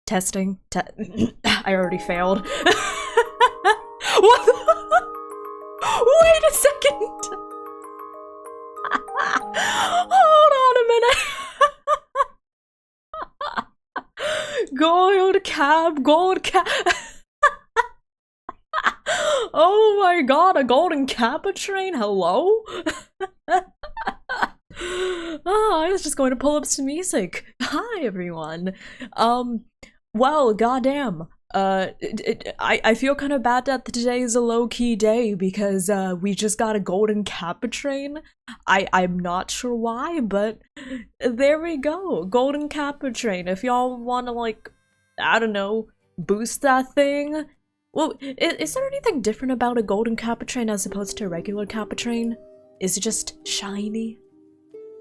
Testing. I already failed. What? Wait a second. Hold on a minute. Gold cab. Oh my god, a golden kappa train? Hello? I was just going to pull up some music. Hi, everyone. Well, goddamn. I feel kind of bad that today is a low-key day because, we just got a golden kappa train. I'm not sure why, but there we go. Golden kappa train. If y'all want to, like, I don't know, boost that thing. Well, is there anything different about a golden kappa train as opposed to a regular kappa train? Is it just shiny?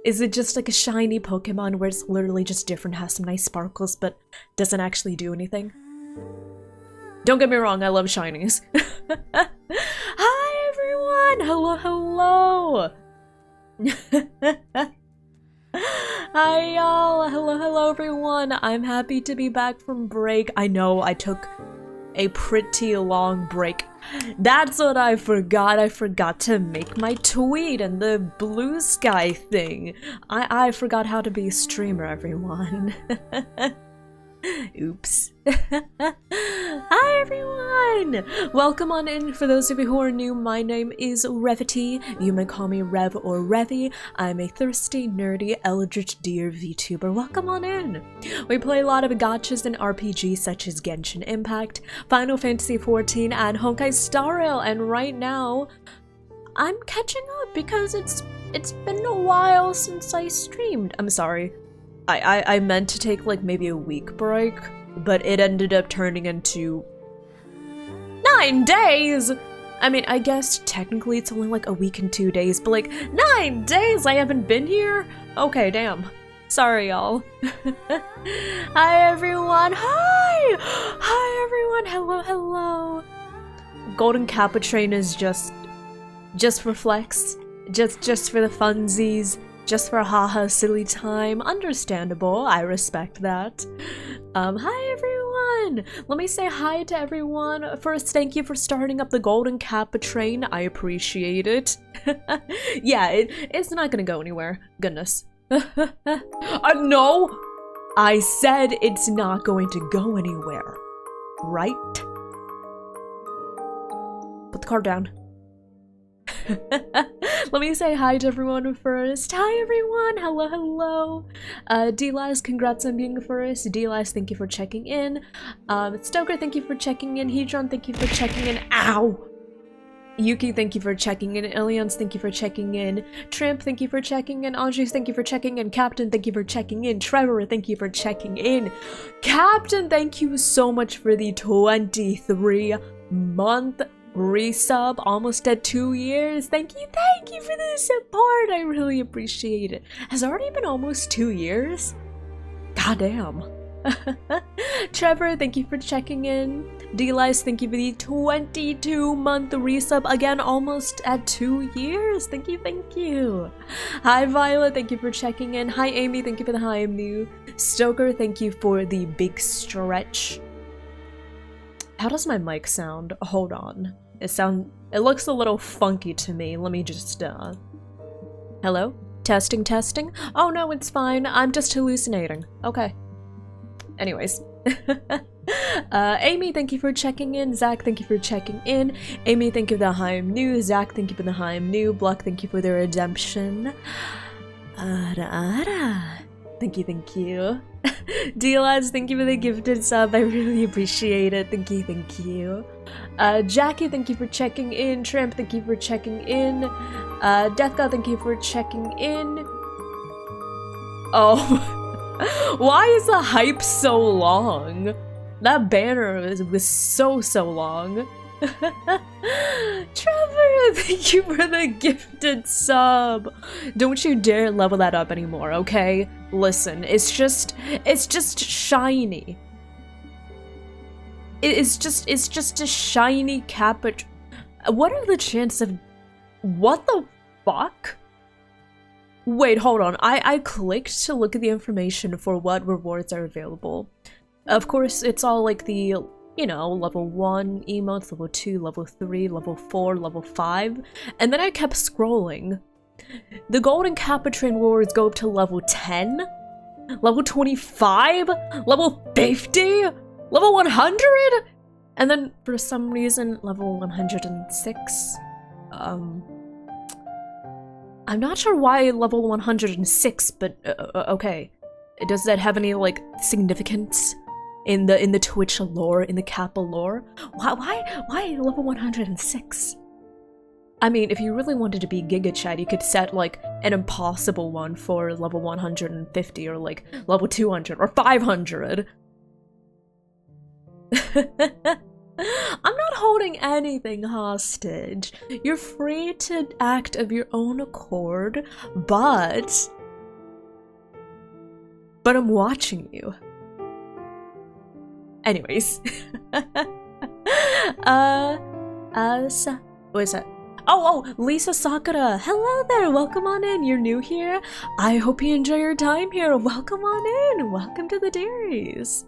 Is it just like a shiny Pokemon where it's literally just different, has some nice sparkles, but doesn't actually do anything? Don't get me wrong, I love shinies. Hi everyone! Hello! Hi y'all! Hello everyone! I'm happy to be back from break. I know, I took a pretty long break. That's what I forgot. I forgot to make my tweet and the blue sky thing. I forgot how to be a streamer, everyone. Oops. Hi everyone! Welcome on in. For those of you who are new, my name is Revity. You may call me Rev or Revy. I'm a thirsty, nerdy, eldritch deer VTuber. Welcome on in. We play a lot of gachas and RPGs such as Genshin Impact, Final Fantasy XIV, and Honkai Star Rail, and right now I'm catching up because it's been a while since I streamed. I'm sorry. I meant to take like maybe a week break, but it ended up turning into 9 days! I mean, I guess technically it's only like a week and 2 days, but like 9 days I haven't been here? Okay, damn. Sorry, y'all. Hi, everyone. Hi! Hi, everyone. Hello. Golden Kappa train is just for flex. Just for the funsies. Just for haha silly time. Understandable. I respect that. Hi everyone! Let me say hi to everyone. First, thank you for starting up the Golden Kappa train. I appreciate it. Yeah, it's not gonna go anywhere. Goodness. No! I said it's not going to go anywhere. Right? Put the card down. Let me say hi to everyone first. Hi everyone! Hello! D-Lies, congrats on being first. D-Lies, thank you for checking in. Stoker, thank you for checking in. Hedron, thank you for checking in. Ow! Yuki, thank you for checking in. Ilians, thank you for checking in. Tramp, thank you for checking in. Andres, thank you for checking in. Captain, thank you for checking in. Trevor, thank you for checking in. Captain, thank you so much for the 23-month resub, almost at 2 years. Thank you for the support. I really appreciate it. Has it already been almost 2 years? Goddamn. Trevor, thank you for checking in. D-Lice, thank you for the 22-month resub, again almost at 2 years. Thank you. Hi Violet, thank you for checking in. Hi Amy, thank you for the hi I'm new. Stoker, thank you for the big stretch. How does my mic sound? Hold on. It looks a little funky to me. Let me just, hello? Testing? Oh no, it's fine. I'm just hallucinating. Okay. Anyways. Amy, thank you for checking in. Zach, thank you for checking in. Amy, thank you for the hi I'm new. Zach, thank you for the hi I'm new. Bluck, thank you for the redemption. Thank you. D-Lads, thank you for the gifted sub. I really appreciate it. Thank you. Jackie, thank you for checking in. Tramp, thank you for checking in. Death God, thank you for checking in. Oh, why is the hype so long? That banner was so long. Trevor, thank you for the gifted sub. Don't you dare level that up anymore, okay? Listen, it's just shiny. It's just a shiny Kappa. What are the chances of... What the fuck? Wait, hold on. I clicked to look at the information for what rewards are available. Of course, it's all like the, you know, level 1 emotes, level 2, level 3, level 4, level 5. And then I kept scrolling. The golden kappa train rewards go up to level 10, level 25, level 50, level 100, and then for some reason level 106. I'm not sure why level 106, but okay. Does that have any like significance in the Twitch lore, in the Kappa lore? Why level 106? I mean, if you really wanted to be Giga Chat, you could set like an impossible one for level 150 or like level 200 or 500. I'm not holding anything hostage. You're free to act of your own accord, but I'm watching you. Anyways. What is that? Oh, Lisa Sakura! Hello there! Welcome on in! You're new here? I hope you enjoy your time here! Welcome on in! Welcome to the Dairies!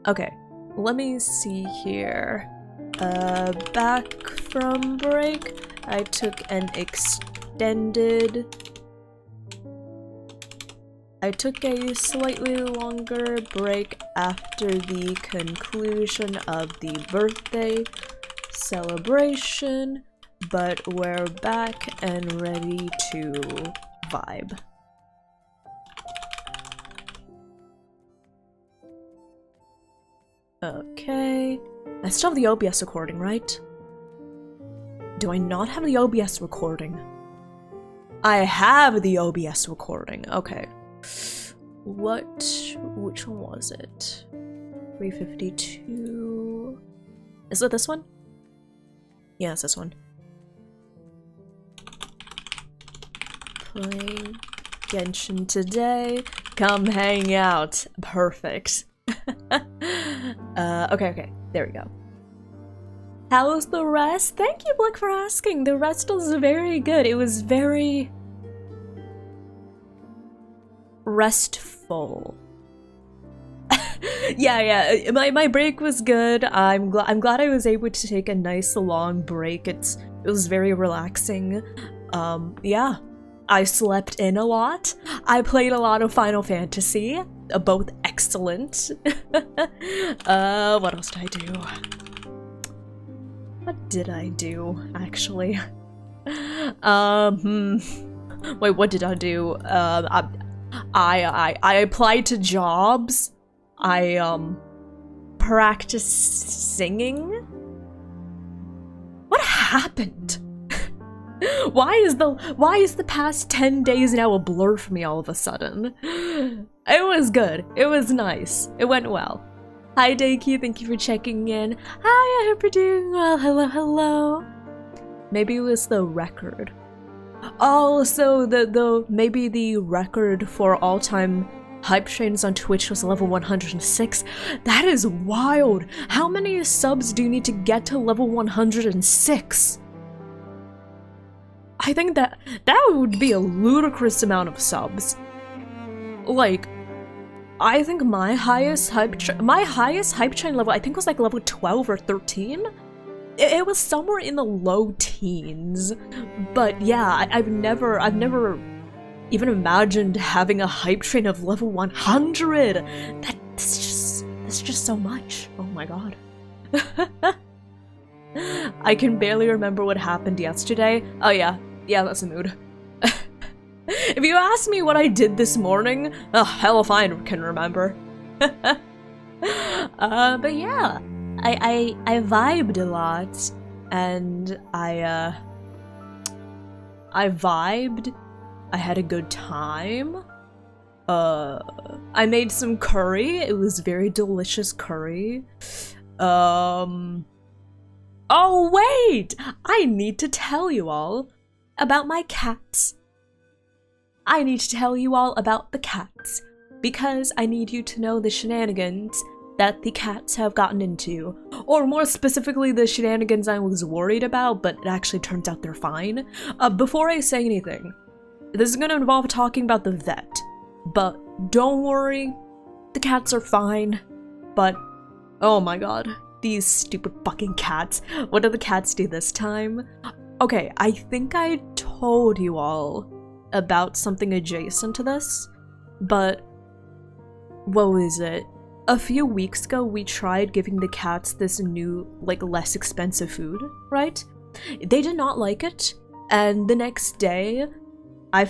Okay, let me see here. Back from break, I took an extended... I took a slightly longer break after the conclusion of the birthday celebration, but we're back and ready to vibe. Okay. I still have the OBS recording, right? Do I not have the OBS recording? I have the OBS recording. Okay. Which one was it? 352. Is it this one? Yeah, it's this one. Playing Genshin today. Come hang out. Perfect. Okay, there we go. How's the rest? Thank you, Blick, for asking. The rest was very good. It was very restful. yeah, my break was good. I'm glad I was able to take a nice long break. It was very relaxing. Yeah. I slept in a lot. I played a lot of Final Fantasy, both excellent. What else did I do? What did I do, actually? Wait, what did I do? I applied to jobs. I practiced singing. What happened? Why is the past 10 days now a blur for me all of a sudden? It was good. It was nice. It went well. Hi Daiki, thank you for checking in. Hi, I hope you're doing well. Hello. Maybe it was the record. Oh, so maybe the record for all-time hype trains on Twitch was level 106. That is wild. How many subs do you need to get to level 106? I think that would be a ludicrous amount of subs. Like, I think my highest hype train level, I think, was like level 12 or 13. It was somewhere in the low teens. But yeah, I've never even imagined having a hype train of level 100. That's just so much. Oh my god. I can barely remember what happened yesterday. Oh yeah, that's a mood. If you ask me what I did this morning, oh, hell if I can remember. But yeah, I vibed a lot, and I vibed. I had a good time. I made some curry. It was very delicious curry. Oh wait! I need to tell you all about my cats. I need to tell you all about the cats, because I need you to know the shenanigans that the cats have gotten into, or more specifically the shenanigans I was worried about, but it actually turns out they're fine. Before I say anything, this is gonna involve talking about the vet. But don't worry, the cats are fine. But, oh my god, these stupid fucking cats. What did the cats do this time? Okay, I think I told you all about something adjacent to this, but what was it? A few weeks ago, we tried giving the cats this new, like, less expensive food, right? They did not like it, and the next day, we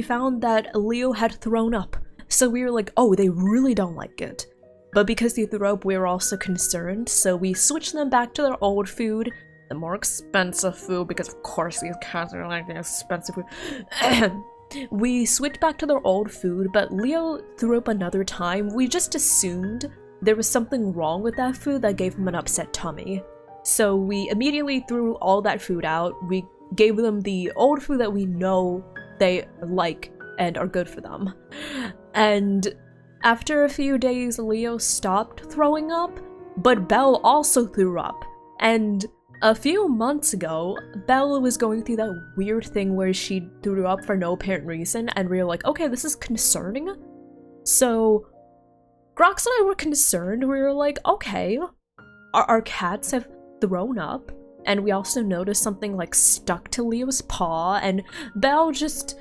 found that Leo had thrown up. So we were like, oh, they really don't like it. But because they threw up, we were also concerned, so we switched them back to their old food, the more expensive food, because of course these cats are like the expensive food. We switched back to their old food, but Leo threw up another time. We just assumed there was something wrong with that food that gave him an upset tummy. So we immediately threw all that food out. We gave them the old food that we know they like and are good for them. And after a few days, Leo stopped throwing up, but Belle also threw up. And a few months ago, Belle was going through that weird thing where she threw up for no apparent reason, and we were like, okay, this is concerning. So, Grox and I were concerned. We were like, okay, our cats have thrown up, and we also noticed something like stuck to Leo's paw, and Belle just...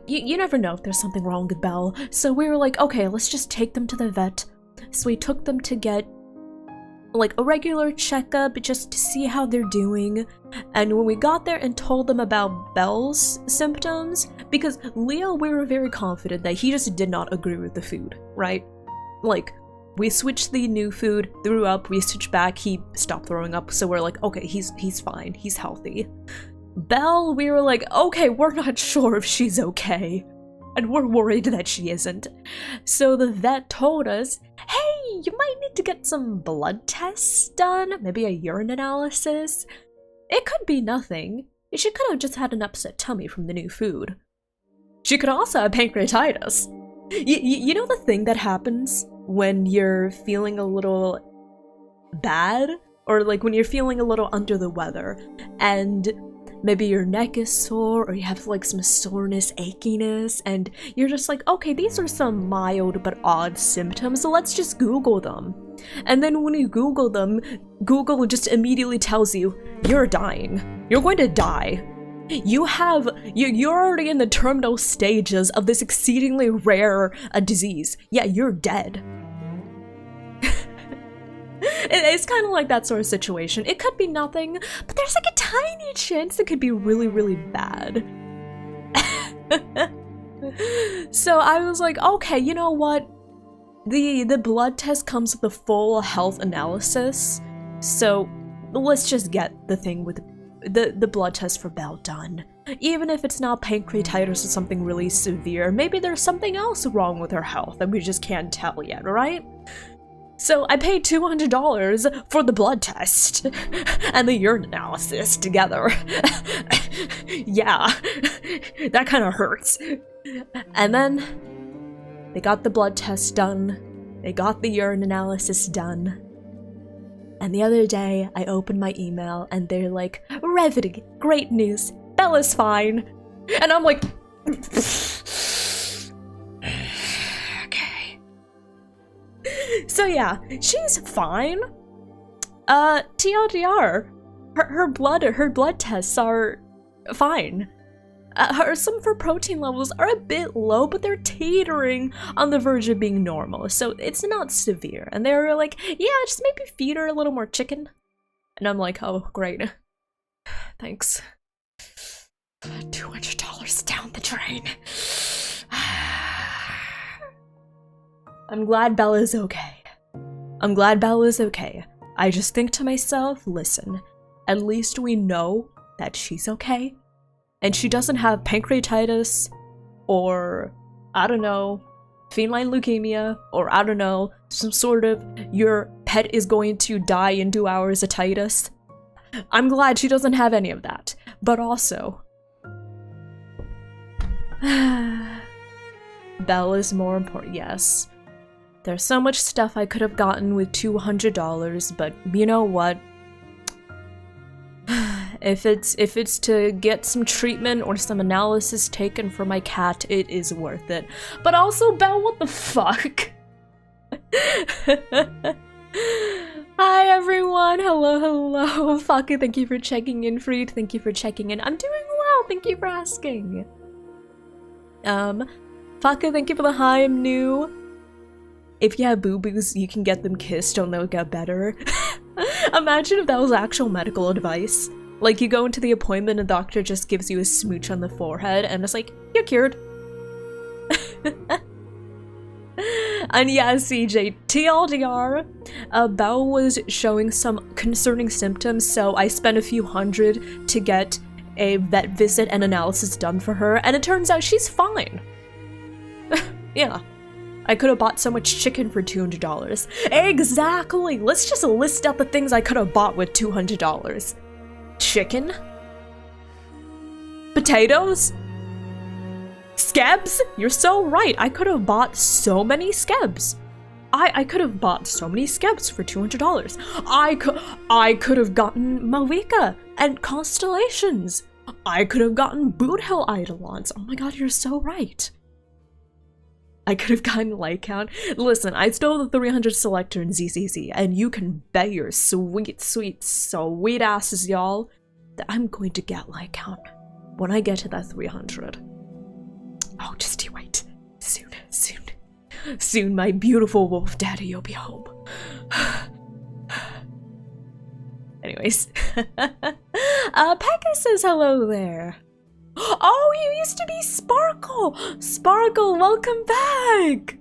You never know if there's something wrong with Belle. So we were like, okay, let's just take them to the vet. So we took them to get like a regular checkup just to see how they're doing. And when we got there and told them about Belle's symptoms, because Leo, we were very confident that he just did not agree with the food, right? Like, we switched the new food, threw up, we switched back, he stopped throwing up, so we're like, okay, he's fine, he's healthy. Belle, we were like, okay, we're not sure if she's okay. And we're worried that she isn't. So the vet told us, hey, you might need to get some blood tests done, maybe a urine analysis. It could be nothing. She could have just had an upset tummy from the new food. She could also have pancreatitis. You know the thing that happens when you're feeling a little bad? Or like when you're feeling a little under the weather, and maybe your neck is sore, or you have like some soreness, achiness, and you're just like, okay, these are some mild but odd symptoms, so let's just Google them. And then when you Google them, Google just immediately tells you, you're dying. You're going to die. You're already in the terminal stages of this exceedingly rare disease. Yeah, you're dead. It's kind of like that sort of situation. It could be nothing, but there's like a tiny chance it could be really, really bad. So I was like, okay, you know what? The blood test comes with a full health analysis, so let's just get the thing with the blood test for Belle done. Even if it's not pancreatitis or something really severe, maybe there's something else wrong with her health that we just can't tell yet, right? So I paid $200 for the blood test and the urine analysis together. Yeah, that kind of hurts. And then they got the blood test done, they got the urine analysis done. And the other day, I opened my email and they're like, Revity, great news, Bella's fine. And I'm like, so yeah, she's fine. TLDR, her blood tests are fine. Some of her protein levels are a bit low, but they're teetering on the verge of being normal, so it's not severe. And they were like, yeah, just maybe feed her a little more chicken. And I'm like, oh, great. Thanks. $200 down the drain. I'm glad Bella's okay. I'm glad Bella's okay. I just think to myself, listen, at least we know that she's okay. And she doesn't have pancreatitis, or, I don't know, feline leukemia, or I don't know, some sort of your pet is going to die in 2 hours atitis. I'm glad she doesn't have any of that. But also, Belle is more important, yes. There's so much stuff I could have gotten with $200, but you know what? If it's to get some treatment or some analysis taken for my cat, it is worth it. But also, Belle, what the fuck? Hi everyone, hello. Fucking thank you for checking in, Freed. Thank you for checking in. I'm doing well, thank you for asking. Faka, thank you for the hi, I'm new. If you have boo-boos, you can get them kissed and they'll get better. Imagine if that was actual medical advice. Like, you go into the appointment and the doctor just gives you a smooch on the forehead and it's like, you're cured. And yeah, CJ, TLDR, Belle was showing some concerning symptoms, so I spent a few $100 to get a vet visit and analysis done for her, and it turns out she's fine. Yeah. I could have bought so much chicken for $200. Exactly! Let's just list out the things I could have bought with $200. Chicken? Potatoes? Skebs? You're so right, I could have bought so many skebs. I could have bought so many skebs for $200. I could have gotten Malika and Constellations. I could have gotten Boot Hill Eidolons. Oh my god, you're so right. I could have gotten light count. Listen, I stole the 300 selector in ZZZ, and you can bet your sweet asses, y'all, that I'm going to get light count when I get to that 300. Oh, just you wait. Soon, my beautiful wolf daddy will be home. Anyways. Pekka says hello there. Oh, you used to be Sparkle! Sparkle, welcome back!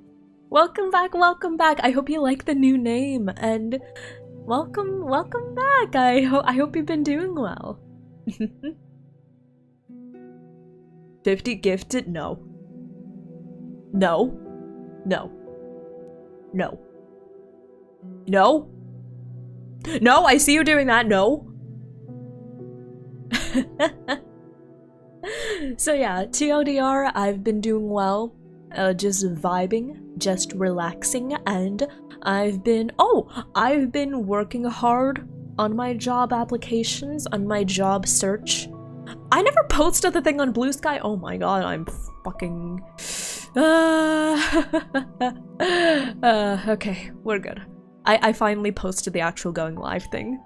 Welcome back. I hope you like the new name, and welcome back. I hope you've been doing well. 50 gifted? No. No. No. No. No. No, I see you doing that. No. So yeah, TLDR, I've been doing well, just vibing, just relaxing, and I've been working hard on my job applications, on my job search. I never posted the thing on Blue Sky. Oh my god, I'm fucking... okay, we're good. I finally posted the actual going live thing.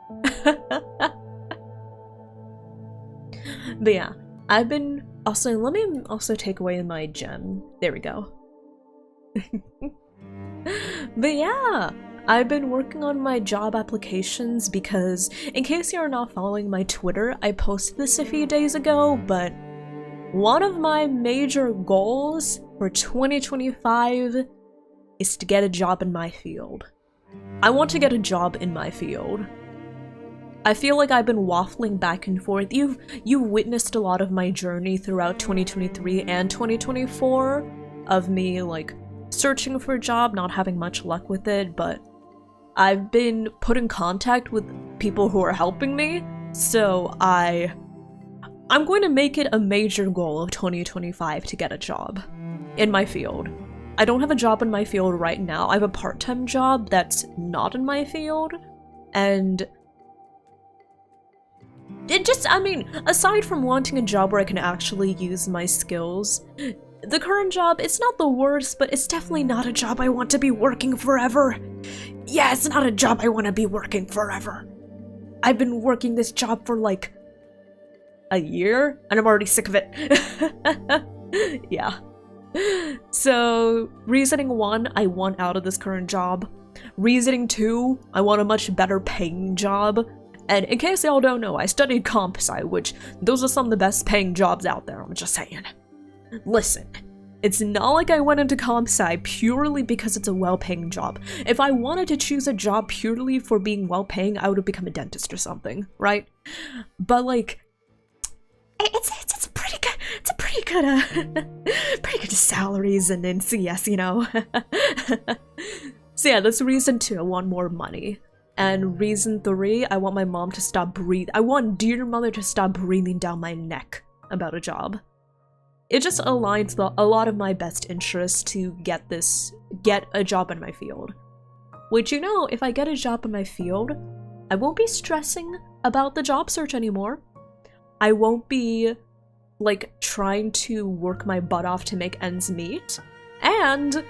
But yeah, I've been also, let me also take away my gem. There we go. But yeah, I've been working on my job applications because, in case you're not following my Twitter, I posted this a few days ago, but one of my major goals for 2025 is to get a job in my field. I want to get a job in my field. I feel like I've been waffling back and forth. You've witnessed a lot of my journey throughout 2023 and 2024 of me like searching for a job, not having much luck with it, but I've been put in contact with people who are helping me, so I'm going to make it a major goal of 2025 to get a job in my field. I don't have a job in my field right now. I have a part-time job that's not in my field, and it just, I mean, aside from wanting a job where I can actually use my skills, the current job, it's not the worst, but it's definitely not a job I want to be working forever. Yeah, it's not a job I want to be working forever. I've been working this job for like a year, and I'm already sick of it. Yeah. So, reasoning 1, I want out of this current job. Reasoning 2, I want a much better paying job. And in case y'all don't know, I studied comp sci, which those are some of the best paying jobs out there, I'm just saying. Listen, it's not like I went into comp sci purely because it's a well-paying job. If I wanted to choose a job purely for being well-paying, I would have become a dentist or something, right? But like, it's pretty good. It's a pretty good salaries and in CS, you know. So yeah, that's reason 2. I want more money. And reason 3, I want my mom to stop breathing. I want dear mother to stop breathing down my neck about a job. It just aligns a lot of my best interests to get a job in my field. Which, you know, if I get a job in my field, I won't be stressing about the job search anymore. I won't be, like, trying to work my butt off to make ends meet. And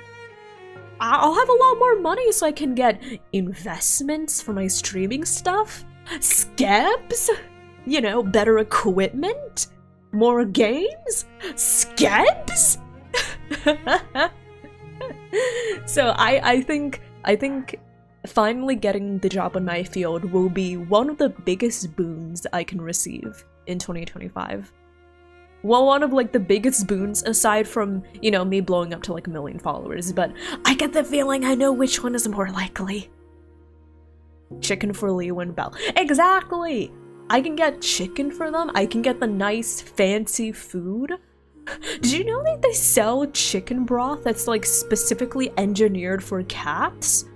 I'll have a lot more money so I can get investments for my streaming stuff, scabs, you know, better equipment, more games, scabs. So I think finally getting the job in my field will be one of the biggest boons I can receive in 2025. Well, one of, like, the biggest boons aside from, you know, me blowing up to, like, 1 million followers, but I get the feeling I know which one is more likely. Chicken for Leo and Belle. Exactly! I can get chicken for them, I can get the nice, fancy food. Did you know that they sell chicken broth that's, like, specifically engineered for cats?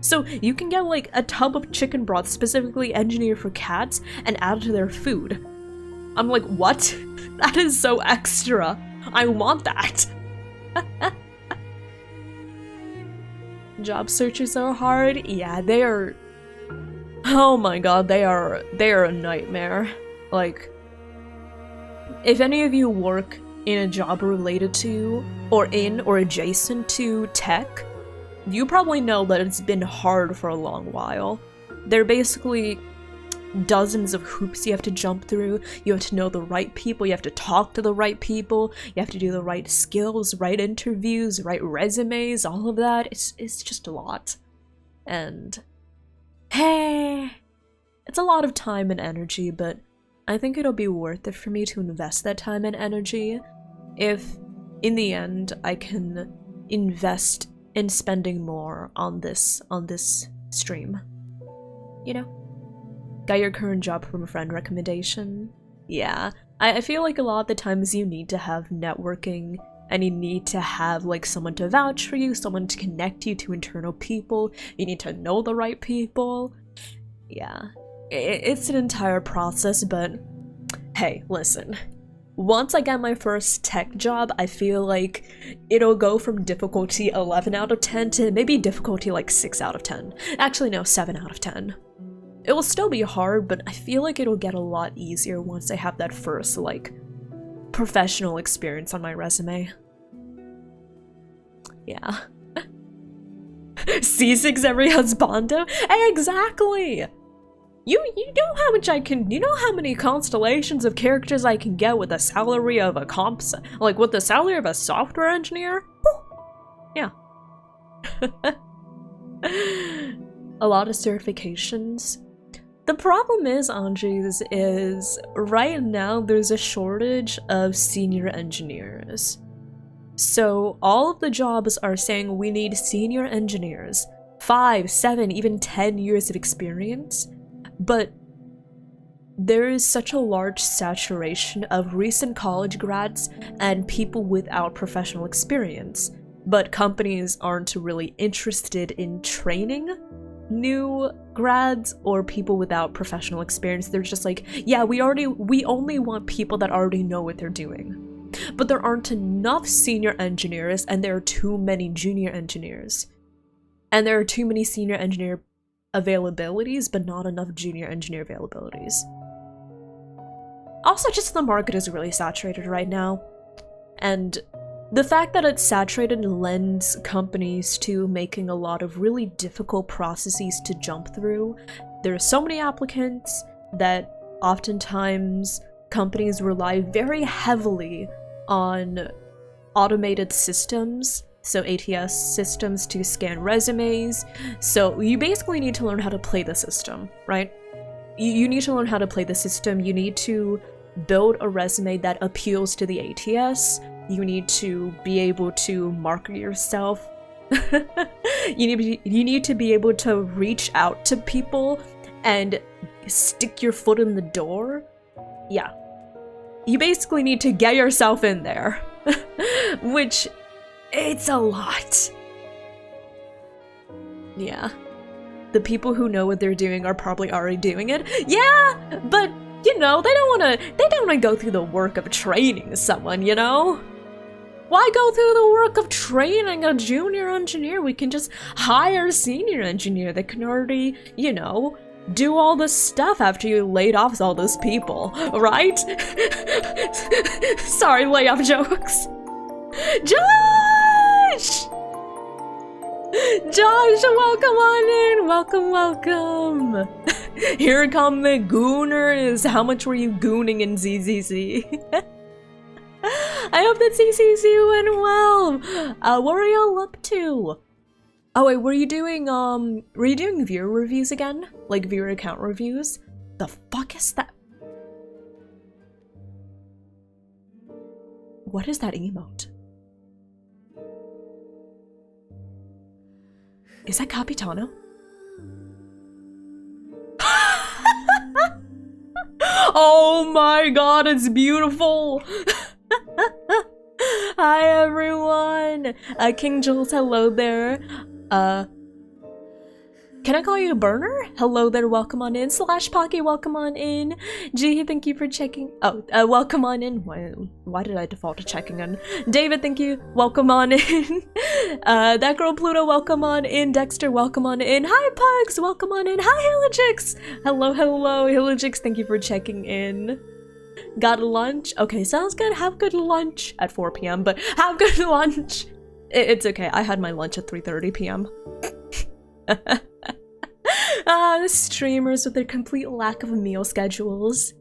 So you can get, like, a tub of chicken broth specifically engineered for cats and add it to their food. I'm like, what? That is so extra. I want that. Job searches are hard. Yeah, they are. Oh my god, they are a nightmare. Like, if any of you work in a job related to, or in, or adjacent to tech, you probably know that it's been hard for a long while. They're basically dozens of hoops you have to jump through. You have to know the right people, you have to talk to the right people, you have to do the right skills, right interviews, right resumes, all of that. It's just a lot. And hey, it's a lot of time and energy, but I think it'll be worth it for me to invest that time and energy if in the end I can invest in spending more on this stream. You know? Got your current job from a friend recommendation? Yeah, I feel like a lot of the times you need to have networking, and you need to have, like, someone to vouch for you, someone to connect you to internal people, you need to know the right people. Yeah, it's an entire process, but hey, listen. Once I get my first tech job, I feel like it'll go from difficulty 11 out of 10 to maybe difficulty like 6 out of 10. Actually, no, 7 out of 10. It will still be hard, but I feel like it'll get a lot easier once I have that first, like, professional experience on my resume. Yeah. C6 every husbando? Exactly! You know how much you know how many constellations of characters I can get with the salary of a with the salary of a software engineer? Yeah. A lot of certifications. The problem is, Andres, is right now there's a shortage of senior engineers. So all of the jobs are saying we need senior engineers, 5, 7, even 10 years of experience, but there is such a large saturation of recent college grads and people without professional experience, but companies aren't really interested in training new grads or people without professional experience. They're just like, yeah, we only want people that already know what they're doing. But there aren't enough senior engineers, and there are too many junior engineers. And there are too many senior engineer availabilities, but not enough junior engineer availabilities. Also, just the market is really saturated right now. And the fact that it's saturated lends companies to making a lot of really difficult processes to jump through. There are so many applicants that oftentimes companies rely very heavily on automated systems, so ATS systems to scan resumes. So you basically need to learn how to play the system, right? You need to learn how to play the system. You need to build a resume that appeals to the ATS. You need to be able to market yourself. You need to be able to reach out to people and stick your foot in the door. Yeah. You basically need to get yourself in there. Which, it's a lot. Yeah. The people who know what they're doing are probably already doing it. Yeah, but, you know, they don't wanna go through the work of training someone, you know? Why go through the work of training a junior engineer? We can just hire a senior engineer that can already, you know, do all this stuff after you laid off all those people, right? Sorry, layoff jokes. Josh! Josh, welcome on in! Welcome! Here come the gooners! How much were you gooning in ZZZ? I hope that ZZZ went well! What were y'all up to? Oh wait, were you doing viewer reviews again? Like viewer account reviews? The fuck is that? What is that emote? Is that Capitano? Oh my god, it's beautiful! Hi everyone! King Jules, hello there. Can I call you Burner? Hello there, welcome on in. Slash Pocky, welcome on in. G, thank you for checking. Oh, welcome on in. Why did I default to checking in? David, thank you. Welcome on in. That girl Pluto, welcome on in. Dexter, welcome on in. Hi Pugs, welcome on in. Hi Hillagix. Hello, Hillagix, thank you for checking in. Got a lunch? Okay, sounds good. Have good lunch at 4 p.m. But have good lunch. It's okay. I had my lunch at 3:30 p.m. The streamers with their complete lack of meal schedules.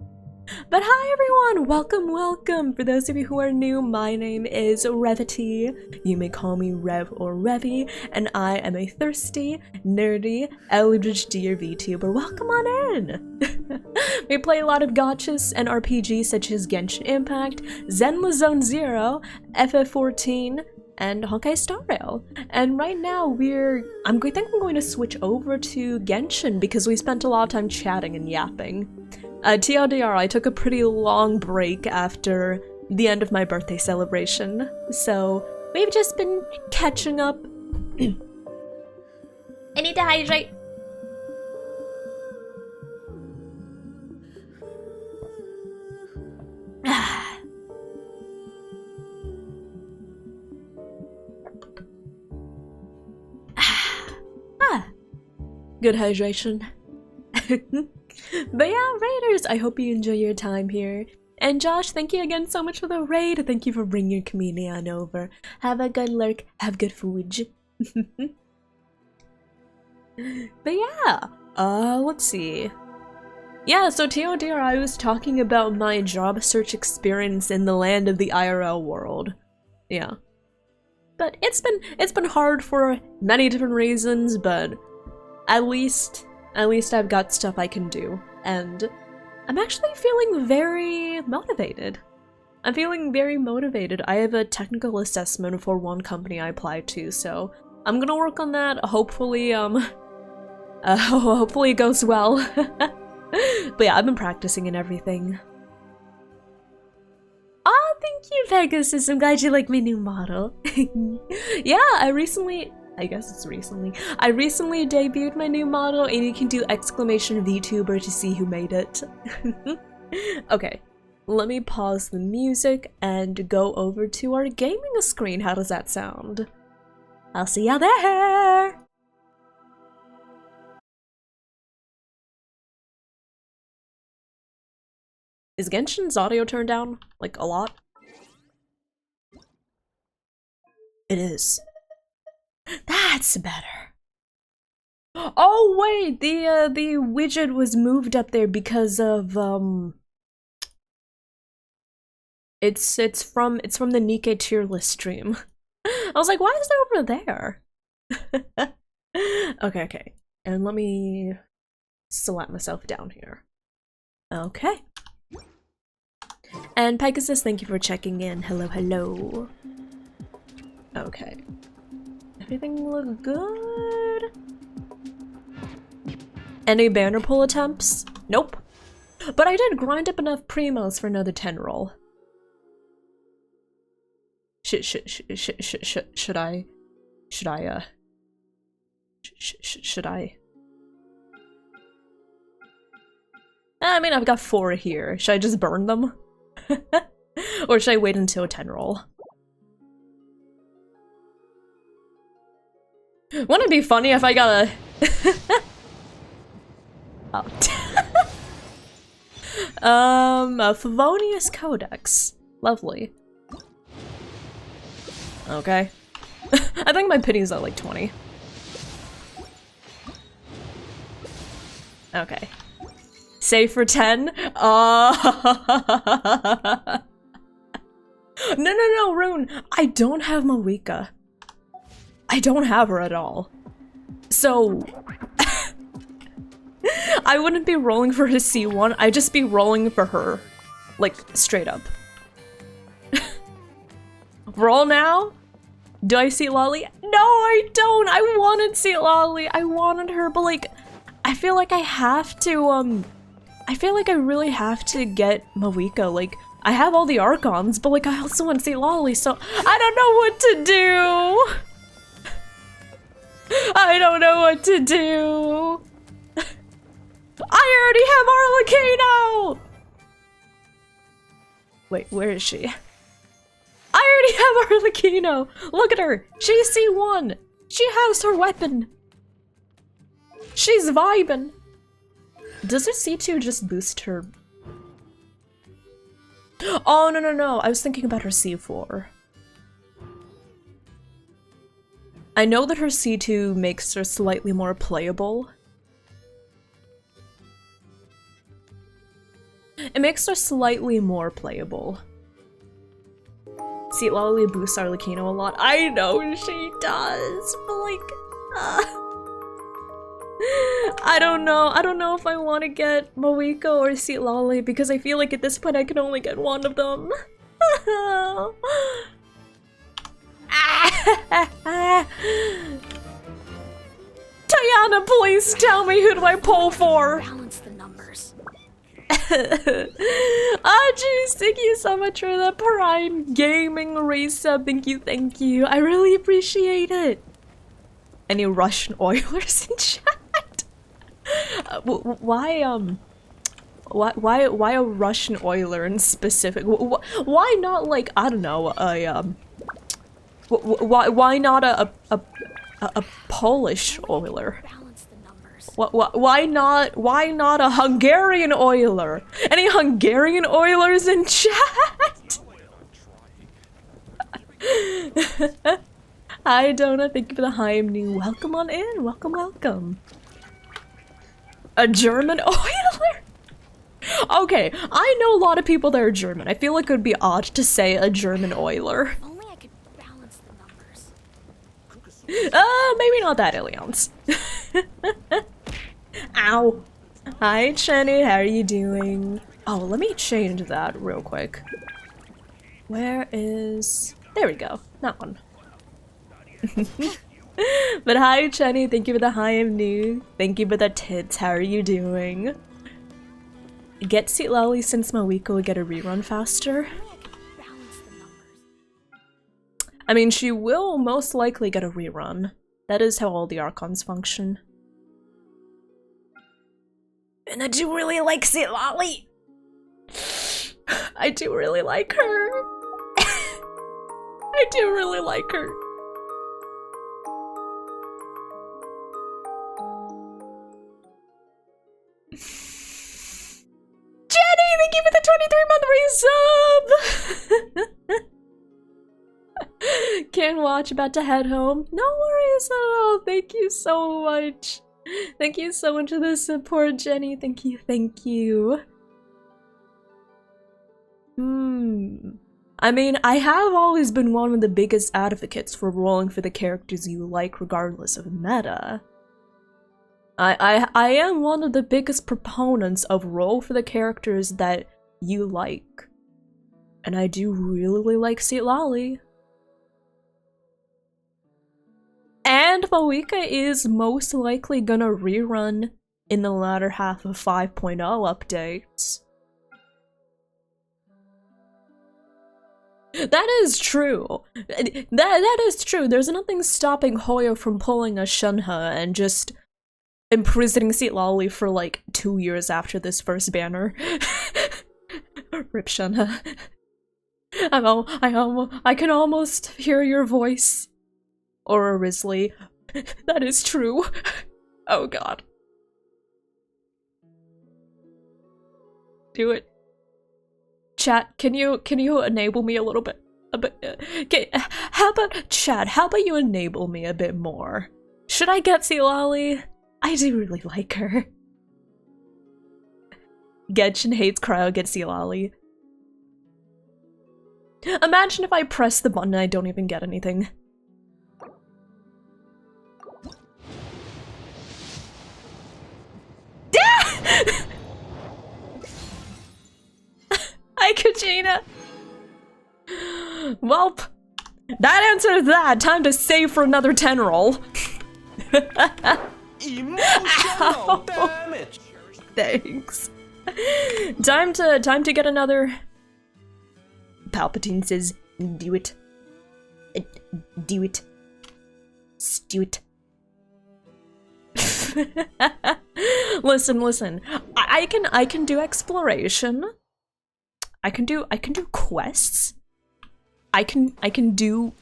But hi everyone! Welcome! For those of you who are new, my name is Revity. You may call me Rev or Revy, and I am a thirsty, nerdy, eldritch deer VTuber. Welcome on in! We play a lot of gachas and RPGs such as Genshin Impact, Zenless Zone Zero, FF14, and Honkai Star Rail. And right now I think I'm going to switch over to Genshin because we spent a lot of time chatting and yapping. TLDR, I took a pretty long break after the end of my birthday celebration, so we've just been catching up. I need to hydrate. Good hydration. But yeah, Raiders, I hope you enjoy your time here. And Josh, thank you again so much for the raid. Thank you for bringing your community on over. Have a good lurk, have good food. But yeah, let's see. Yeah, so TLDR, I was talking about my job search experience in the land of the IRL world. Yeah. But it's been hard for many different reasons, but at least I've got stuff I can do, and I'm actually feeling very motivated. I have a technical assessment for one company I applied to, so I'm gonna work on that. Hopefully, hopefully it goes well. But yeah, I've been practicing and everything. Oh, thank you, Pegasus. I'm glad you like my new model. Yeah, I recently debuted my new model, and you can do exclamation VTuber to see who made it. Okay, let me pause the music and go over to our gaming screen. How does that sound? I'll see ya there! Is Genshin's audio turned down? Like, a lot? It is. That's better. Oh wait, the widget was moved up there because of it's from the Nikkei tier list stream. I was like, why is it over there? Okay. And let me slap myself down here. Okay. And Pegasus, thank you for checking in. Hello. Okay. Everything look good? Any banner pull attempts? Nope. But I did grind up enough primos for another 10 roll. Should I? I mean, I've got 4 here. Should I just burn them? Or should I wait until a 10 roll? Wouldn't it be funny if I got a... Oh. A Favonius Codex. Lovely. Okay. I think my pity's at like 20. Okay. Save for 10? No, Rune! I don't have Moeka. I don't have her at all. So... I wouldn't be rolling for his C1, I'd just be rolling for her. Like, straight up. Roll now? Do I see Lolly? No, I don't! I wanted see Lolly! I wanted her, but like, I feel like I have to, I feel like I really have to get Moeka. Like, I have all the Archons, but like, I also want to see Lolly, so I don't know what to do! I don't know what to do! I already have Arlecchino! Wait, where is she? I already have Arlecchino! Look at her! She's C1! She has her weapon! She's vibing! Does her C2 just boost her? Oh, no, I was thinking about her C4. I know that her C2 makes her slightly more playable. It makes her slightly more playable. See, Lolly boosts Arlecchino a lot. I know she does, but like, I don't know if I want to get Moeka or see Lolly because I feel like at this point I can only get one of them. Tiana, please tell me, who do I pull for? Balance the numbers. Ah, jeez, thank you so much for the Prime Gaming resub. Thank you. I really appreciate it. Any Russian Oilers in chat? Why a Russian Oiler in specific? Why not like, I don't know, a why not a Polish Oiler? Why not a Hungarian Oiler? Any Hungarian Oilers in chat? Hi Donna, thank you for the hi, I'm new. Welcome on in, welcome. A German Oiler? Okay, I know a lot of people that are German. I feel like it would be odd to say a German Oiler. If only I could balance the numbers. Maybe not that, Ilions. Ow. Hi, Chenny, how are you doing? Oh, let me change that real quick. Where is... There we go. That one. But hi, Chenny, thank you for the hi, I'm new. Thank you for the tits, how are you doing? Get Seat Lolly since Moeka will get a rerun faster. I mean, she will most likely get a rerun. That is how all the Archons function. And I do really like Seat Lolly. I do really like her. I do really like her. Jenny, thank you for the 23-month resub! Can't watch, about to head home. No worries at all, thank you so much. Thank you so much for the support, Jenny. Thank you. I mean, I have always been one of the biggest advocates for rolling for the characters you like regardless of meta. I am one of the biggest proponents of roll for the characters that you like. And I do really like Seat Lolly. And Moeka is most likely gonna rerun in the latter half of 5.0 updates. That is true. That is true. There's nothing stopping Hoyo from pulling a Shunha and just imprisoning Seat Lolly for like 2 years after this first banner. Rip Shunha. I can almost hear your voice. Or a Risley. That is true. Oh god. do it. Chat, can you enable me a little bit? How about chat? How about you enable me a bit more? Should I get Lolly? I do really like her. Genshin hates cryo, get Lolly. Imagine if I press the button and I don't even get anything. Hi, Kajina. Welp, that answers that. Time to save for another 10 roll. Emotional damage. Thanks. Time to get another. Palpatine says, "Do it, do it, stew it." Listen. I can do exploration. I can do quests. I can do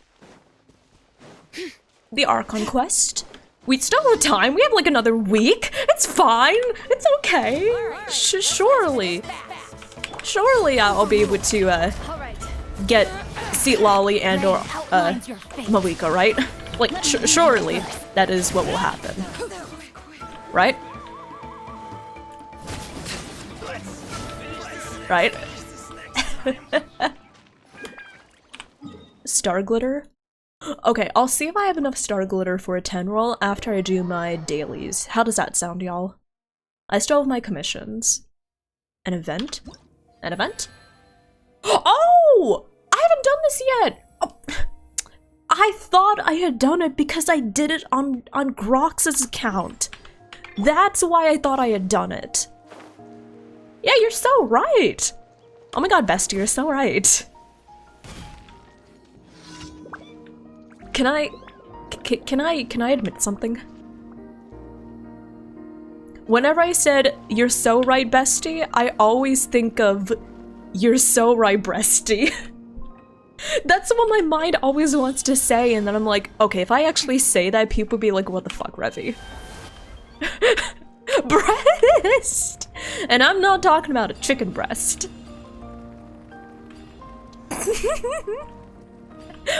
the Archon quest. We still have time. We have like another week. It's fine. It's okay. Surely I'll be able to get Seat Lolly and or Malika, right? Like surely that is what will happen, right? Right? Star glitter? Okay, I'll see if I have enough star glitter for a 10 roll after I do my dailies. How does that sound, y'all? I still have my commissions. An event? An event? Oh! I haven't done this yet! Oh, I thought I had done it because I did it on Grox's account. That's why I thought I had done it. Yeah, you're so right! Oh my god, bestie, you're so right. Can I admit something? Whenever I said, "You're so right, bestie," I always think of, "You're so right, breastie." That's what my mind always wants to say, and then I'm like, okay, if I actually say that, people be like, what the fuck, Revy? Breast! And I'm not talking about a chicken breast.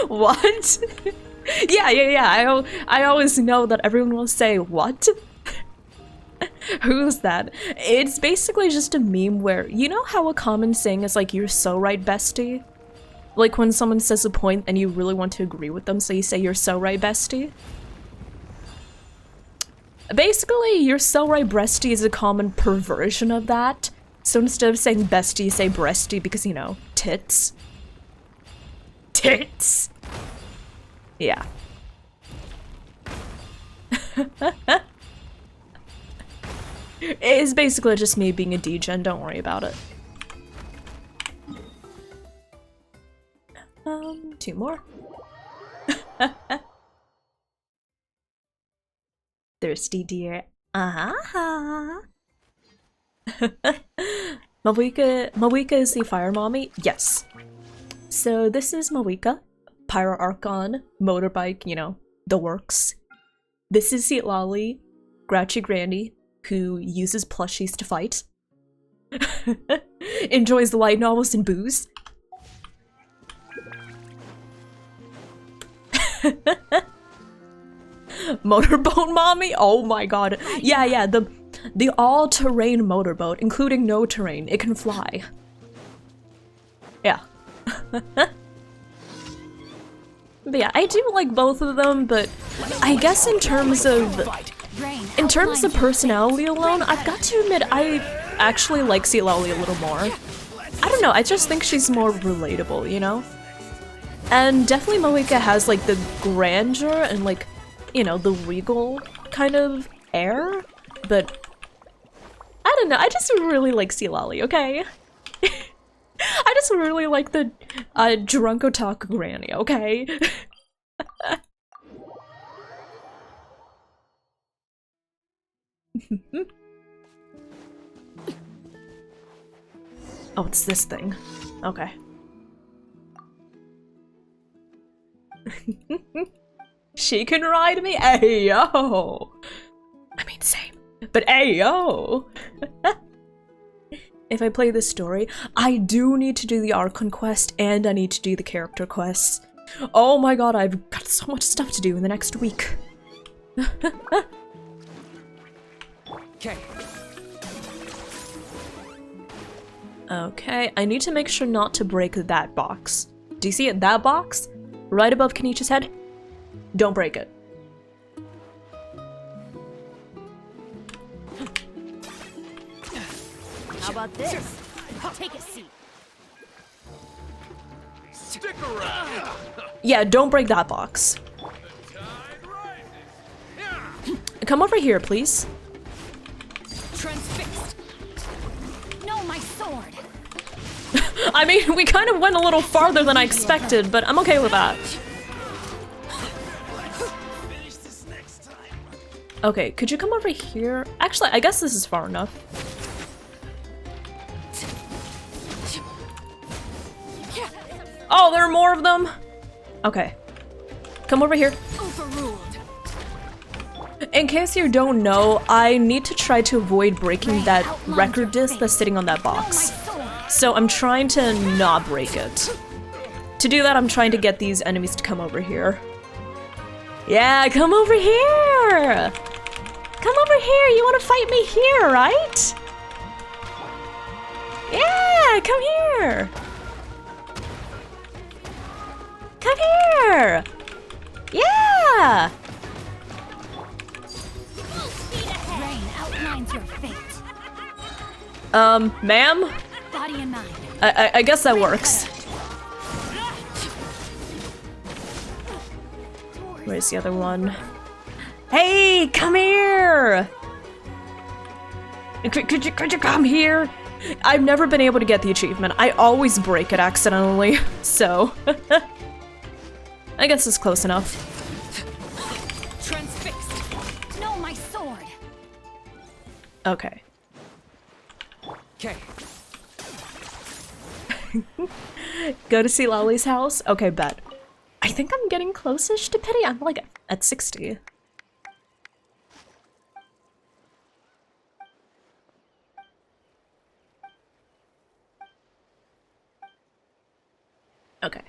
What? Yeah. I always know that everyone will say, what? Who's that? It's basically just a meme where, you know how a common saying is like, "You're so right, bestie"? Like when someone says a point and you really want to agree with them, so you say, "You're so right, bestie." Basically, "You're so right, breastie" is a common perversion of that. So instead of saying bestie, you say breastie because, you know, tits. Tits! Yeah. It's basically just me being a degen, don't worry about it. 2 more. Thirsty dear. Uh-huh. Malika is the fire mommy? Yes. So this is Malika, Pyro Archon, motorbike, you know, the works. This is Seat Lolly, Grouchy Granny, who uses plushies to fight. Enjoys light novels and booze. Motorboat mommy? Oh my god. Yeah, the all-terrain motorboat, including no terrain. It can fly. Yeah. But yeah, I do like both of them, but I guess in terms of personality alone, I've got to admit I actually like Seat Lolly a little more. I don't know, I just think she's more relatable, you know? And definitely Malika has like the grandeur and like, you know, the regal kind of air, but I don't know, I just really like Seat Lolly, okay? I just really like the drunk otaku granny, okay? Oh, it's this thing. Okay. She can ride me? Ayo! I mean, same. But ayo! if I play this story. I do need to do the Archon quest, and I need to do the character quests. Oh my god, I've got so much stuff to do in the next week. Okay. Okay, I need to make sure not to break that box. Do you see it? That box? Right above Kenichi's head? Don't break it. How about this? Take a seat. Stick around. Yeah, don't break that box. Come over here, please. Transfixed. No, my sword. I mean, we kind of went a little farther than I expected, but I'm okay with that. Okay, could you come over here? Actually, I guess this is far enough. Oh, there are more of them? Okay. Come over here. Overruled. In case you don't know, I need to try to avoid breaking that record disc that's sitting on that box. So I'm trying to not break it. To do that, I'm trying to get these enemies to come over here. Yeah, come over here! Come over here, you want to fight me here, right? Yeah, come here! Come here! Yeah! Rain outlines your fate. Ma'am? Body and mind. I guess that works. Where's the other one? Hey, come here! Could you come here? I've never been able to get the achievement. I always break it accidentally, so I guess it's close enough. Transfixed. No, my sword. Okay. Okay. Go to see Lolly's house? Okay, bet. I think I'm getting close-ish to pity. I'm like at 60. Okay.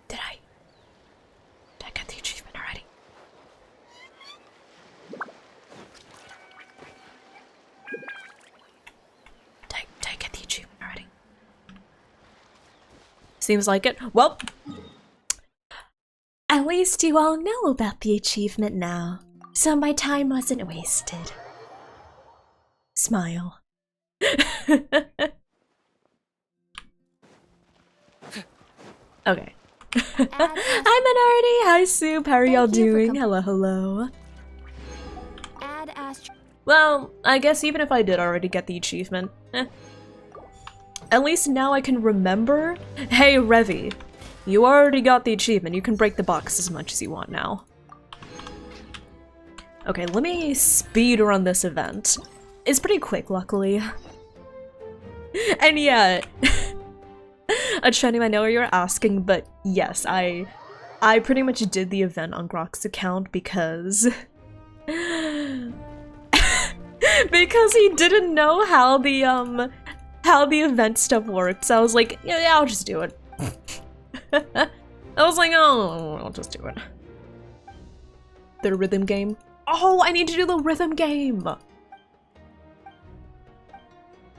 Did I get the achievement already? Did I get the achievement already? Seems like it. Well, at least you all know about the achievement now, so my time wasn't wasted. Smile. Okay. Hi Minority! Hi Soup! How are y'all doing? Hello, hello. Add Astro. Well, I guess even if I did already get the achievement, at least now I can remember. Hey Revi, you already got the achievement. You can break the box as much as you want now. Okay, let me speed run this event. It's pretty quick, luckily. And yeah, Acheni, I know what you're asking, but yes, I pretty much did the event on Grok's account because because he didn't know how the event stuff worked. So I was like, yeah, I'll just do it. I was like, oh, I'll just do it. The rhythm game. Oh, I need to do the rhythm game.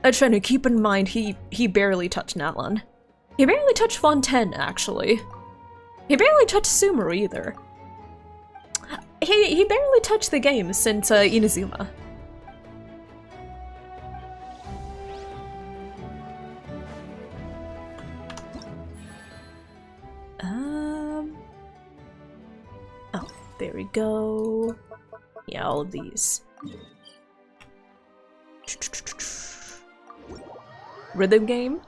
Acheni, keep in mind he barely touched Natlan. He barely touched Fontaine, actually. He barely touched Sumeru either. He barely touched the game since Inazuma. Oh, there we go. Yeah, all of these. Rhythm game?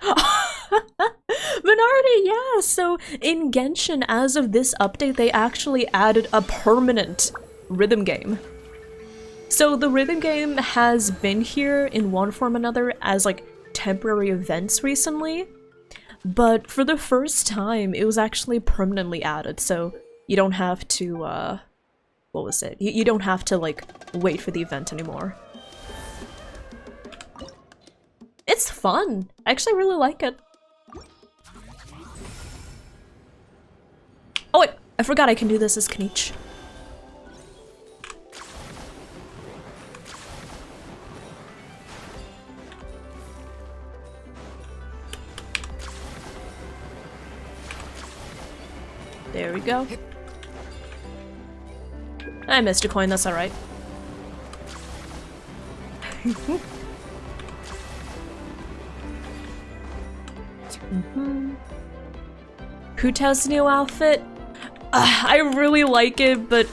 Minority, yeah! So in Genshin, as of this update, they actually added a permanent rhythm game. So the rhythm game has been here in one form or another as like temporary events recently, but for the first time it was actually permanently added, so you don't have to what was it? You don't have to, like, wait for the event anymore. It's fun. I actually really like it. Oh wait, I forgot I can do this as Kniech. There we go. I missed a coin, that's alright. Hutao's new outfit? I really like it, but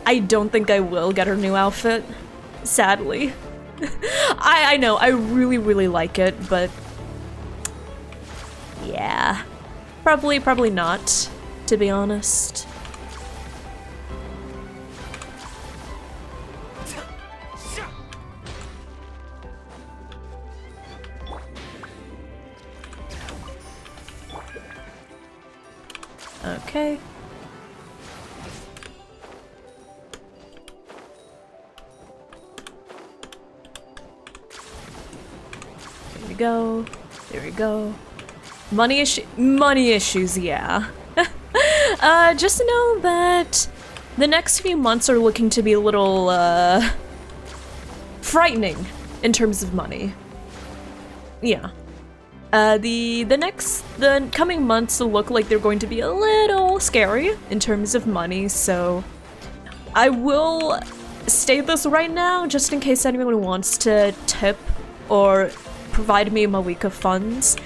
I don't think I will get her new outfit. Sadly. I know, I really like it, but... yeah. Probably not, to be honest. Okay. There we go. There we go. Money issues, yeah. Just know that the next few months are looking to be a little, frightening in terms of money. Yeah. The coming months look like they're going to be a little scary in terms of money, so I will state this right now just in case anyone wants to tip or provide me my week of funds.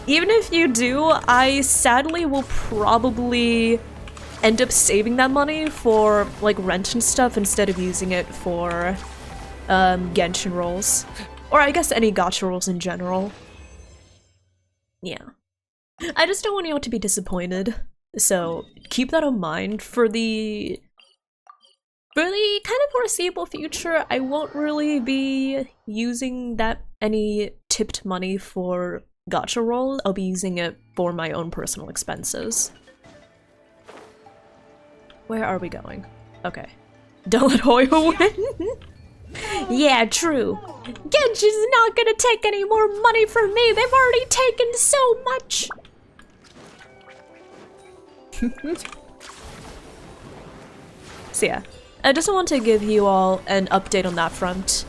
Even if you do, I sadly will probably end up saving that money for like rent and stuff instead of using it for Genshin rolls. Or I guess any gacha rolls in general. Yeah. I just don't want you all to be disappointed. So keep that in mind for the kind of foreseeable future. I won't really be using any tipped money for gacha rolls. I'll be using it for my own personal expenses. Where are we going? Okay. Don't let Hoyo win. Yeah, true. Genshin's not gonna take any more money from me. They've already taken so much. So yeah, I just want to give you all an update on that front.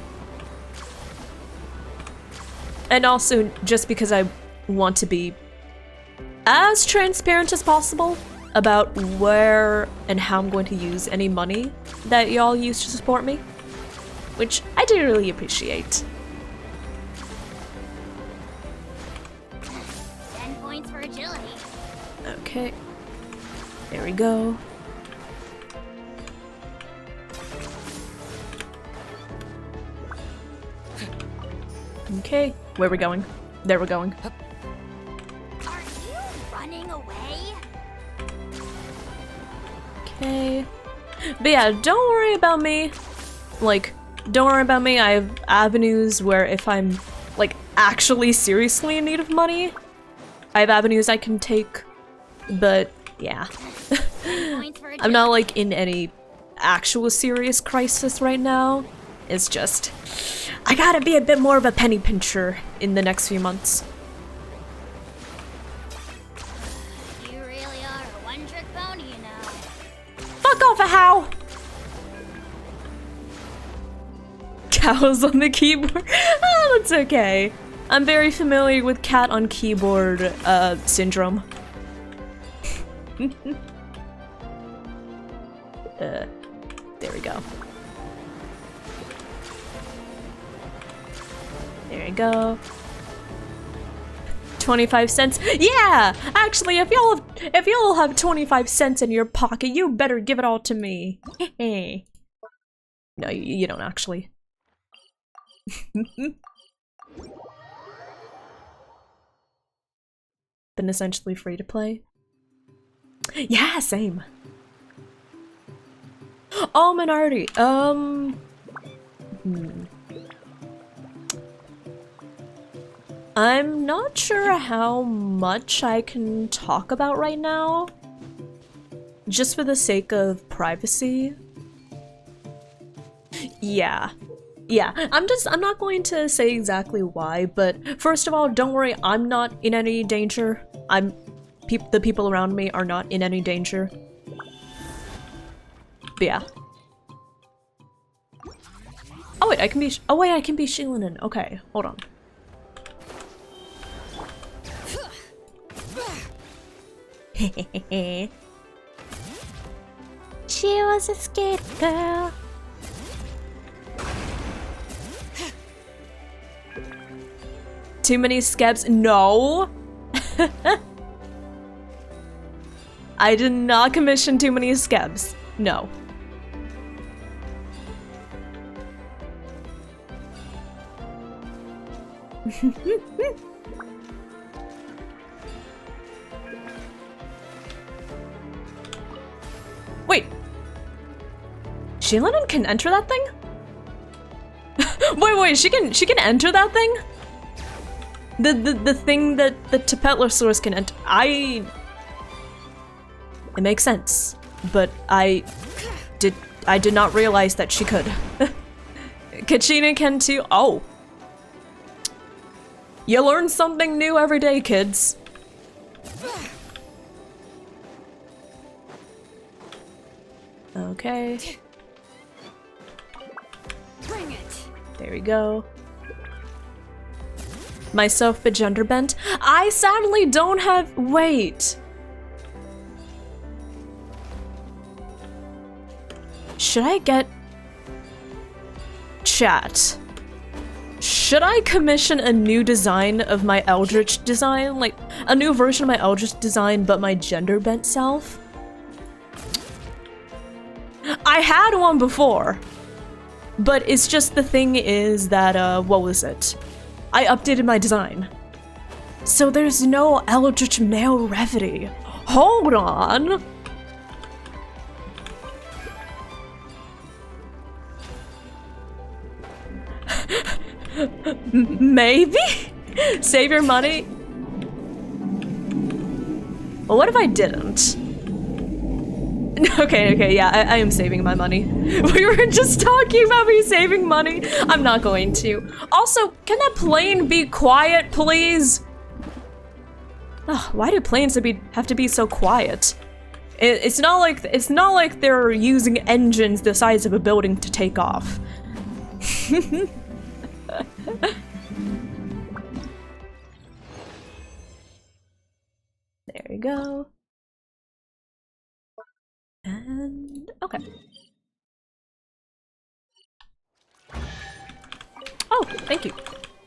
And also, just because I want to be as transparent as possible about where and how I'm going to use any money that y'all use to support me. Which I do really appreciate. 10 points for agility. Okay. There we go. Okay, where are we going? There we're going. Are you running away? Okay. But yeah, don't worry about me. Like, don't worry about me. I have avenues where if I'm, like, actually seriously in need of money, I have avenues I can take. But, yeah. I'm not, like, in any actual serious crisis right now. It's just, I gotta be a bit more of a penny pincher in the next few months. You really are a one-trick pony, you know. Fuck off, a how! Cows on the keyboard. Oh, that's okay. I'm very familiar with cat on keyboard syndrome. There we go. There we go. 25 cents. Yeah! Actually, if y'all have 25 cents in your pocket, you better give it all to me. No, you don't actually. Been essentially free to play. Yeah, same. Oh, minority. I'm not sure how much I can talk about right now. Just for the sake of privacy. Yeah. Yeah, I'm not going to say exactly why, but first of all, don't worry, I'm not in any danger. The people around me are not in any danger. But yeah. Oh wait, I can be Shilinen. Okay, hold on. She was a skate girl. Too many skebs? No! I did not commission too many skebs. No. Wait. Shilinen can enter that thing? wait, she can enter that thing? The thing that the Tapetlosaurus can enter. It makes sense, but I did not realize that she could. Kachina can too. Oh. You learn something new every day, kids. Okay. Bring it. There we go. Myself but gender bent. I sadly don't have. Wait. Should I get chat? Should I commission a new design of my Eldritch design? Like, a new version of my Eldritch design, but my gender bent self? I had one before, but it's just the thing is that, what was it? I updated my design. So there's no Eldritch male Revity. Hold on! Maybe? Save your money? Well, what if I didn't? Okay, yeah, I am saving my money. We were just talking about me saving money. I'm not going to. Also, can that plane be quiet, please? Ugh, why do planes have to be so quiet? It's not like they're using engines the size of a building to take off. There we go. And okay. Oh, thank you.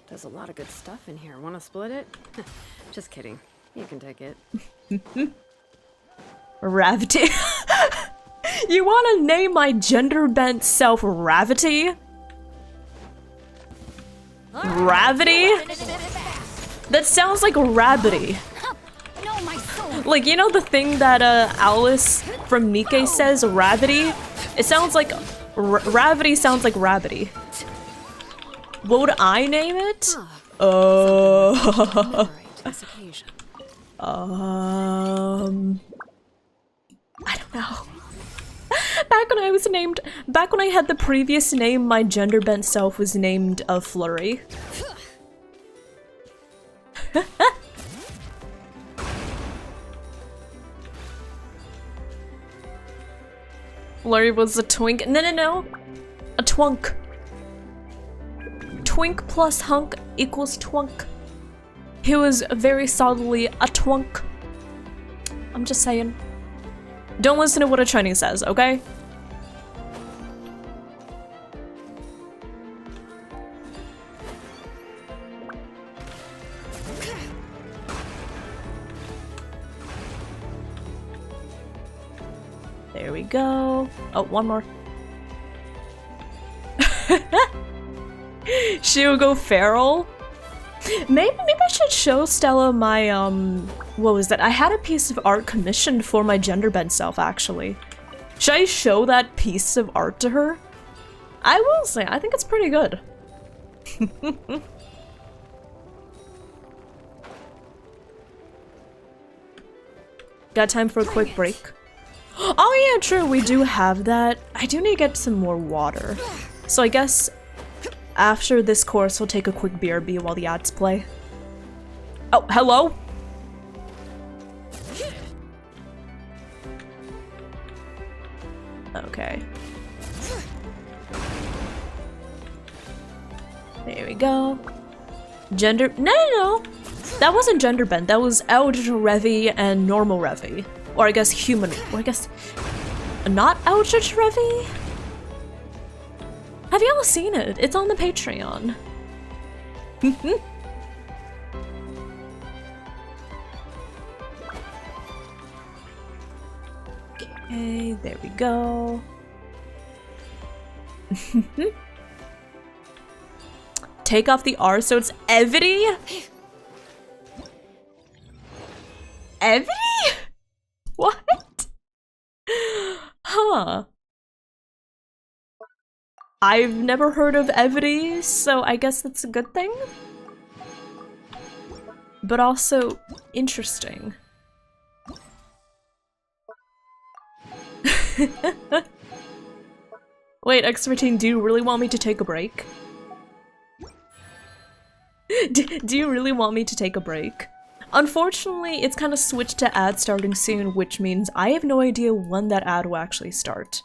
There's a lot of good stuff in here. Want to split it? Just kidding. You can take it. Ravity. You want to name my gender bent self Ravity? Ravity? That sounds like Rabbity. No, my soul. Like, you know the thing that Alice from Nikke says, Rabbity? It sounds like Ravity sounds like Rabbity. What would I name it? I don't know. Back when I had the previous name, my gender bent self was named Flurry. Flurry was a twink. No. A twunk. Twink plus hunk equals twunk. He was very solidly a twunk. I'm just saying. Don't listen to what a Chinese says, okay? There we go. Oh, one more. She'll go feral. Maybe I should show Stella my, what was that? I had a piece of art commissioned for my gender bent self, actually. Should I show that piece of art to her? I will say, I think it's pretty good. Got time for a quick break? Oh yeah, true, we do have that. I do need to get some more water. So I guess after this course, we'll take a quick BRB while the ads play. Oh, hello? Okay. There we go. Gender- no! That wasn't gender bent, that was Eldritch Revy and normal Revy. Or I guess human- or I guess- not Eldritch Revy? Have y'all seen it? It's on the Patreon. Okay, there we go. Take off the R so it's Evity? Evity? What? Huh. I've never heard of Evity, so I guess that's a good thing? But also, interesting. Wait, X13, do you really want me to take a break? Do you really want me to take a break? Unfortunately, it's kind of switched to ad starting soon, which means I have no idea when that ad will actually start.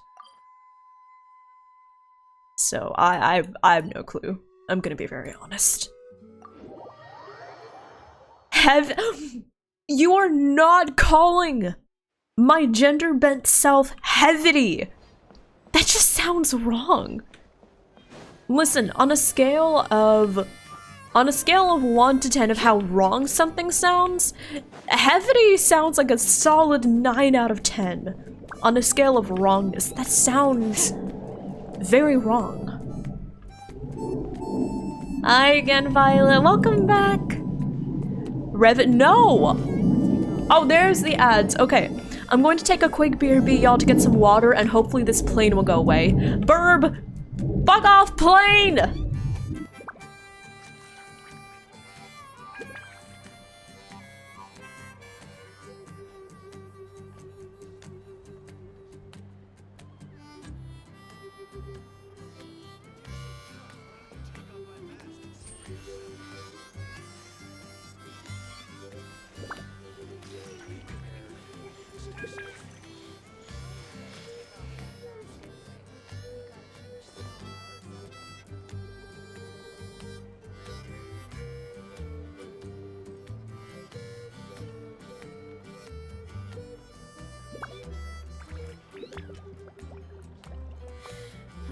So I have no clue. I'm gonna be very honest. You are not calling my gender bent self Hevity. That just sounds wrong. Listen, on a scale of 1 to 10 of how wrong something sounds, Hevity sounds like a solid 9 out of 10. On a scale of wrongness, that sounds very wrong. Hi again, Violet. Welcome back. No! Oh, there's the ads. Okay. I'm going to take a quick BRB, y'all, to get some water, and hopefully this plane will go away. Burb! Fuck off, plane!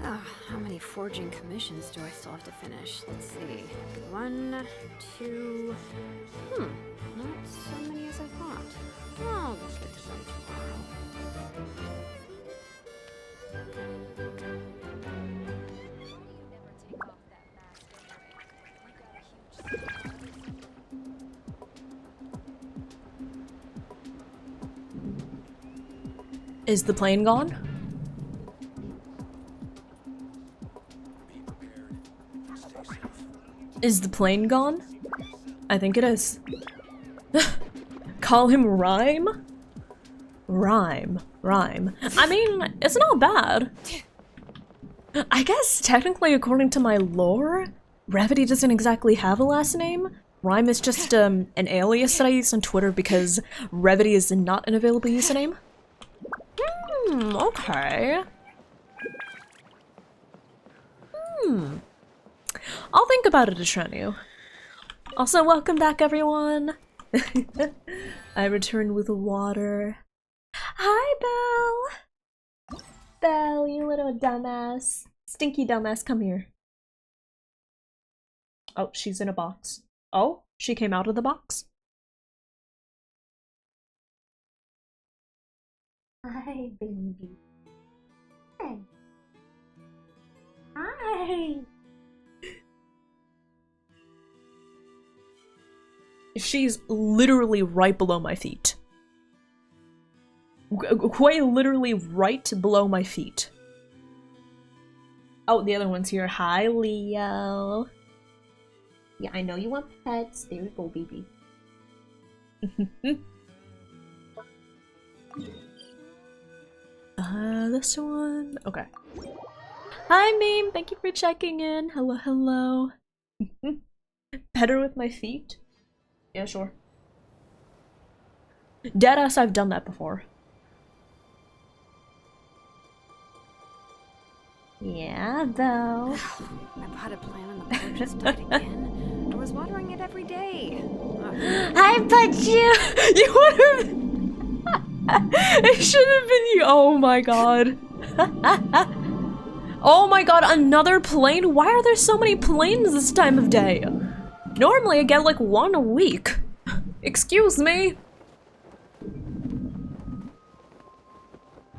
Oh, how many forging commissions do I still have to finish? Let's see. 1, 2... not so many as I thought. I'll just get to them tomorrow. Is the plane gone? Is the plane gone? I think it is. Call him Rhyme? Rhyme. I mean, it's not bad. I guess technically, according to my lore, Revity doesn't exactly have a last name. Rhyme is just an alias that I use on Twitter because Revity is not an available username. Okay. I'll think about it, Atrenu. Also, welcome back, everyone! I return with water. Hi, Belle! Belle, you little dumbass. Stinky dumbass, come here. Oh, she's in a box. Oh, she came out of the box? Hi, baby. Hi. Hi! She's literally right below my feet. Quite literally right below my feet. Oh, the other one's here. Hi, Leo. Yeah, I know you want pets. There we go, baby. This one? Okay. Hi, meme. Thank you for checking in. Hello, hello. Better with my feet? Yeah, sure. Deadass, I've done that before. Yeah, though. My potted plant on the porch just died again. I was watering it every day. I put you! You would've... It should have been you. Oh my god. Oh my god, another plane? Why are there so many planes this time of day? Normally I get like one a week. Excuse me.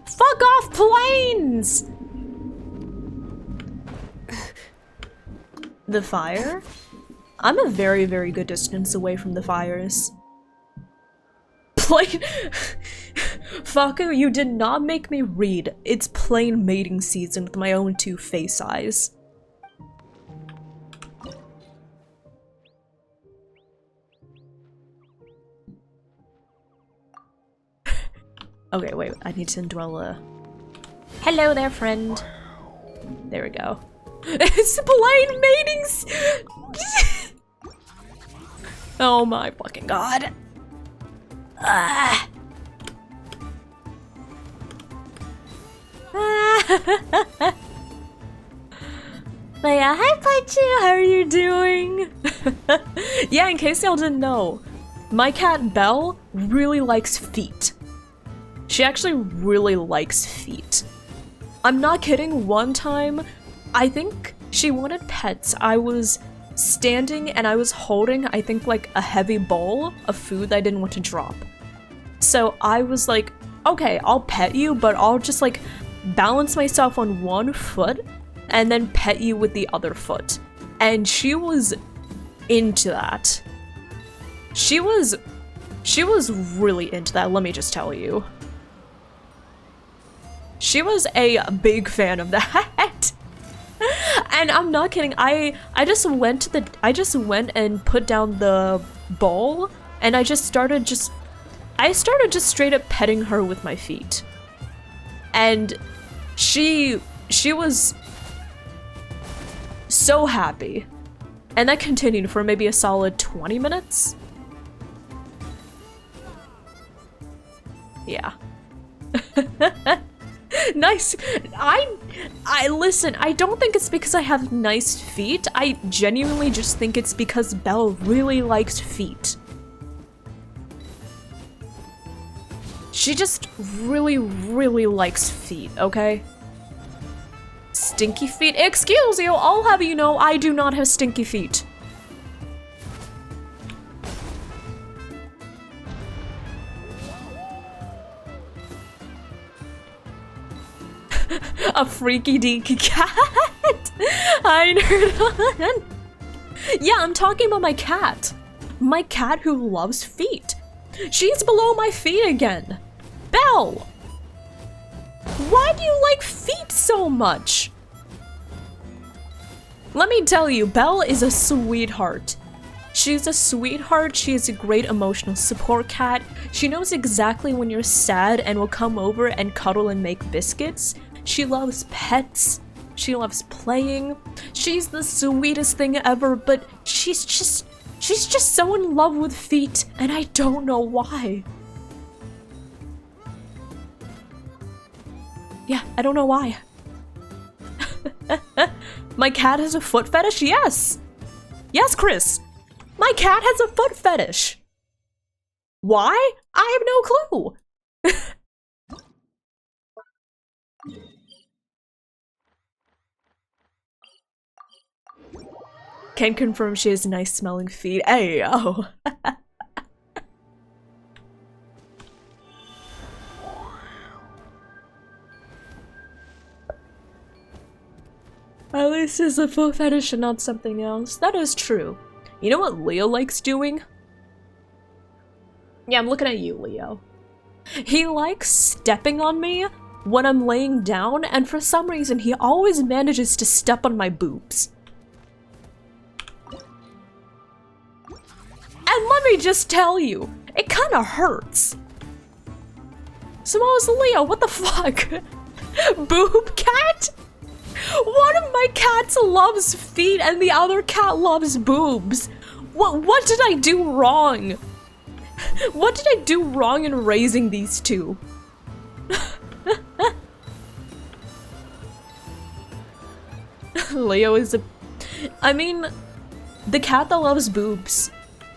Fuck off, planes! The fire? I'm a very, very good distance away from the fires. Plane- Fucker, you did not make me read. It's plane mating season with my own two face eyes. Okay, wait, I need to indwell a... Hello there, friend. There we go. It's plane matings! Oh my fucking god. Ah. But yeah, hi Paichu, how are you doing? Yeah, in case y'all didn't know, my cat Belle really likes feet. She actually really likes feet. I'm not kidding, one time, I think she wanted pets. I was standing and I was holding, I think, like a heavy bowl of food that I didn't want to drop. So I was like, okay, I'll pet you, but I'll just like balance myself on one foot and then pet you with the other foot. And she was into that. She was really into that, let me just tell you. She was a big fan of that. And I'm not kidding, I just went and put down the bowl and I started just straight up petting her with my feet. And she was so happy. And that continued for maybe a solid 20 minutes. Yeah. Nice. I listen, I don't think it's because I have nice feet. I genuinely just think it's because Belle really likes feet. She just really, really likes feet, okay? Stinky feet? Excuse you, I'll have you know I do not have stinky feet. A freaky deaky cat. I nerd on. Yeah, I'm talking about my cat. My cat who loves feet. She's below my feet again. Belle! Why do you like feet so much? Let me tell you, Belle is a sweetheart. She's a sweetheart, she is a great emotional support cat. She knows exactly when you're sad and will come over and cuddle and make biscuits. She loves pets. She loves playing. She's the sweetest thing ever, but she's just so in love with feet, and I don't know why. Yeah, I don't know why. My cat has a foot fetish? Yes! Yes, Chris! My cat has a foot fetish! Why? I have no clue! Can confirm she has nice smelling feet. Hey, oh. At least it's a foot fetish and not something else. That is true. You know what Leo likes doing? Yeah, I'm looking at you, Leo. He likes stepping on me when I'm laying down, and for some reason he always manages to step on my boobs. And let me just tell you, it kinda hurts. Smol's Leo, what the fuck? Boob cat? One of my cats loves feet and the other cat loves boobs. What did I do wrong? What did I do wrong in raising these two? Leo is a... I mean, the cat that loves boobs,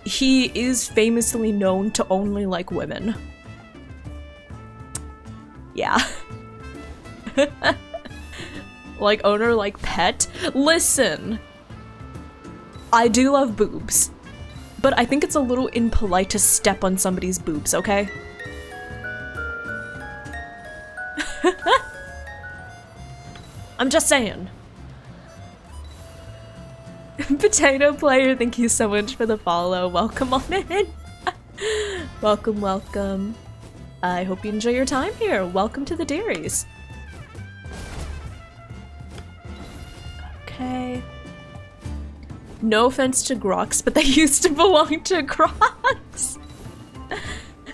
he is famously known to only like women. Yeah. Like owner, like pet. Listen, I do love boobs, but I think it's a little impolite to step on somebody's boobs, okay? I'm just saying. Potato player, thank you so much for the follow. Welcome on in. Welcome, welcome. I hope you enjoy your time here. Welcome to the dairies. Okay. No offense to Grox, but they used to belong to Grox.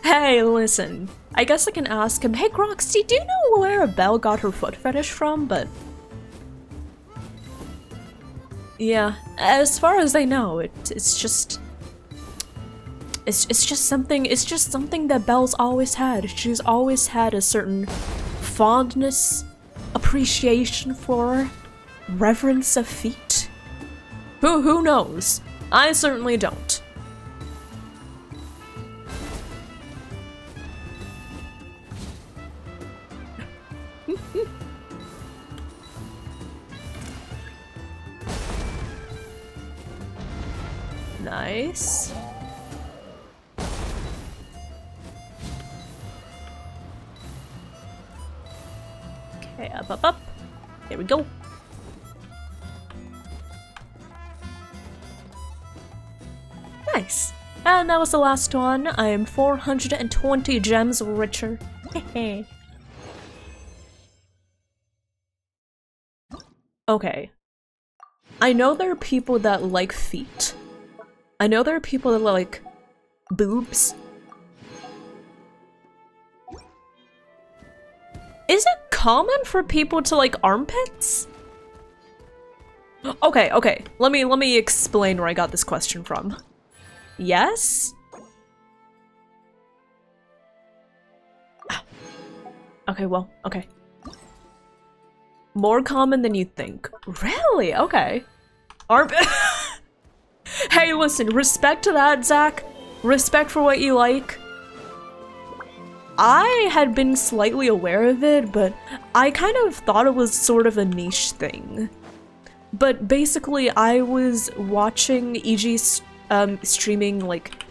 Hey, listen. I guess I can ask him, hey Grox, do you know where Belle got her foot fetish from? But yeah, as far as I know, it's just something that Belle's always had. She's always had a certain fondness, appreciation for, reverence of feet. Who knows? I certainly don't. Nice. Okay, up. There we go. Nice. And that was the last one. I am 420 gems richer. Okay. I know there are people that like feet. I know there are people that like boobs. Is it common for people to like armpits? Okay. Let me explain where I got this question from. Yes? Okay, well, okay. More common than you'd think. Really? Okay. Armpit. Hey, listen, respect to that, Zach. Respect for what you like. I had been slightly aware of it, but I kind of thought it was sort of a niche thing. But basically, I was watching EG streaming, like...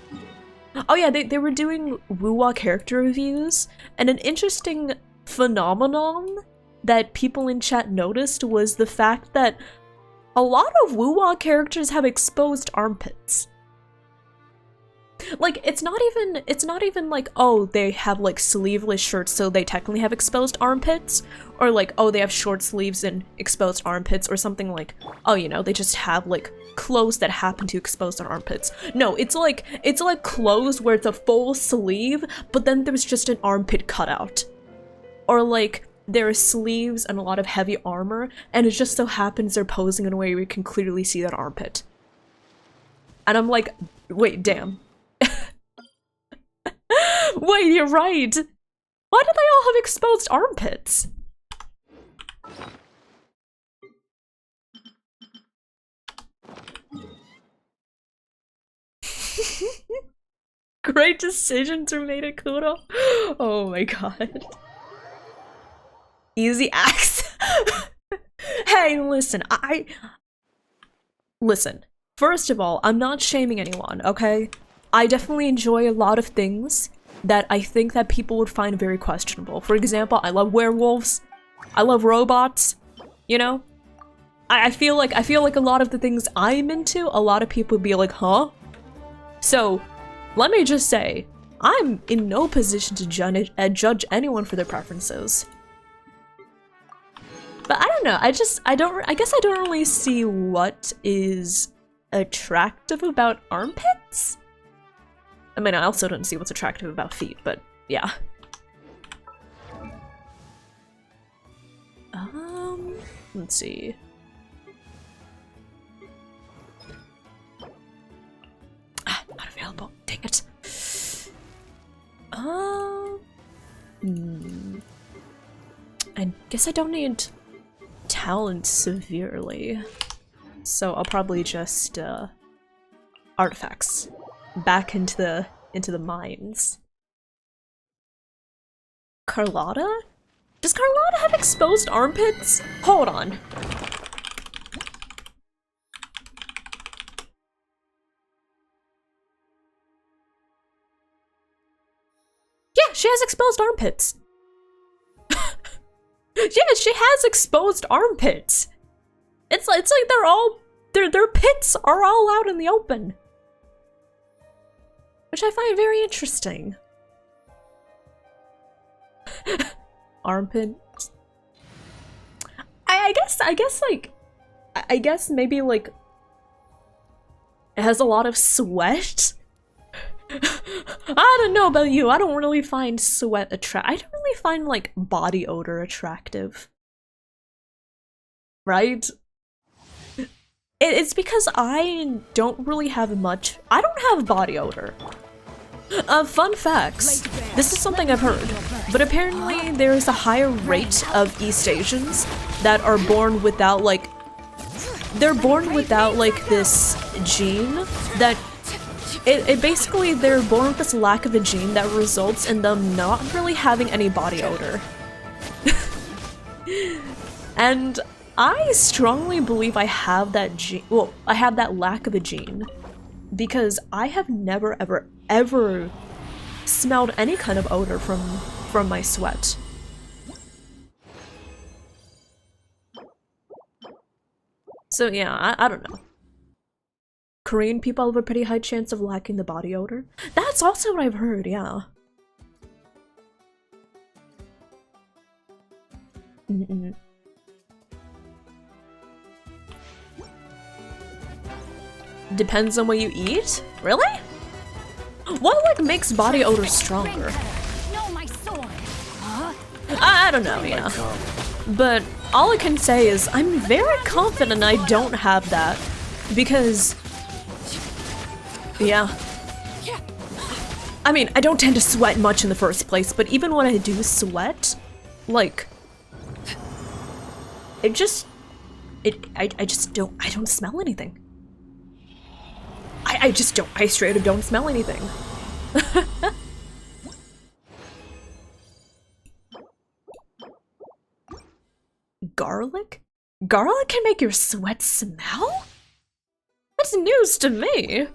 Oh yeah, they were doing Woowa character reviews, and an interesting phenomenon that people in chat noticed was the fact that a lot of Woowa characters have exposed armpits. Like, it's not even like, oh, they have like sleeveless shirts so they technically have exposed armpits, or like, oh, they have short sleeves and exposed armpits, or something like, oh, you know, they just have like clothes that happen to expose their armpits. No, it's like clothes where it's a full sleeve, but then there's just an armpit cutout. Or like, there are sleeves and a lot of heavy armor, and it just so happens they're posing in a way where you can clearly see that armpit. And I'm like, wait, damn. Wait, you're right! Why do they all have exposed armpits? Great decisions were made at Kudo. Oh my god. Easy axe. Hey, listen, Listen, first of all, I'm not shaming anyone, okay? I definitely enjoy a lot of things that I think that people would find very questionable. For example, I love werewolves. I love robots. You know? I feel like a lot of the things I'm into, a lot of people would be like, huh? So, let me just say, I'm in no position to judge anyone for their preferences. But I don't know, I guess I don't really see what is attractive about armpits? I mean, I also don't see what's attractive about feet, but yeah. Let's see. Ah, not available. Dang it. I guess I don't need talent severely. So I'll probably just artifacts back into the mines. Carlotta? Does Carlotta have exposed armpits? Hold on. Yeah, she has exposed armpits. Yeah, she has exposed armpits. It's like they're all their pits are all out in the open. Which I find very interesting. Armpit. I guess maybe like it has a lot of sweat. I don't know about you, I don't really find sweat I don't really find like body odor attractive. Right? It's because I don't really have much. I don't have body odor. Fun facts. This is something I've heard, but apparently there is a higher rate of East Asians that are born without like they're born without like this gene that it basically they're born with this lack of a gene that results in them not really having any body odor. And I strongly believe I have that gene. Well, I have that lack of a gene because I have never ever smelled any kind of odor from my sweat. So yeah, I don't know. Korean people have a pretty high chance of lacking the body odor. That's also what I've heard, yeah. Depends on what you eat? Really? What like makes body odor stronger? I don't know, yeah. But all I can say is I'm very confident I don't have that because yeah. I mean, I don't tend to sweat much in the first place, but even when I do sweat, like I just don't smell anything. I just don't, I straight up don't smell anything. Garlic? Garlic can make your sweat smell? That's news to me.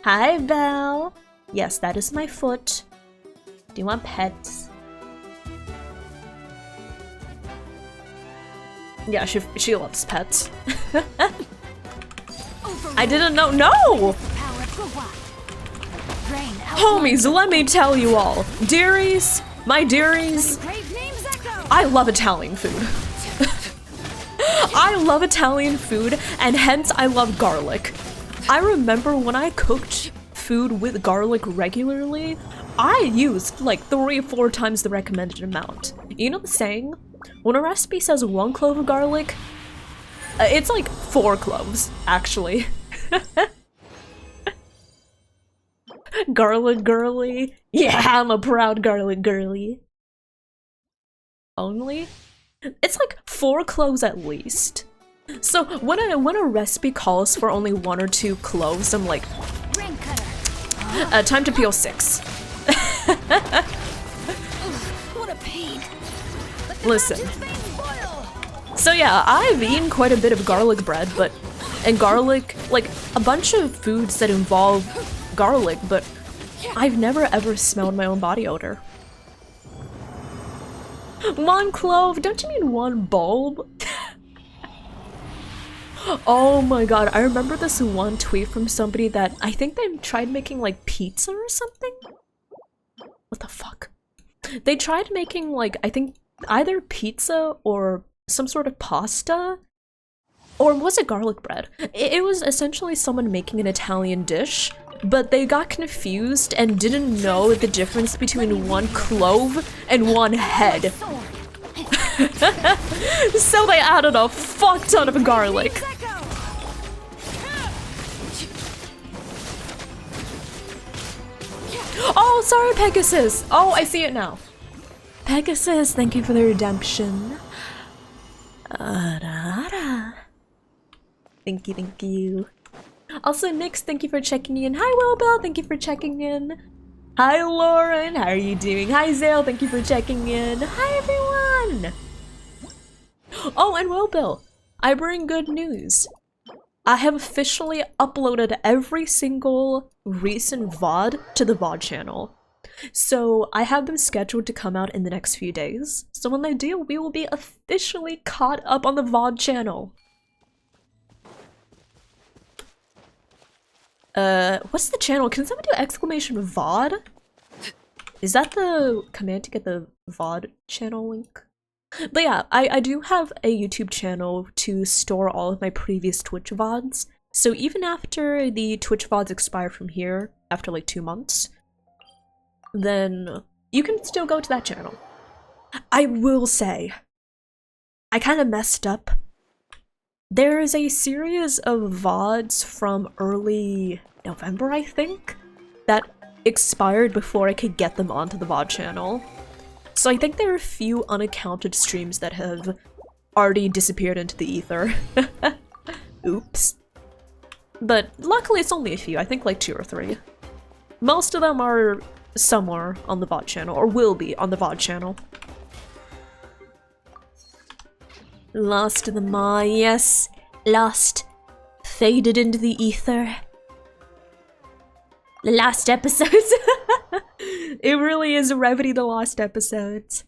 Hi, Belle. Yes, that is my foot. Do you want pets? Yeah, she loves pets. I didn't know. No! Homies, let me tell you all. Dearies, my dearies, I love Italian food. I love Italian food, and hence I love garlic. I remember when I cooked food with garlic regularly, I used like 3 or 4 times the recommended amount. You know the saying? When a recipe says 1 clove of garlic, it's like 4 cloves, actually. Garlic girly? Yeah, I'm a proud garlic girly. Only? It's like 4 cloves at least. So when a recipe calls for only 1 or 2 cloves, I'm like, time to peel 6. What a pain. Listen. So yeah, I've eaten quite a bit of garlic bread, and garlic, like a bunch of foods that involve garlic, but I've never ever smelled my own body odor. 1 clove? Don't you mean 1 bulb? Oh my god, I remember this one tweet from somebody that I think they tried making like pizza or something? What the fuck? They tried making like, I think either pizza or some sort of pasta? Or was it garlic bread? It was essentially someone making an Italian dish, but they got confused and didn't know the difference between 1 clove and 1 head. So they added a fuck ton of garlic. Oh, sorry, Pegasus. Oh, I see it now. Pegasus, thank you for the redemption. Thank you, thank you. Also, Nyx, thank you for checking in. Hi, Wilbell, thank you for checking in. Hi, Lauren, how are you doing? Hi, Zale, thank you for checking in. Hi, everyone. Oh, and Wilbell, I bring good news. I have officially uploaded every single recent VOD to the VOD channel. So I have them scheduled to come out in the next few days. So when they do, we will be officially caught up on the VOD channel. What's the channel? Can someone do exclamation VOD? Is that the command to get the VOD channel link? But yeah, I do have a YouTube channel to store all of my previous Twitch VODs. So even after the Twitch VODs expire from here, after like 2 months, then you can still go to that channel. I will say, I kind of messed up. There is a series of VODs from early November, I think, that expired before I could get them onto the VOD channel. So I think there are a few unaccounted streams that have already disappeared into the ether. Oops. But luckily it's only a few, I think like 2 or 3. Most of them are somewhere on the VOD channel, or will be on the VOD channel. Lost in the maw, yes. Lost. Faded into the ether. The last episodes. It really is Revity, the last episodes.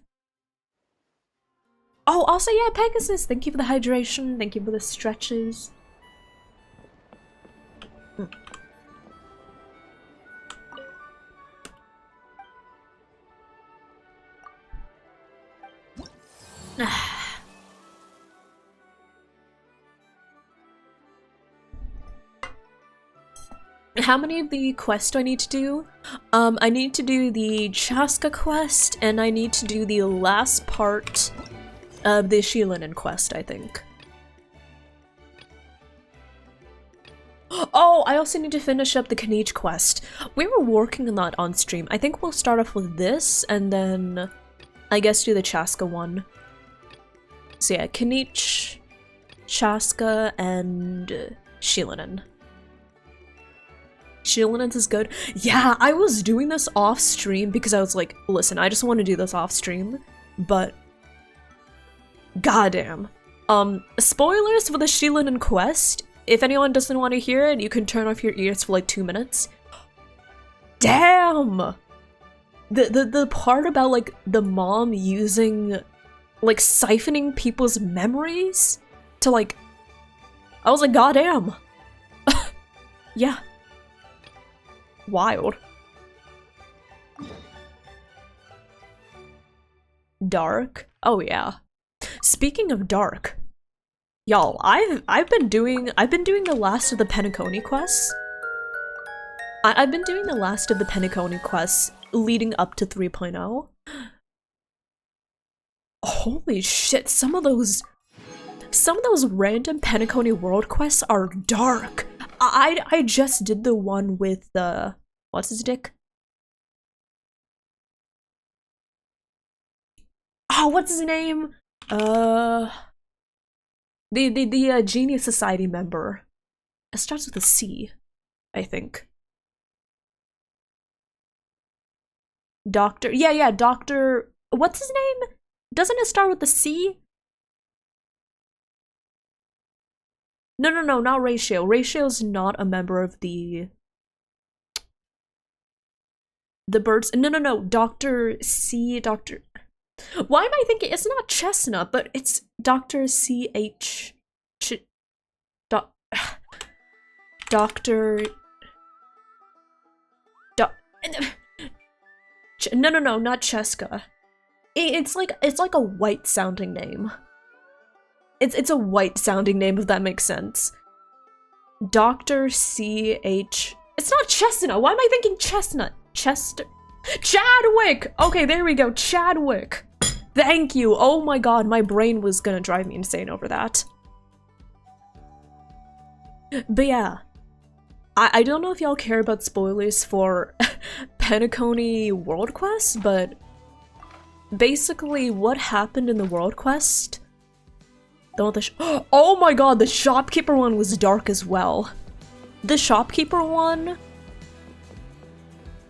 Oh, also, yeah, Pegasus, thank you for the hydration, thank you for the stretches. How many of the quests do I need to do? I need to do the Chasca quest, and I need to do the last part of the Shilinen quest, I think. Oh, I also need to finish up the Kniech quest. We were working on that on stream. I think we'll start off with this, and then I guess do the Chasca one. So yeah, Kniech, Chasca, and Shilinen. Shilinen is good. Yeah, I was doing this off stream because I was like, listen, I just want to do this off stream, but goddamn. Spoilers for the Shilinen quest. If anyone doesn't want to hear it, you can turn off your ears for like 2 minutes. Damn! The part about like the mom using, like, siphoning people's memories to like, I was like, goddamn. Yeah. Wild. Dark? Oh yeah. Speaking of dark, y'all, I've been doing the last of the Penacony quests. I've been doing the last of the Penacony quests leading up to 3.0. Holy shit, some of those random Penacony world quests are dark. I just did the one with the what's his dick? Oh, what's his name? The Genius Society member. It starts with a C, I think. Doctor. Yeah, Doctor. What's his name? Doesn't it start with a C? No, not Ratio. Ratio's not a member of the birds. No. Dr. C. Dr. Why am I thinking it's not Chestnut, but it's Dr. C.H. Dr. No, not Chesca. It's like a white sounding name. It's a white sounding name, if that makes sense. Dr. C.H. It's not Chestnut. Why am I thinking Chestnut? Chadwick! Okay, there we go. Chadwick. Thank you! Oh my god, my brain was gonna drive me insane over that. But yeah, I don't know if y'all care about spoilers for Penacony World Quest, but basically what happened in the World Quest... Oh my god, the shopkeeper one was dark as well. The shopkeeper one...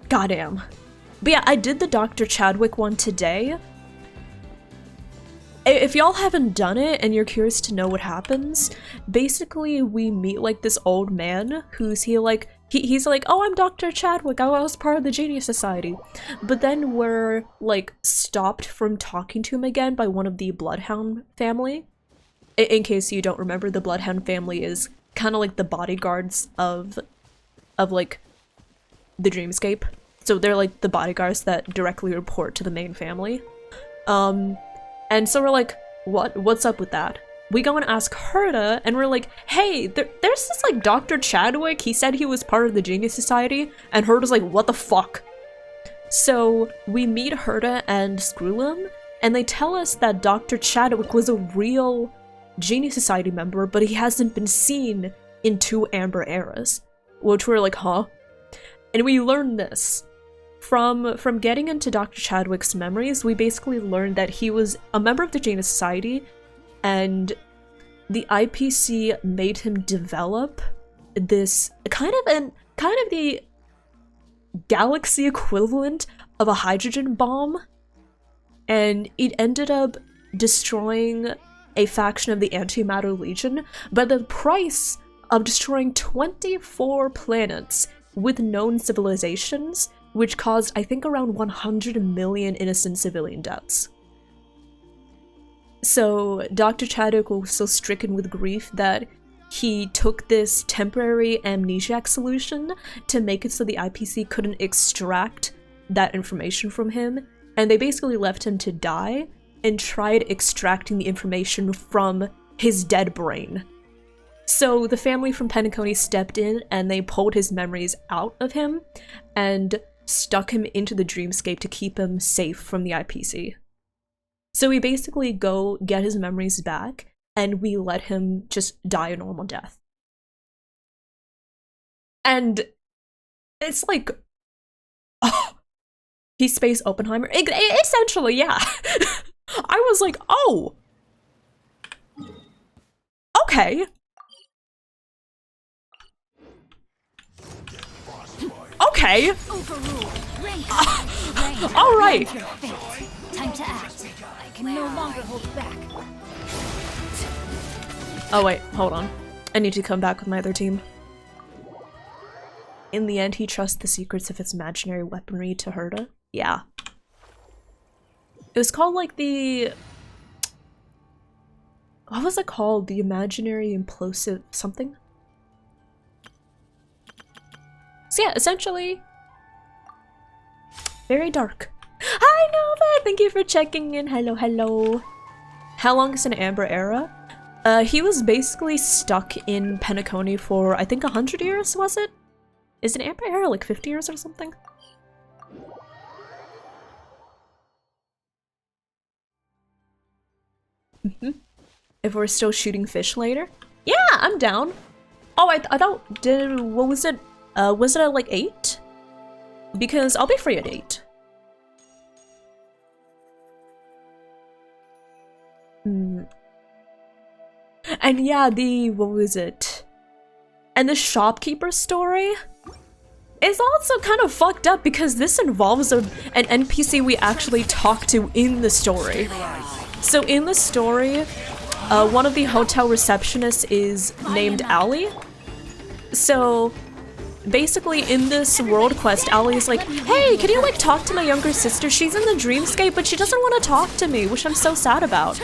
Goddamn. But yeah, I did the Dr. Chadwick one today. If y'all haven't done it and you're curious to know what happens, basically we meet like this old man who's he's like, oh, I'm Dr. Chadwick, I was part of the Genius Society. But then we're like stopped from talking to him again by one of the Bloodhound family. In case you don't remember, the Bloodhound family is kind of like the bodyguards of like the Dreamscape. So they're like the bodyguards that directly report to the main family. And so we're like, what's up with that? We go and ask Herta, and we're like, hey, there's this like Dr. Chadwick, he said he was part of the Genius Society, and Herta's like, what the fuck? So we meet Herta and Screwlim, and they tell us that Dr. Chadwick was a real Genius Society member, but he hasn't been seen in 2 Amber Eras. Which we're like, huh? And we learned this. From getting into Dr. Chadwick's memories, we basically learned that he was a member of the Genius Society, and the IPC made him develop this kind of the galaxy equivalent of a hydrogen bomb, and it ended up destroying a faction of the Antimatter Legion, but the price of destroying 24 planets with known civilizations, which caused, I think, around 100 million innocent civilian deaths. So Dr. Chadwick was so stricken with grief that he took this temporary amnesiac solution to make it so the IPC couldn't extract that information from him, and they basically left him to die and tried extracting the information from his dead brain. So the family from Penacony stepped in and they pulled his memories out of him and stuck him into the dreamscape to keep him safe from the IPC. So we basically go get his memories back and we let him just die a normal death. And it's like, oh, he's Space Oppenheimer. Essentially, yeah. I was like, oh, okay. Okay. All right. Time to act. I can no longer hold back. Oh wait, hold on. I need to come back with my other team. In the end, he trusts the secrets of his imaginary weaponry to Herta. Yeah. It was called like the... What was it called? The imaginary implosive something? So yeah, essentially... Very dark. Hi Nova! Thank you for checking in. Hello, hello. How long is an Amber Era? He was basically stuck in Penacony for, I think, 100 years, was it? Is an Amber Era like 50 years or something? If we're still shooting fish later? Yeah, I'm down. Oh, I thought, what was it? Was it at like 8? Because I'll be free at 8. And yeah, what was it? And the shopkeeper story is also kind of fucked up because this involves an NPC we actually talk to in the story. So in the story, one of the hotel receptionists is named Allie. So basically in this world quest, Allie is like, hey, can you like talk to my younger sister? She's in the dreamscape, but she doesn't want to talk to me, which I'm so sad about.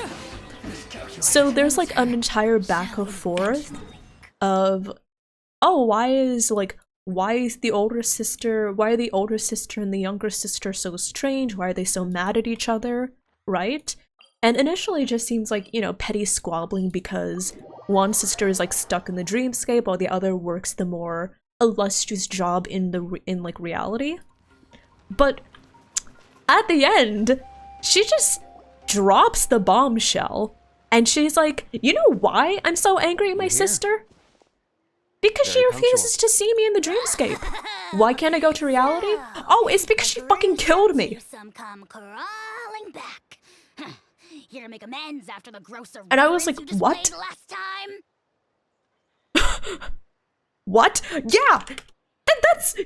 So there's like an entire back and forth of, oh, why are the older sister and the younger sister so strange? Why are they so mad at each other, right? And initially it just seems like, you know, petty squabbling because one sister is like stuck in the dreamscape while the other works the more illustrious job in like reality. But at the end, she just drops the bombshell, and she's like, you know why I'm so angry at my Here. sister? Because she Very refuses to see me in the dreamscape. Why can't I go to reality? Oh, it's because she fucking killed me. You some come crawling back. Here to make amends after the gross And I was like, irreverence you what? displayed last time. What? Yeah! And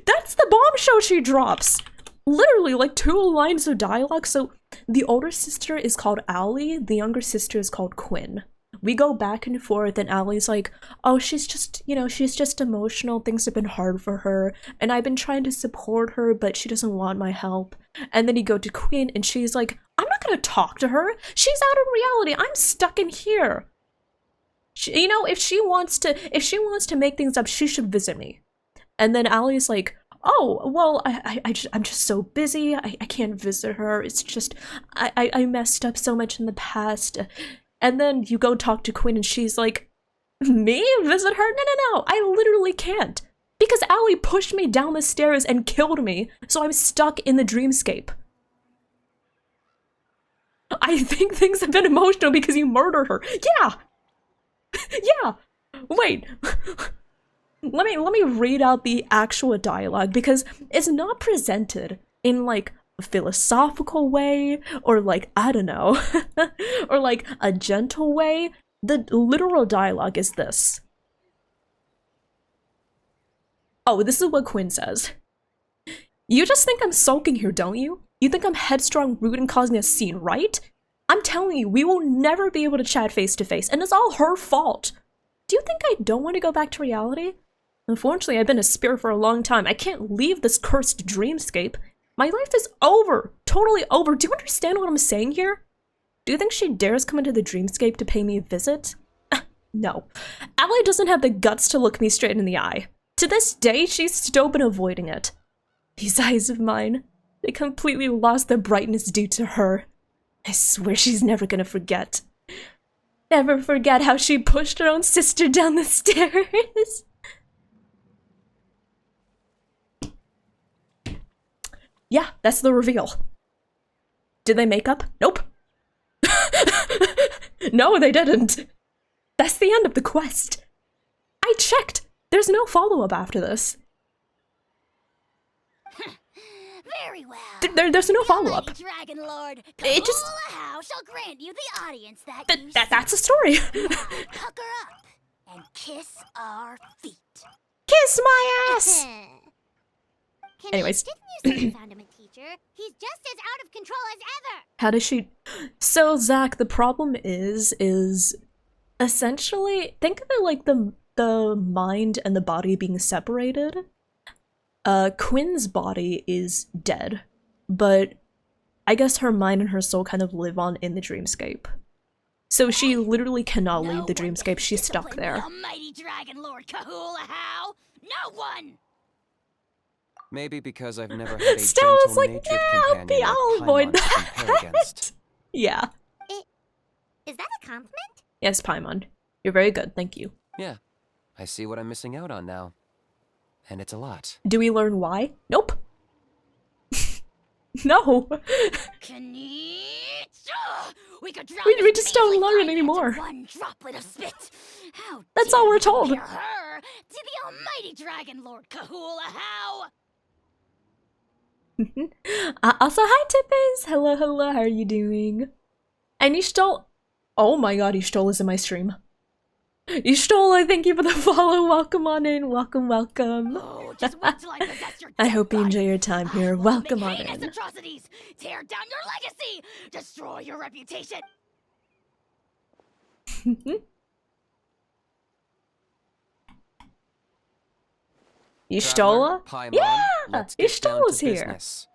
that's the bombshell she drops. Literally, like 2 lines of dialogue. So the older sister is called Allie, the younger sister is called Quinn. We go back and forth, and Allie's like, oh, she's just, you know, she's just emotional. Things have been hard for her, and I've been trying to support her, but she doesn't want my help. And then you go to Quinn, and she's like, I'm not gonna talk to her. She's out of reality. I'm stuck in here. You know, if she wants to make things up, she should visit me. And then Allie's like, oh, well, I'm just so busy. I can't visit her. It's just, I messed up so much in the past. And then you go talk to Quinn and she's like, me? Visit her? No, I literally can't. Because Allie pushed me down the stairs and killed me, so I'm stuck in the dreamscape. I think things have been emotional because you murdered her. Yeah! Yeah! Wait. Let me read out the actual dialogue, because it's not presented in, like, a philosophical way, or like, I don't know, or like a gentle way. The literal dialogue is this. Oh, this is what Quinn says. You just think I'm sulking here, don't you? You think I'm headstrong, rude, and causing a scene, right? I'm telling you, we will never be able to chat face to face, and it's all her fault. Do you think I don't want to go back to reality? Unfortunately, I've been a spirit for a long time. I can't leave this cursed dreamscape. My life is over. Totally over. Do you understand what I'm saying here? Do you think she dares come into the dreamscape to pay me a visit? No. Allie doesn't have the guts to look me straight in the eye. To this day, she's still been avoiding it. These eyes of mine, they completely lost their brightness due to her. I swear she's never gonna forget. Never forget how she pushed her own sister down the stairs. Yeah, that's the reveal. Did they make up? Nope. No, they didn't. That's the end of the quest. I checked. There's no follow-up after this. Very well. There's no follow-up. The Dragon Lord It just- Kahula shall grant you the audience that you That's a story. now pucker up and kiss our feet. Kiss my ass! Kenny, Anyways. didn't you say you found him a teacher? He's just as out of control as ever. How does she... So, Zach, the problem is essentially, think of it like the mind and the body being separated. Quinn's body is dead, but I guess her mind and her soul kind of live on in the dreamscape. So she literally cannot leave the dreamscape. She's stuck there. The almighty Dragon Lord Kahula how? No one! Maybe because I've never had a Stella's like, gentle-natured nah, companion I'll like avoid Paimon to compare that. against. Yeah. Is that a compliment? Yes, Paimon. You're very good, thank you. Yeah, I see what I'm missing out on now. And it's a lot. Do we learn why? Nope. No. We could drown We this just don't measly learn finance anymore. in one droplet of spit. How That's dare all we're you told. compare her to the almighty Dragon Lord Kahula how? Also, hi, Tippers! Hello, hello, how are you doing? And Y'shtola... Oh my god, Y'shtola is in my stream. Y'shtola, thank you for the follow. Welcome on in. Welcome, welcome. Oh, just wait till I possess your I dead hope you body. enjoy your time I here. will Welcome make on heinous in. atrocities, tear down your legacy, destroy your reputation. Y'shtola? Paimon, Yeah! let's get down Y'shtola's to here. business.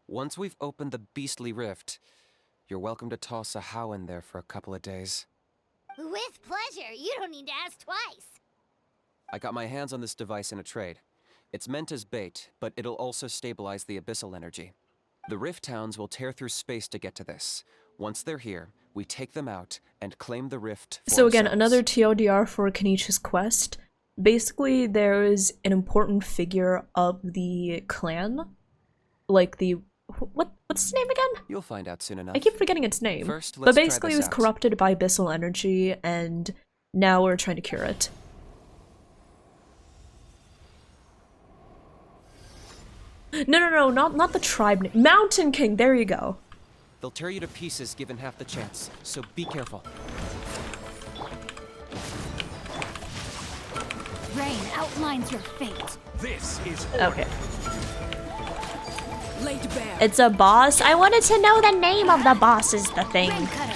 Once we've opened the beastly rift, you're welcome to toss a how in there for a couple of days. With pleasure. You don't need to ask twice. I got my hands on this device in a trade. It's meant as bait, but it'll also stabilize the abyssal energy. The rift towns will tear through space to get to this. Once they're here, we take them out and claim the rift for So again, ourselves. another TLDR for Kanichi's quest. Basically, there is an important figure of the clan. Like the... What What's his name again? You'll find out soon enough. I keep forgetting its name. First, But let's try basically, he this was out. corrupted by abyssal energy, and now we're trying to cure it. No, not the tribe. Mountain King, there you go. They'll tear you to pieces given half the chance, so be careful. Rain outlines your fate. This is Okay. laid bare. It's a boss. I wanted to know the name of the boss is the thing. Rain cutter.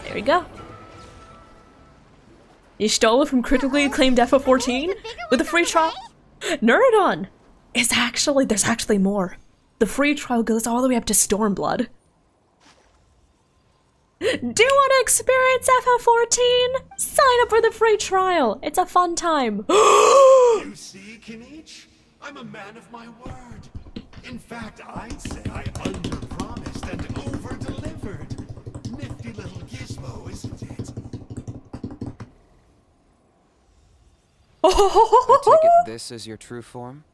There we go. You stole it from critically acclaimed FF14 with a free trial. Neurodon is actually, there's actually more. The free trial goes all the way up to Stormblood. Do you want to experience FF14? Sign up for the free trial. It's a fun time. You see, Kinich? I'm a man of my word. In fact, I'd say I under-promised and over-delivered. Nifty little gizmo, isn't it? I take it this is your true form?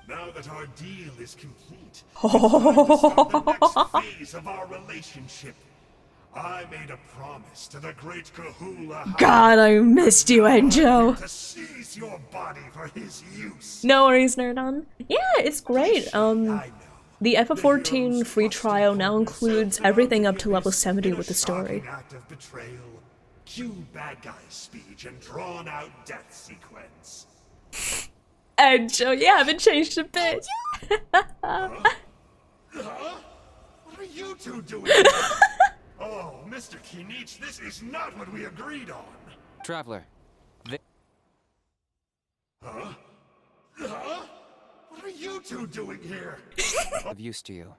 Now that our deal is complete, it's time to start the next phase of our relationship. I made a promise to the great Kahula Hound God, I missed you, Enjo. to seize your body for his use. No worries, Nerdon. Yeah, it's great. I know. The FF14 free trial now includes everything up to level 70 with the story. Act of betrayal, cue bad guy speech, and drawn out death sequence. Enjo, you haven't changed a bit. Huh? What are you two doing here? Oh, Mr. Kinich, this is not what we agreed on. Traveler, Huh? What are you two doing here? of use to you.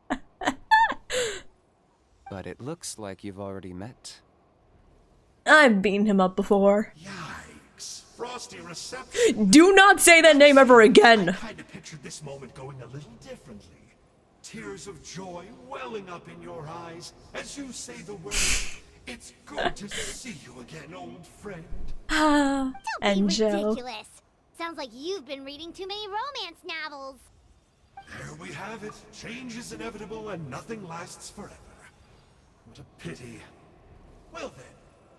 But it looks like you've already met. I've beaten him up before. Yikes. Frosty reception. Do not say that name ever I again. kind of pictured this moment going a little differently. Tears of joy welling up in your eyes as you say the word. It's good to see you again, old friend. Ah, Don't be Enjo. ridiculous. Sounds like you've been reading too many romance novels. There we have it. Change is inevitable and nothing lasts forever. What a pity. Well then,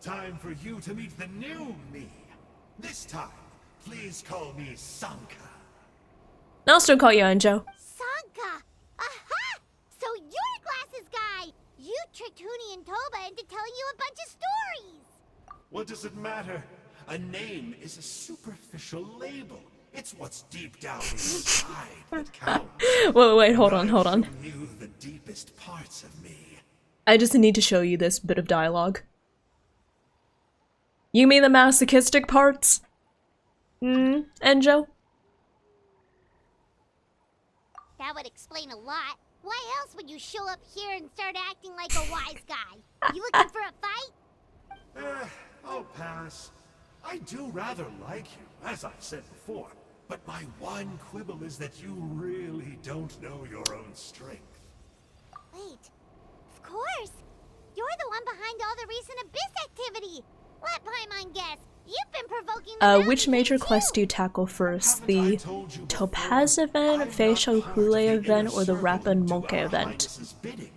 time for you to meet the new me. This time, please call me Sanka. I'll still call you Enjo. Sanka! Aha! So you're the glasses guy! You tricked Huni and Toba into telling you a bunch of stories! What does it matter? A name is a superficial label. It's what's deep down inside that counts. Wait, hold on. You knew the deepest parts of me. I just need to show you this bit of dialogue. You mean the masochistic parts? Enjo? That would explain a lot. Why else would you show up here and start acting like a wise guy? You looking for a fight? I'll pass. I do rather like you, as I've said before, but my one quibble is that you really don't know your own strength. Wait, of course. You're the one behind all the recent Abyss activity. Let Paimon guess. You've been provoking the Which Mountain major King quest too. do you tackle first? Haven't I The told you Topaz before? event, I'm Facial not part of Hule the event, inner or the circle Rappa to and do Monke Our event? Highness's bidding.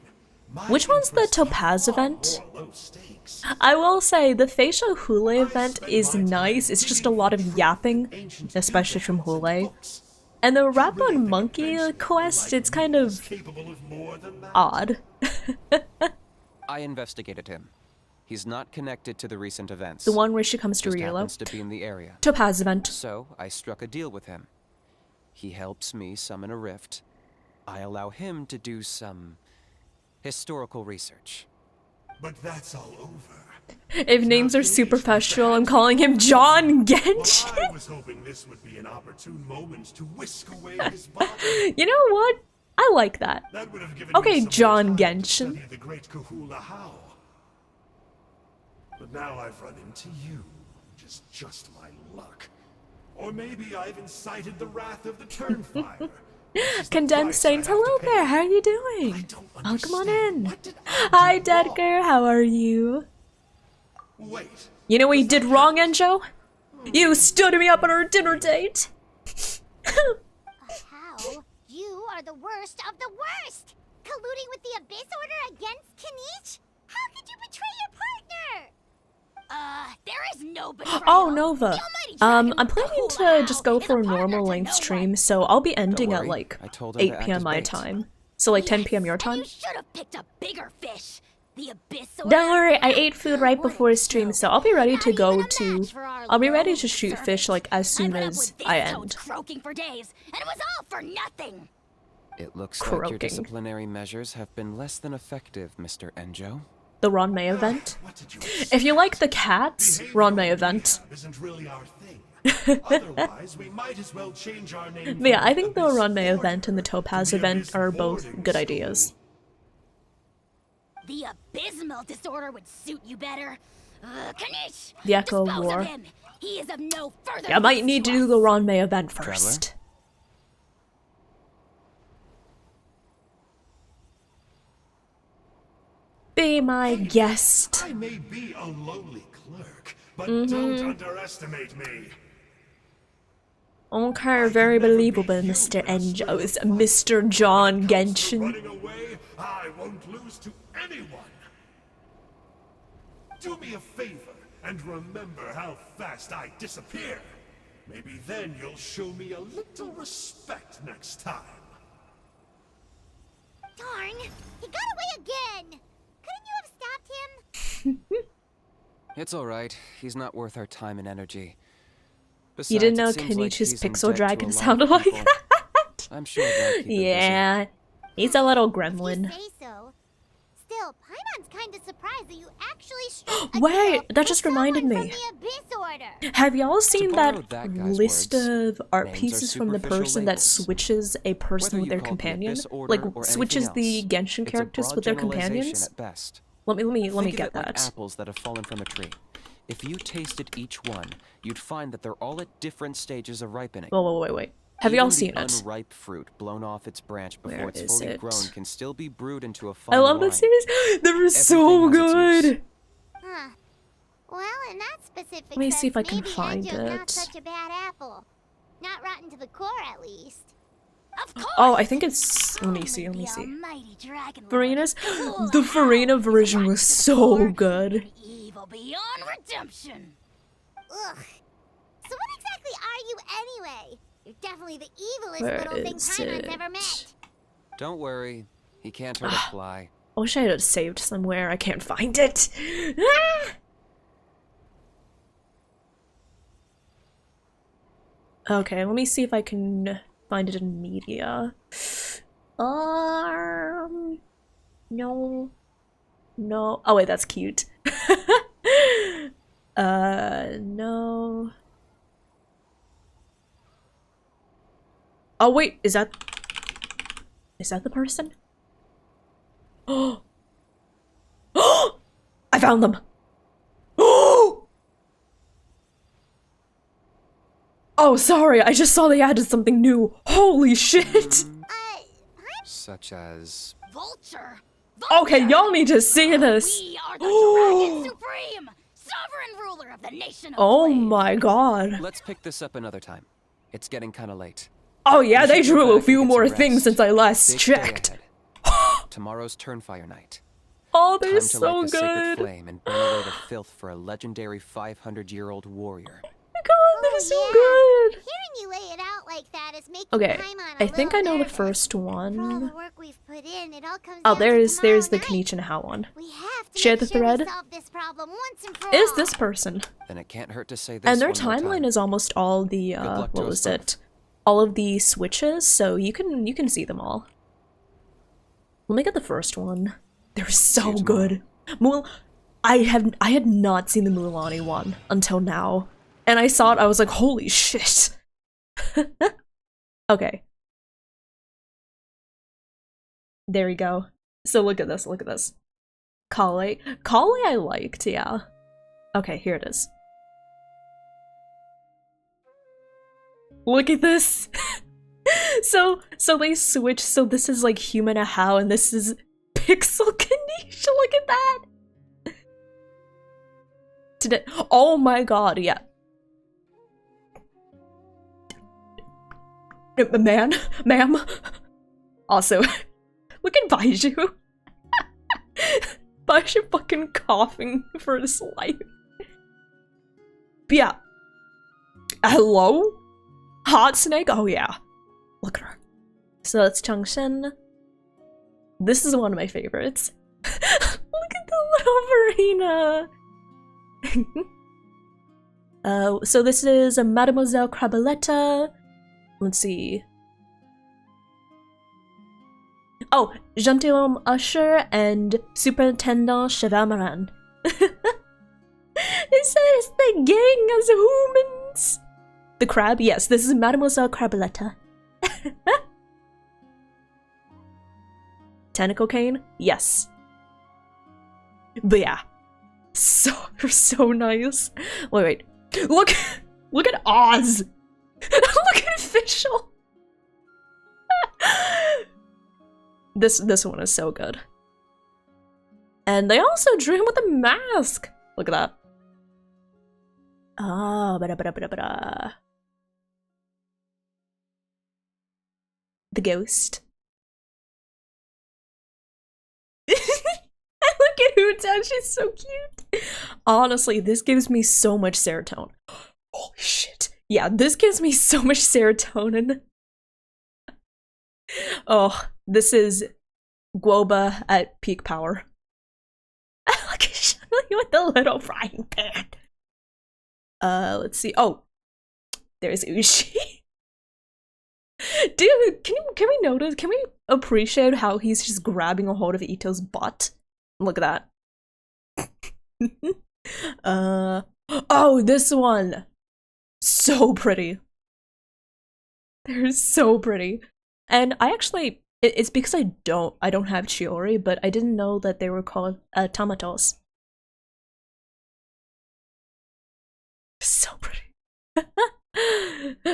My Which one's the interests are Topaz far event? more low stakes. I will say, the Facial Hule event is nice, it's just a lot of yapping, especially from Hule. And the Rappa and Monkey quest, it's kind of Capable of more than that? odd. I investigated him. He's not connected to the recent events. The one where she comes to Just Riolo. happens to be in the area. Topaz event. So I struck a deal with him. He helps me summon a rift. I allow him to do some historical research. But that's all over. If names are superficial, I'm calling him John Genshin. Well, I was hoping this would be an opportune moment to whisk away his body. You know what? I like that. That would have given Okay, me some John more time to Genshin. study the great Kahula How. But now I've run into you, which is just my luck. Or maybe I've incited the wrath of the Turnfire. Condensed Saints, hello there, how are you doing? I don't Welcome on understand. in. What did I Hi, do wrong? Dedgar, how are you? Wait. You know what you did wrong, Enjo? You stood me up on our dinner date. How? You are the worst of the worst! Colluding with the Abyss Order against Kinich? How could you betray your partner? There is no betrayal. Oh, Nova. The almighty dragon I'm planning Hula to How just go is for a partner normal to length no stream, one. so I'll be ending at worry, like I told him 8 to act p.m. as my bait. time. So like 10 Yes, p.m. your and time? you should have picked a bigger fish. The Abyss Order. Don't worry, I ate food right What a before stream, so I'll be ready Not to go even a to... match for our I'll be ready low to shoot servant. fish like as soon I put up as with this I toad end. croaking for days, and it was all for nothing. It looks like your Croaking. disciplinary measures have been less than effective, Mr. Enjo. The Ron May event. What did you If you like the cats, Ron May event. Isn't really our thing. Otherwise, we might as well change our name. But yeah, from I think the Abyss Ron May Order event and the to Topaz the event Abyss are both Boarding good School. ideas. The abysmal disorder would suit you better. Kanish! The Echo Dispose War. of him. He is of no further Yeah, I might use need to us. do the Ron May event first. Be my guest. I may be a lowly clerk, but Mm-hmm. don't underestimate me. Okay, very believable, Mr. Enjo. It's Mr. John Genshin. Running away, I won't lose to anyone. Do me a favor and remember how fast I disappear. Maybe then you'll show me a little respect next time. Darn! He got away again! Couldn't you have stopped him? It's alright. He's not worth our time and energy. Besides, You didn't know it seems like Kanichi's he's in pixel debt to a dragon lot of sounded like people. that. I'm sure that'll keep him busy. Yeah, he's a little You gremlin. say so. Still, Paimon's kinda surprised that you actually struck a Wait, deal that with just reminded someone me. From the Abyss Order. Have y'all seen borrow that that guy's list words, of art names are pieces from the superficial person that labels. switches a person Whether with you their call it the companion? Abyss Order Like or switches anything the else, Genshin it's a characters broad with their generalization companions? at best. Let me Think get of it like that. apples that have fallen from a tree. If you tasted each one, you'd find that they're all at different stages of ripening. Wait. Have Even y'all the seen it? unripe fruit blown off its branch before Where it's is fully it? grown can still be brewed into a fine I love wine. this series. They're so Everything has its good. Huh. Well, in that specific Let me see if I sense, can maybe find Enjo's not it. such a bad apple. Not rotten to the core, at least. Of course! Oh, I think it's. Let me Only see. the almighty dragon lord, Farina's. Hula The How, Farina is version rotten was to the so core good. and evil beyond redemption. Ugh. So what exactly are you anyway? You're definitely the evilest Where little thing is Paimon's ever it? met. Don't worry, he can't hurt a fly. I wish I had it saved somewhere. I can't find it. Ah! Okay, let me see if I can find it in media. No. No. Oh wait, that's cute. No. Oh wait, is that the person? Oh. Oh! I found them. Oh! Oh, sorry. I just saw they added something new. Holy shit. Such as... Vulture! Okay, y'all need to see this. We are the Dragon Supreme! Sovereign ruler of the nation of Oh Flame. my god. Let's pick this up another time. It's getting kinda late. Oh yeah, We they should go drew back a and few get more some things rest. since I last Big day checked. ahead. Tomorrow's Turnfire night. Oh, Time they're to so light the sacred good. flame and burn away the filth for a legendary 500-year-old warrior. God, they're so yeah. good. Hearing you lay it out like that is making Okay, Paimon a I think I little know the nervous. first For all one. the work we've put in, it all comes Oh, down to there's the tomorrow Kanich night. and How one. We have to Share make the sure thread. we solve this problem once and for Is all. this person? Then it can't hurt to say this And their one more timeline time. is almost all the luck to what us was both. it? All of the switches, so you can see them all. Let me get the first one. They're so you good. I had not seen the Mulaney one until now. And I saw it, I was like, holy shit. Okay. There we go. So look at this, look at this. Kale I liked, yeah. Okay, here it is. Look at this! So they switch, so this is like Human How and this is Pixel Kanisha, look at that! Today, oh my god, yeah. Man, ma'am. Also, look at Baiju. Baiju fucking coughing for his life. But yeah. Hello? Hot Snake? Oh yeah. Look at her. So that's Changshen. This is one of my favorites. Look at the little Verena. So this is a Mademoiselle Crabaletta. Let's see. Oh, Gentilhomme Usher and Superintendent Chevamaran. It says the gang as humans. The crab? Yes, this is Mademoiselle Crabaletta. Tentacle cane? Yes. But yeah. So nice. Wait. Look at Oz! Look at Official! This one is so good. And they also drew him with a mask! Look at that. Ah, bada. The ghost. Look at Hootan, she's so cute. Honestly, this gives me so much serotonin. Holy shit. Yeah, this gives me so much serotonin. Oh, this is Guoba at peak power. Look at Shelly with the little frying pan. Let's see. Oh, there's Ushi. Dude, can we notice? Can we appreciate how he's just grabbing a hold of Ito's butt? Look at that. Oh, this one. So pretty. They're so pretty. And I actually, it's because I don't have Chiori, but I didn't know that they were called Tamatos. So pretty.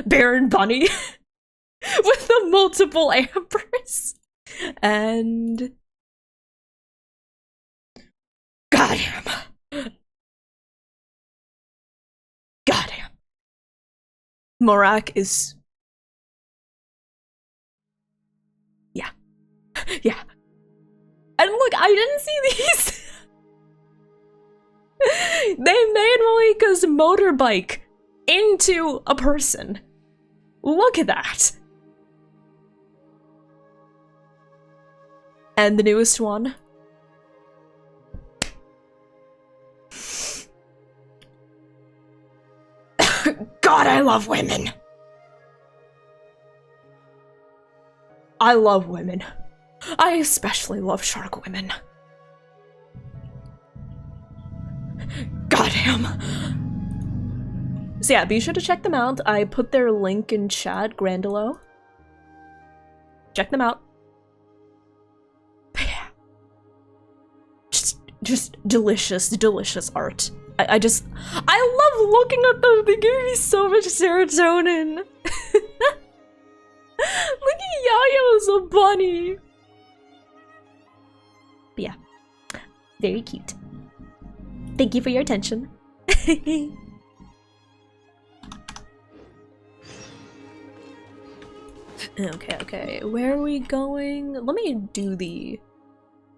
Baron Bunny with the multiple ambers. And goddamn. Morak is yeah. And look, I didn't see these. They made Malika's motorbike into a person. Look at that. And the newest one. God, I love women. I love women. I especially love shark women. Goddamn. So yeah, be sure to check them out. I put their link in chat, Grandelo. Check them out. Yeah. Just delicious art. I love looking at them. They give me so much serotonin. Look at Yayo as a bunny. But yeah, very cute. Thank you for your attention. Okay, where are we going? Let me do the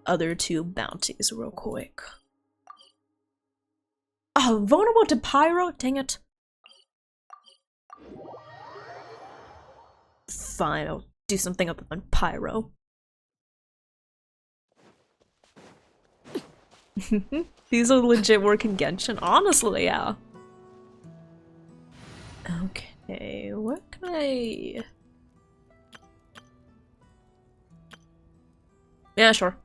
other two bounties real quick. Oh, vulnerable to pyro? Dang it. Fine, I'll do something up on pyro. These are legit working Genshin. Honestly, yeah. Okay, what can I... Yeah, sure.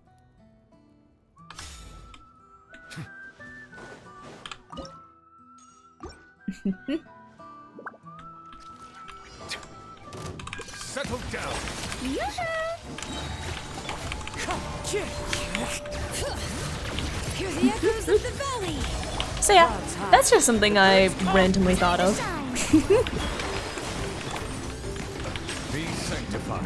Settle down. Hear the echoes of the valley. So yeah, that's just something I randomly thought of. Be sanctified.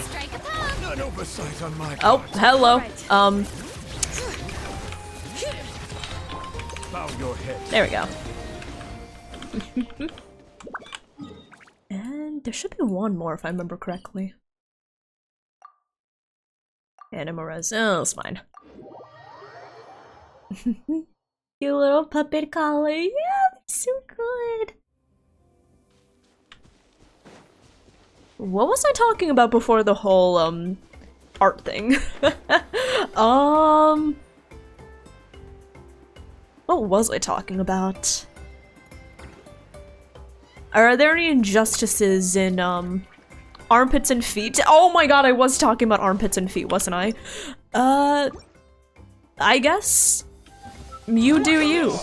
Strike a pose. An oversight on my Oh, part. hello. Bow your head. There we go. And there should be one more if I remember correctly. Animorez. Oh, it's fine. You little puppet collar. Yeah, they're so good. What was I talking about before the whole, art thing? What was I talking about? Are there any injustices in, armpits and feet? Oh my god, I was talking about armpits and feet, wasn't I? I guess you do you.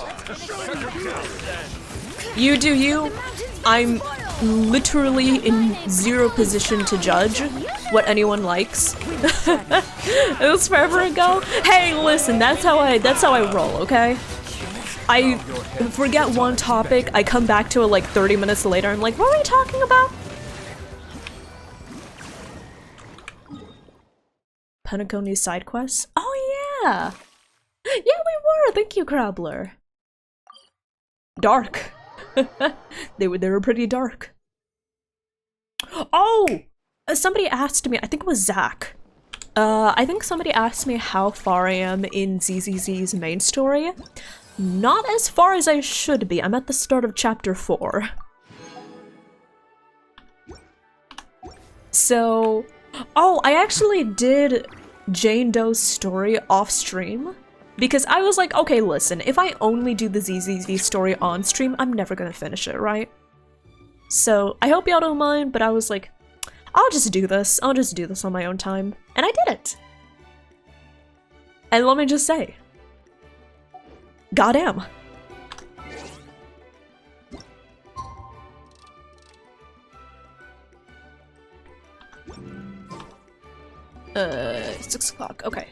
You do you. I'm literally in zero position to judge what anyone likes. It was forever ago. Hey, listen, that's how I roll, okay? I forget one topic, I come back to it like 30 minutes later, I'm like, what were we talking about? Penacony's side quests? Oh yeah! Yeah, we were! Thank you, Crabbler. Dark. They were pretty dark. Oh! Somebody asked me, I think it was Zach. I think somebody asked me how far I am in ZZZ's main story. Not as far as I should be. I'm at the start of chapter 4. So... Oh, I actually did Jane Doe's story off stream. Because I was like, okay, listen, if I only do the ZZZ story on stream, I'm never gonna finish it, right? So, I hope y'all don't mind, but I was like, I'll just do this. I'll just do this on my own time. And I did it! And let me just say, goddamn. 6 o'clock, okay.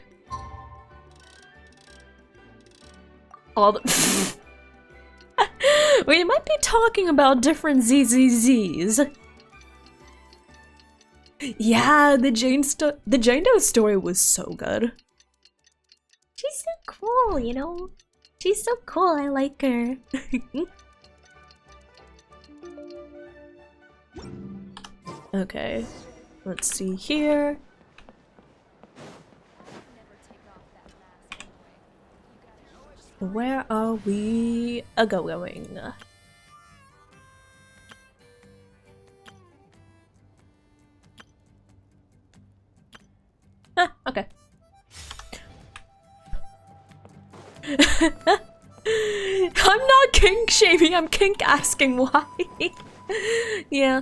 All the we might be talking about different ZZZs. Yeah, the Jane Doe story was so good. She's so cool, you know? She's so cool, I like her. Okay, let's see here. Where are we going? Ah, okay. I'm not kink shaming, I'm kink asking why. Yeah.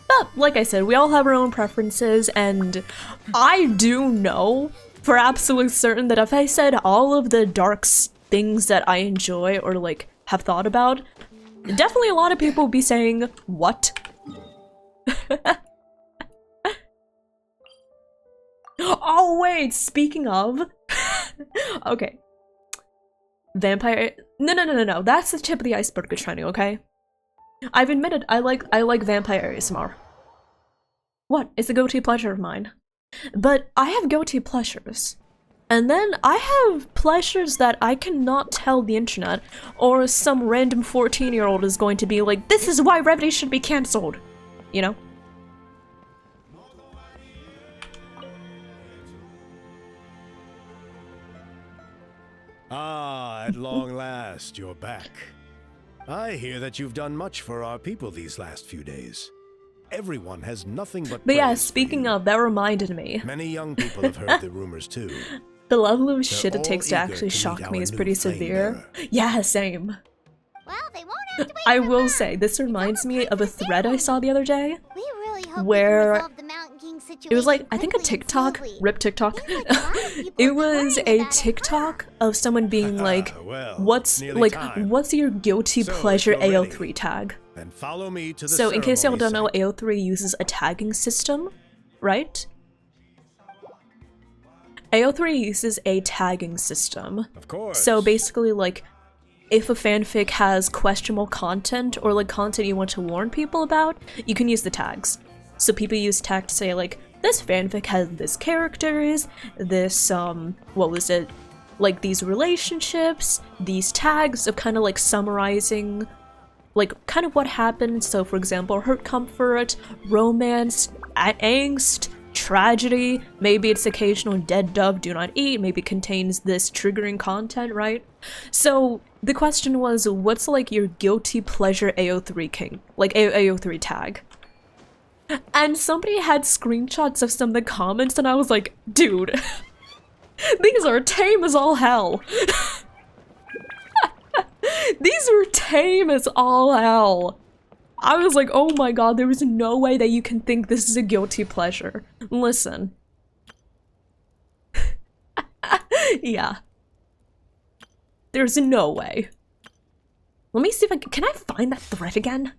But, like I said, we all have our own preferences, and I do know for absolute certain that if I said all of the dark things that I enjoy or, like, have thought about, definitely a lot of people would be saying, what? Oh, wait, speaking of... Okay. Vampire... No, that's the tip of the iceberg, Shiny, okay? I've admitted I like Vampire ASMR. What? It's a go-to pleasure of mine. But I have go-to pleasures. And then I have pleasures that I cannot tell the internet, or some random 14-year-old is going to be like, this is why Revity should be cancelled. You know? Ah, at long last, you're back. I hear that you've done much for our people these last few days. Everyone has nothing but yeah, praise speaking for you. of, that reminded me. Many young people have heard the rumors too. The level of They're shit it takes to all actually eager to shock meet me our is new pretty flame severe. bearer. Yeah, same. Well, they won't have to wait I for will long. say, this reminds me of a thread I saw the other day. We really hope where we can resolve the Mountain King situation It was like, I think a quickly and TikTok, slowly. rip TikTok. Seems like a lot of people It are was worried a about it, TikTok of someone being like, Well, what's nearly like, time. what's your guilty So, if pleasure you're ready, AO3 tag? Then follow me to the So in case y'all don't know, ceremony AO3 uses a tagging system, right? AO3 uses a tagging system. site. Of course. So basically, like, if a fanfic has questionable content or like content you want to warn people about, you can use the tags. So people use tag to say like, this fanfic has this characters, this what was it, like these relationships, these tags of kind of like summarizing like kind of what happened. So for example, hurt, comfort, romance, angst, tragedy, maybe it's occasional dead dove do not eat, maybe contains this triggering content, right? So the question was, what's like your guilty pleasure AO3 king, like AO3 tag? And somebody had screenshots of some of the comments and I was like, dude, these are tame as all hell. These were tame as all hell. I was like, oh my god, there is no way that you can think this is a guilty pleasure. Listen. Yeah. There's no way. Let me see if can I find that thread again?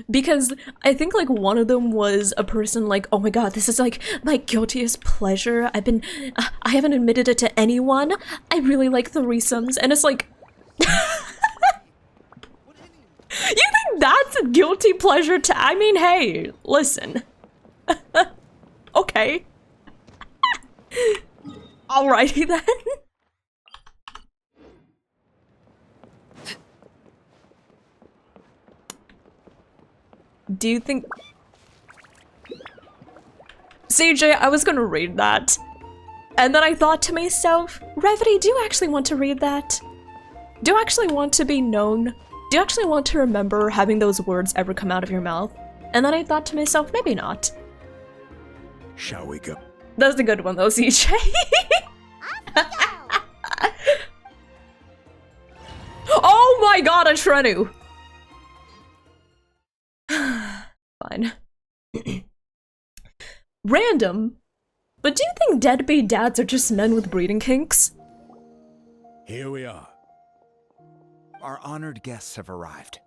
Because I think like one of them was a person like, oh my god, this is like my guiltiest pleasure. I haven't admitted it to anyone. I really like threesomes. And it's like, you think that's a guilty pleasure to, I mean, hey, listen. Okay. Alrighty then. Do you think... CJ, I was gonna read that. And then I thought to myself, Revity, do you actually want to read that? Do you actually want to be known? Do you actually want to remember having those words ever come out of your mouth? And then I thought to myself, maybe not. Shall we go? That's a good one though, CJ. Oh my god, a Shrenu! Fine. Random, but do you think deadbeat dads are just men with breeding kinks? Here we are. Our honored guests have arrived.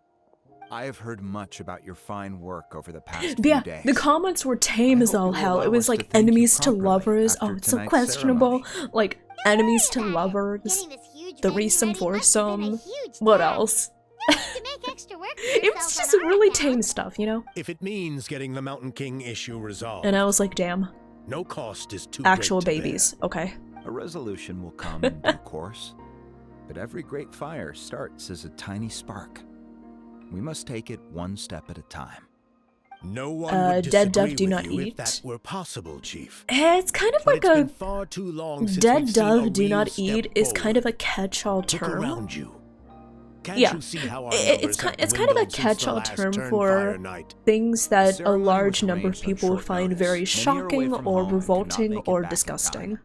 I have heard much about your fine work over the past Yeah, few days. the comments were tame as all hell. It was like enemies to lovers. Oh, it's so questionable. Like enemies to lovers, threesome, foursome. What else? It was just really tame stuff, you know? If it means getting the Mountain King issue resolved. And I was like, damn. No cost is too Actual great to babies. bear. Okay. A resolution will come in due course, but every great fire starts as a tiny spark. We must take it one step at a time. No one would dead disagree dove do with not you eat. If that were possible, Chief. It's kind of But like it's been a far too long since dead we've seen a dove do real not step eat is kind of a forward. catch-all Look term. around you. Can't Yeah. you see how our It's numbers have kind of a dwindled since the catch-all last term Turnfire for night? things that a ceremony large was number of arranged on people would short find notice. very Many are away shocking from or home and could not revolting make it or back in disgusting.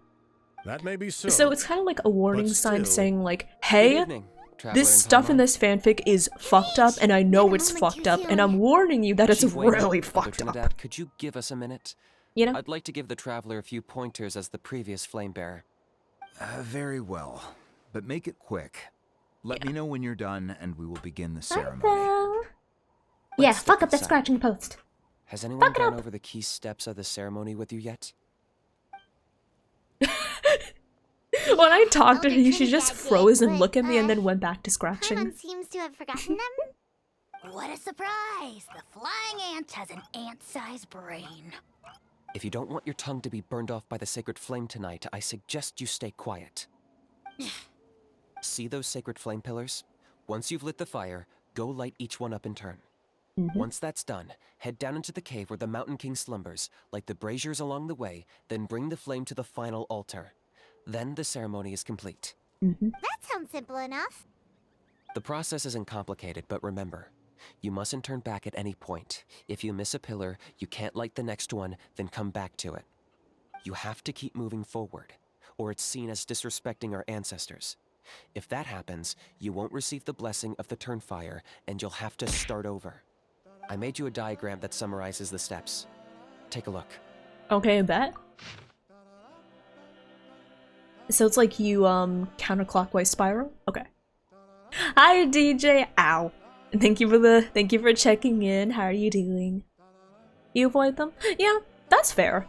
That may be so. So it's kind of like a warning But sign still- saying like, Good hey, evening, traveler this stuff in Tama. this fanfic is fucked up and I know it's fucked up and I'm warning you that it's Chief Wayne, really Elder fucked up. Trinidad, could you give us a minute? You know? I'd like to give the traveler a few pointers as the previous flame bearer. Very well, but make it quick. Let me know when you're done and we will begin the ceremony. Well, Let's yeah, step fuck up that inside. scratching post. Has anyone Fuck it gone up. over the key steps of the ceremony with you yet? When I talked to Elder her, she just Trinidad froze did, and but, looked at me and then went back to scratching. Paimon seems to have forgotten them. What a surprise! The flying ant has an ant-sized brain. If you don't want your tongue to be burned off by the sacred flame tonight, I suggest you stay quiet. See those sacred flame pillars? Once you've lit the fire, go light each one up in turn. Once that's done, head down into the cave where the Mountain King slumbers, light the braziers along the way, then bring the flame to the final altar. Then the ceremony is complete. That sounds simple enough. The process isn't complicated, but remember, you mustn't turn back at any point. If you miss a pillar, you can't light the next one, then come back to it. You have to keep moving forward, or it's seen as disrespecting our ancestors. If that happens, you won't receive the blessing of the Turnfire, and you'll have to start over. I made you a diagram that summarizes the steps. Take a look. Okay, I bet. So it's like you, counterclockwise spiral? Okay. Hi, DJ! Ow. Thank you for checking in. How are you doing? You avoid them? Yeah, that's fair.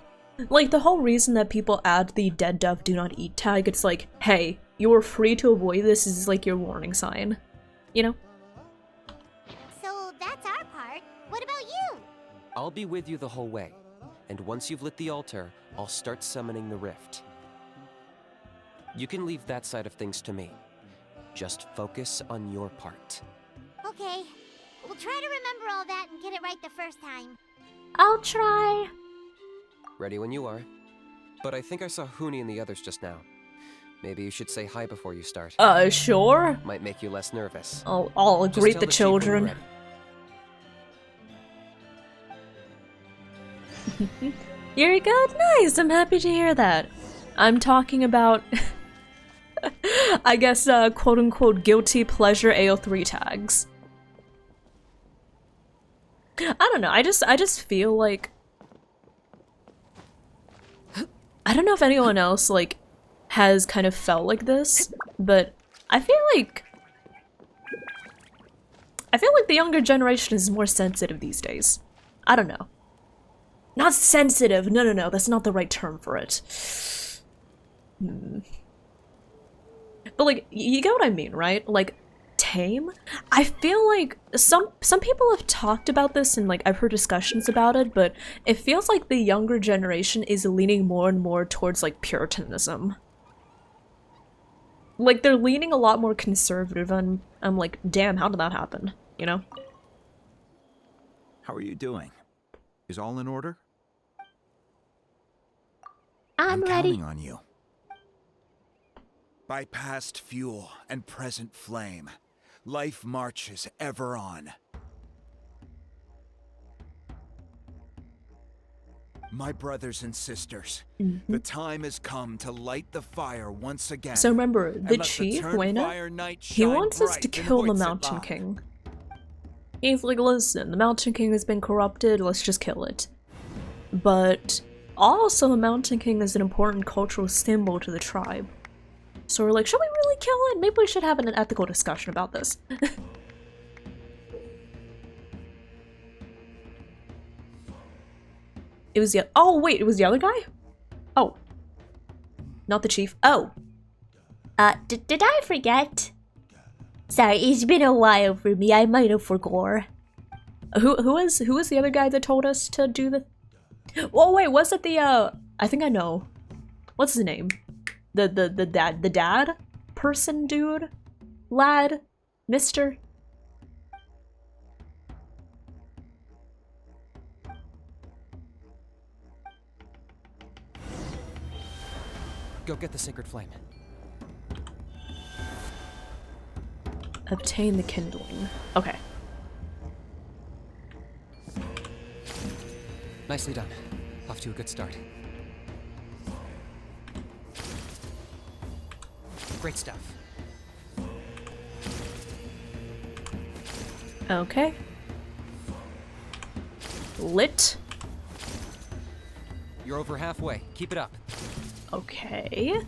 Like, the whole reason that people add the dead dove do not eat tag, it's like, hey, you're free to avoid this, is like your warning sign. You know? So that's our part. What about you? I'll be with you the whole way, and once you've lit the altar, I'll start summoning the rift. You can leave that side of things to me. Just focus on your part. Okay. We'll try to remember all that and get it right the first time. I'll try. Ready when you are. But I think I saw Huni and the others just now. Maybe you should say hi before you start. Sure. Might make you less nervous. I'll Just greet tell the chief when you're children. ready. You're good? Nice, I'm happy to hear that. I'm talking about, I guess, quote-unquote guilty pleasure AO3 tags. I don't know, I just feel like... I don't know if anyone else, like, has kind of felt like this, but I feel like the younger generation is more sensitive these days. I don't know. Not sensitive, no, that's not the right term for it. But like, you get what I mean, right? Like, tame? I feel like some people have talked about this and like I've heard discussions about it, but it feels like the younger generation is leaning more and more towards like Puritanism. Like they're leaning a lot more conservative, and I'm like, damn, how did that happen? You know? How are you doing? Is all in order? I'm ready. Counting on you. By past fuel and present flame, life marches ever on. My brothers and sisters, the time has come to light the fire once again. So remember, the and let chief, turnfire Wayne, night he shine wants us to bright and kill the hoist it Mountain loud. King. He's like, listen, the Mountain King has been corrupted, let's just kill it. But also the Mountain King is an important cultural symbol to the tribe. So we're like, should we really kill it? Maybe we should have an ethical discussion about this. It was the— oh wait, it was the other guy? Oh. Not the chief. Oh. Did I forget? Sorry, it's been a while for me. I might have forgot. Who was the other guy that told us to do the— oh wait, was it the I think I know. What's his name? The dad person dude? Lad? Mister? Go get the sacred flame. Obtain the kindling. Okay. Nicely done. Off to a good start. Great stuff. Okay. Lit. You're over halfway. Keep it up. Okay.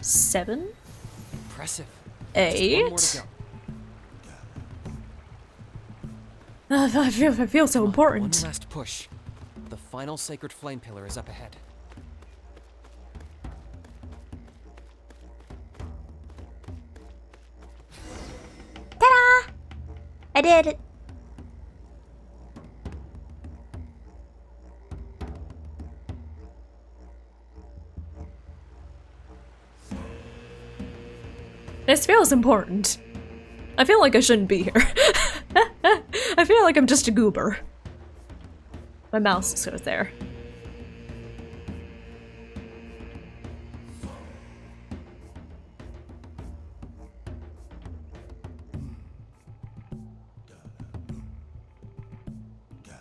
Seven. Impressive. Eight. Just one more to go. I feel so important. One last push. The final sacred flame pillar is up ahead. Ta-da! I did it. This feels important. I feel like I shouldn't be here. I feel like I'm just a goober. My mouse is sort of there.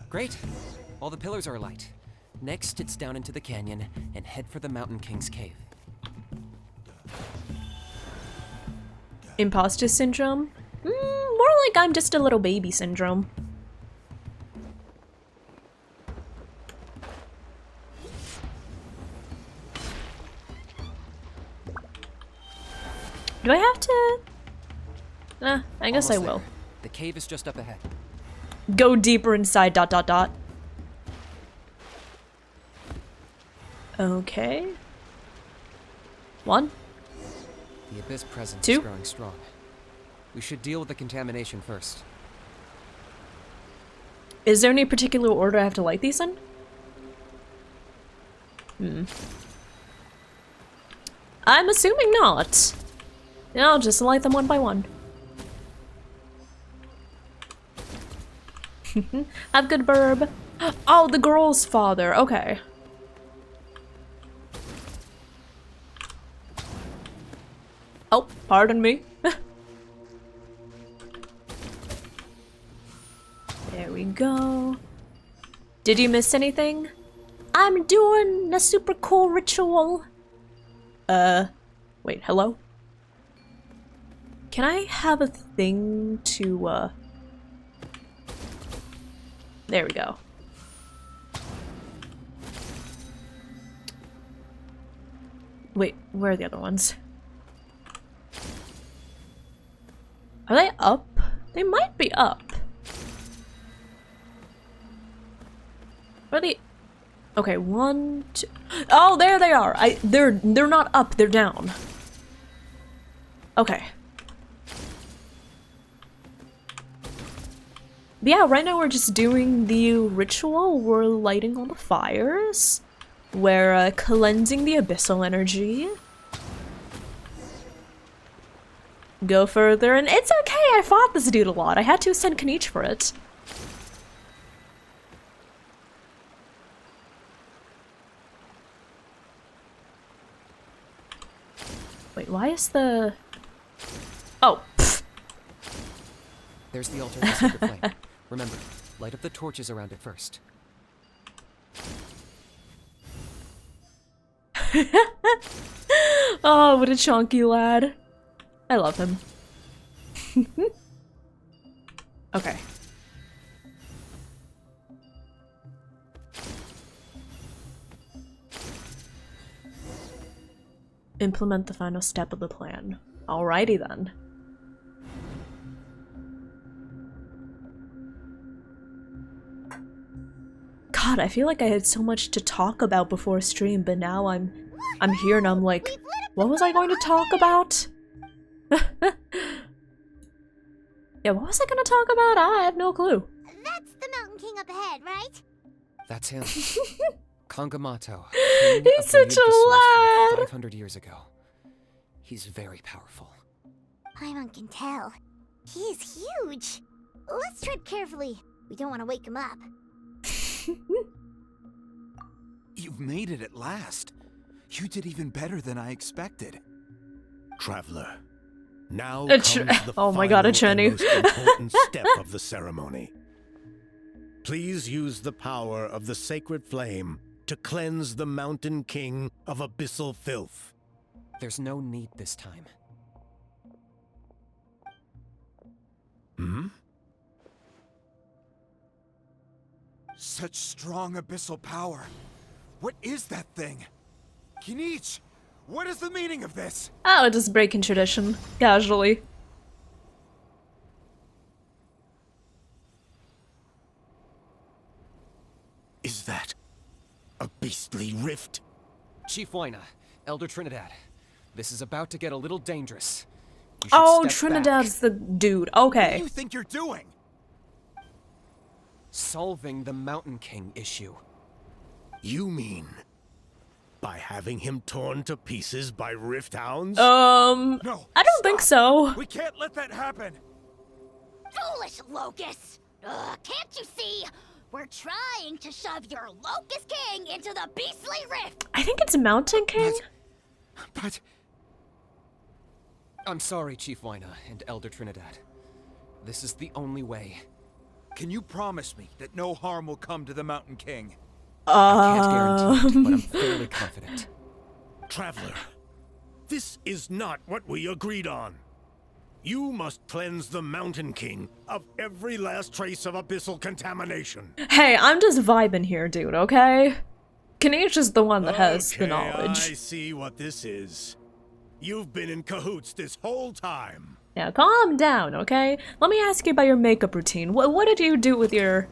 Great. All the pillars are alight. Next, it's down into the canyon and head for the Mountain King's cave. Imposter syndrome? More like I'm just a little baby syndrome. Do I have to? I guess I Almost will. there. The cave is just up ahead. Go deeper inside, ... Okay. One. The abyss presence Two. is growing strong. We should deal with the contamination first. Is there any particular order I have to light these in? I'm assuming not. Yeah, I'll just light them one by one. Have good burb. Oh, the girl's father. Okay. Oh, pardon me. There we go. Did you miss anything? I'm doing a super cool ritual. Wait, hello? Can I have a thing to, There we go. Wait, where are the other ones? Are they up? They might be up. Where are they? Okay, 1, 2. Oh, there they are. They're not up. They're down. Okay. But yeah, right now we're just doing the ritual. We're lighting all the fires. We're cleansing the abyssal energy. Go further, and it's okay. I fought this dude a lot. I had to send Kanichi for it. Wait, why is the... Oh, pfft. There's the altar of the sacred flame. Remember, light up the torches around it first. Oh, what a chunky lad. I love him. Okay. Implement the final step of the plan. Alrighty then. God, I feel like I had so much to talk about before stream, but now I'm here and I'm like, what was I going to talk about? Yeah, what was I going to talk about? I have no clue. That's the Mountain King up ahead, right? That's him. Kangamato. He's such a lad. 500 years ago. He's very powerful. Paimon can tell. He's huge. Let's tread carefully. We don't want to wake him up. You've made it at last. You did even better than I expected. Traveler, now A comes tr- the oh my god, a final and Chenu. most important step of the ceremony. Please use the power of the sacred flame to cleanse the Mountain King of abyssal filth. There's no need this time. Hmm? Such strong abyssal power. What is that thing? Kinichi, what is the meaning of this? Oh, just breaking tradition. Casually. Is that a beastly rift? Chief Waina, Elder Trinidad. This is about to get a little dangerous. You should Oh, step Trinidad's back. the dude. What Okay. do you think you're doing? Solving the Mountain King issue. You mean by having him torn to pieces by rift hounds? No, I don't think so. We can't let that happen. Foolish locusts! Can't you see? We're trying to shove your Locust King into the beastly rift! I think it's Mountain King. But I'm sorry, Chief Waina and Elder Trinidad. This is the only way. can you promise me that no harm will come to the Mountain King? I can't guarantee it, but I'm fairly confident. Traveler, this is not what we agreed on. You must cleanse the Mountain King of every last trace of abyssal contamination. Hey, I'm just vibing here, dude, okay? Kanichi's the one that has the Okay, knowledge. I see what this is. You've been in cahoots this whole time. Now, calm down, okay? Let me ask you about your makeup routine. What did you do with your...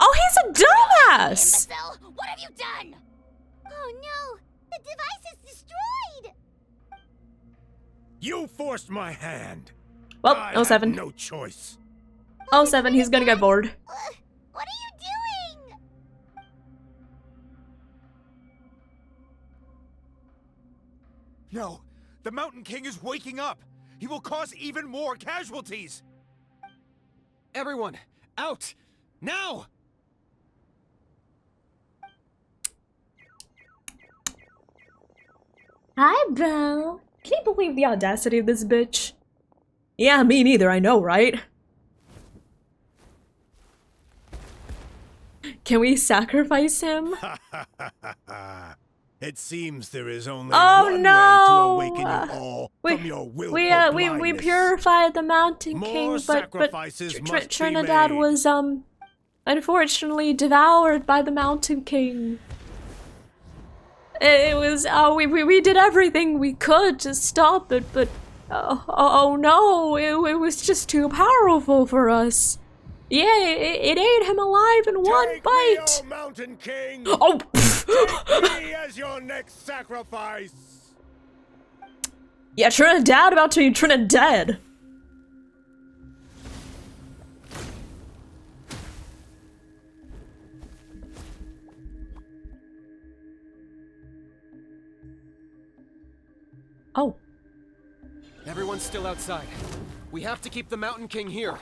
Oh, he's a dumbass! Imbecile! What have you done? Oh no! The device is destroyed! You forced my hand. Well, I oh had 07. no choice. Oh 07, he's gonna get bored. What are you doing? No, the Mountain King is waking up. He will cause even more casualties. Everyone, out! Now! Hi, Belle. Can you believe the audacity of this bitch? Yeah, me neither, I know, right? Can we sacrifice him? It seems there is only Oh, one no! way to awaken you all from your willful we blindness. purified the Mountain More King, but sacrifices must be Trinidad made. was unfortunately devoured by the Mountain King. It was we did everything we could to stop it, but oh no, it was just too powerful for us. Yeah, it ate him alive in one Take bite. Me, oh Mountain King. Oh. Take me as your next sacrifice. Yeah, Trinidad about to be Trinidad. Oh. Everyone's still outside. We have to keep the Mountain King here.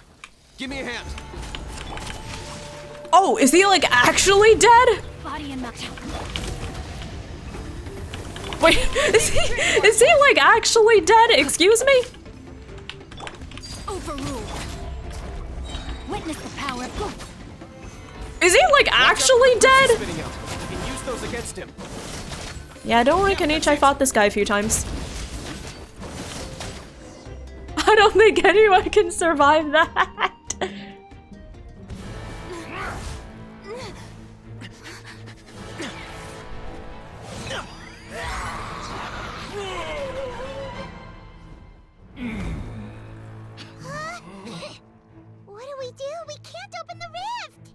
Give me a hand. Oh, is he like actually dead? Body and meltdown. Wait, is he like actually dead? Excuse me? Overruled. Witness the power of God. Is he like actually dead? Spitting out. You can use those against him. Yeah, don't worry, Kanich, I fought this guy a few times. I don't think anyone can survive that. What do we do? We can't open the rift.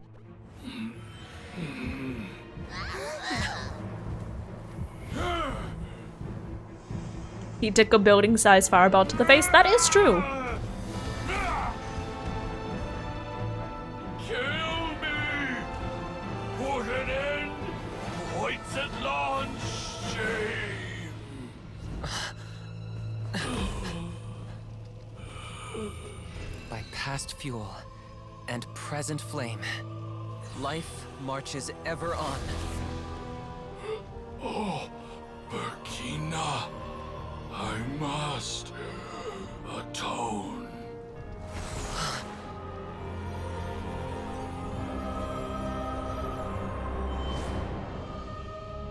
He took a building-sized fireball to the face. That is true. Kill me! Put an end to White's shame! By past fuel and present flame, life marches ever on. Oh, Burkina, I must atone.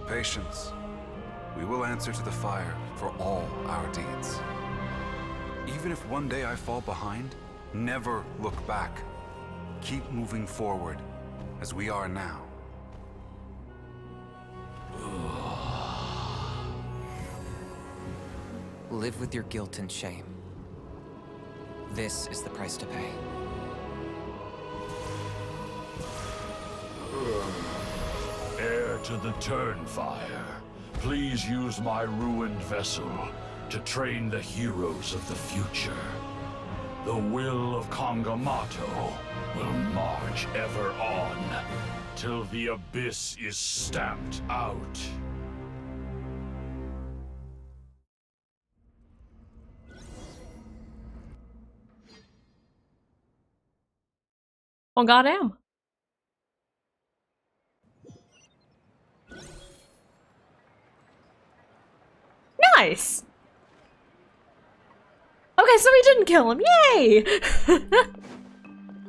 Patience. We will answer to the fire for all our deeds. Even if one day I fall behind, never look back. Keep moving forward, as we are now. Live with your guilt and shame. This is the price to pay. Heir to the Turnfire, please use my ruined vessel to train the heroes of the future. The will of Kongamato will march ever on, till the abyss is stamped out. Well, goddamn. Nice. Okay, so we didn't kill him. Yay!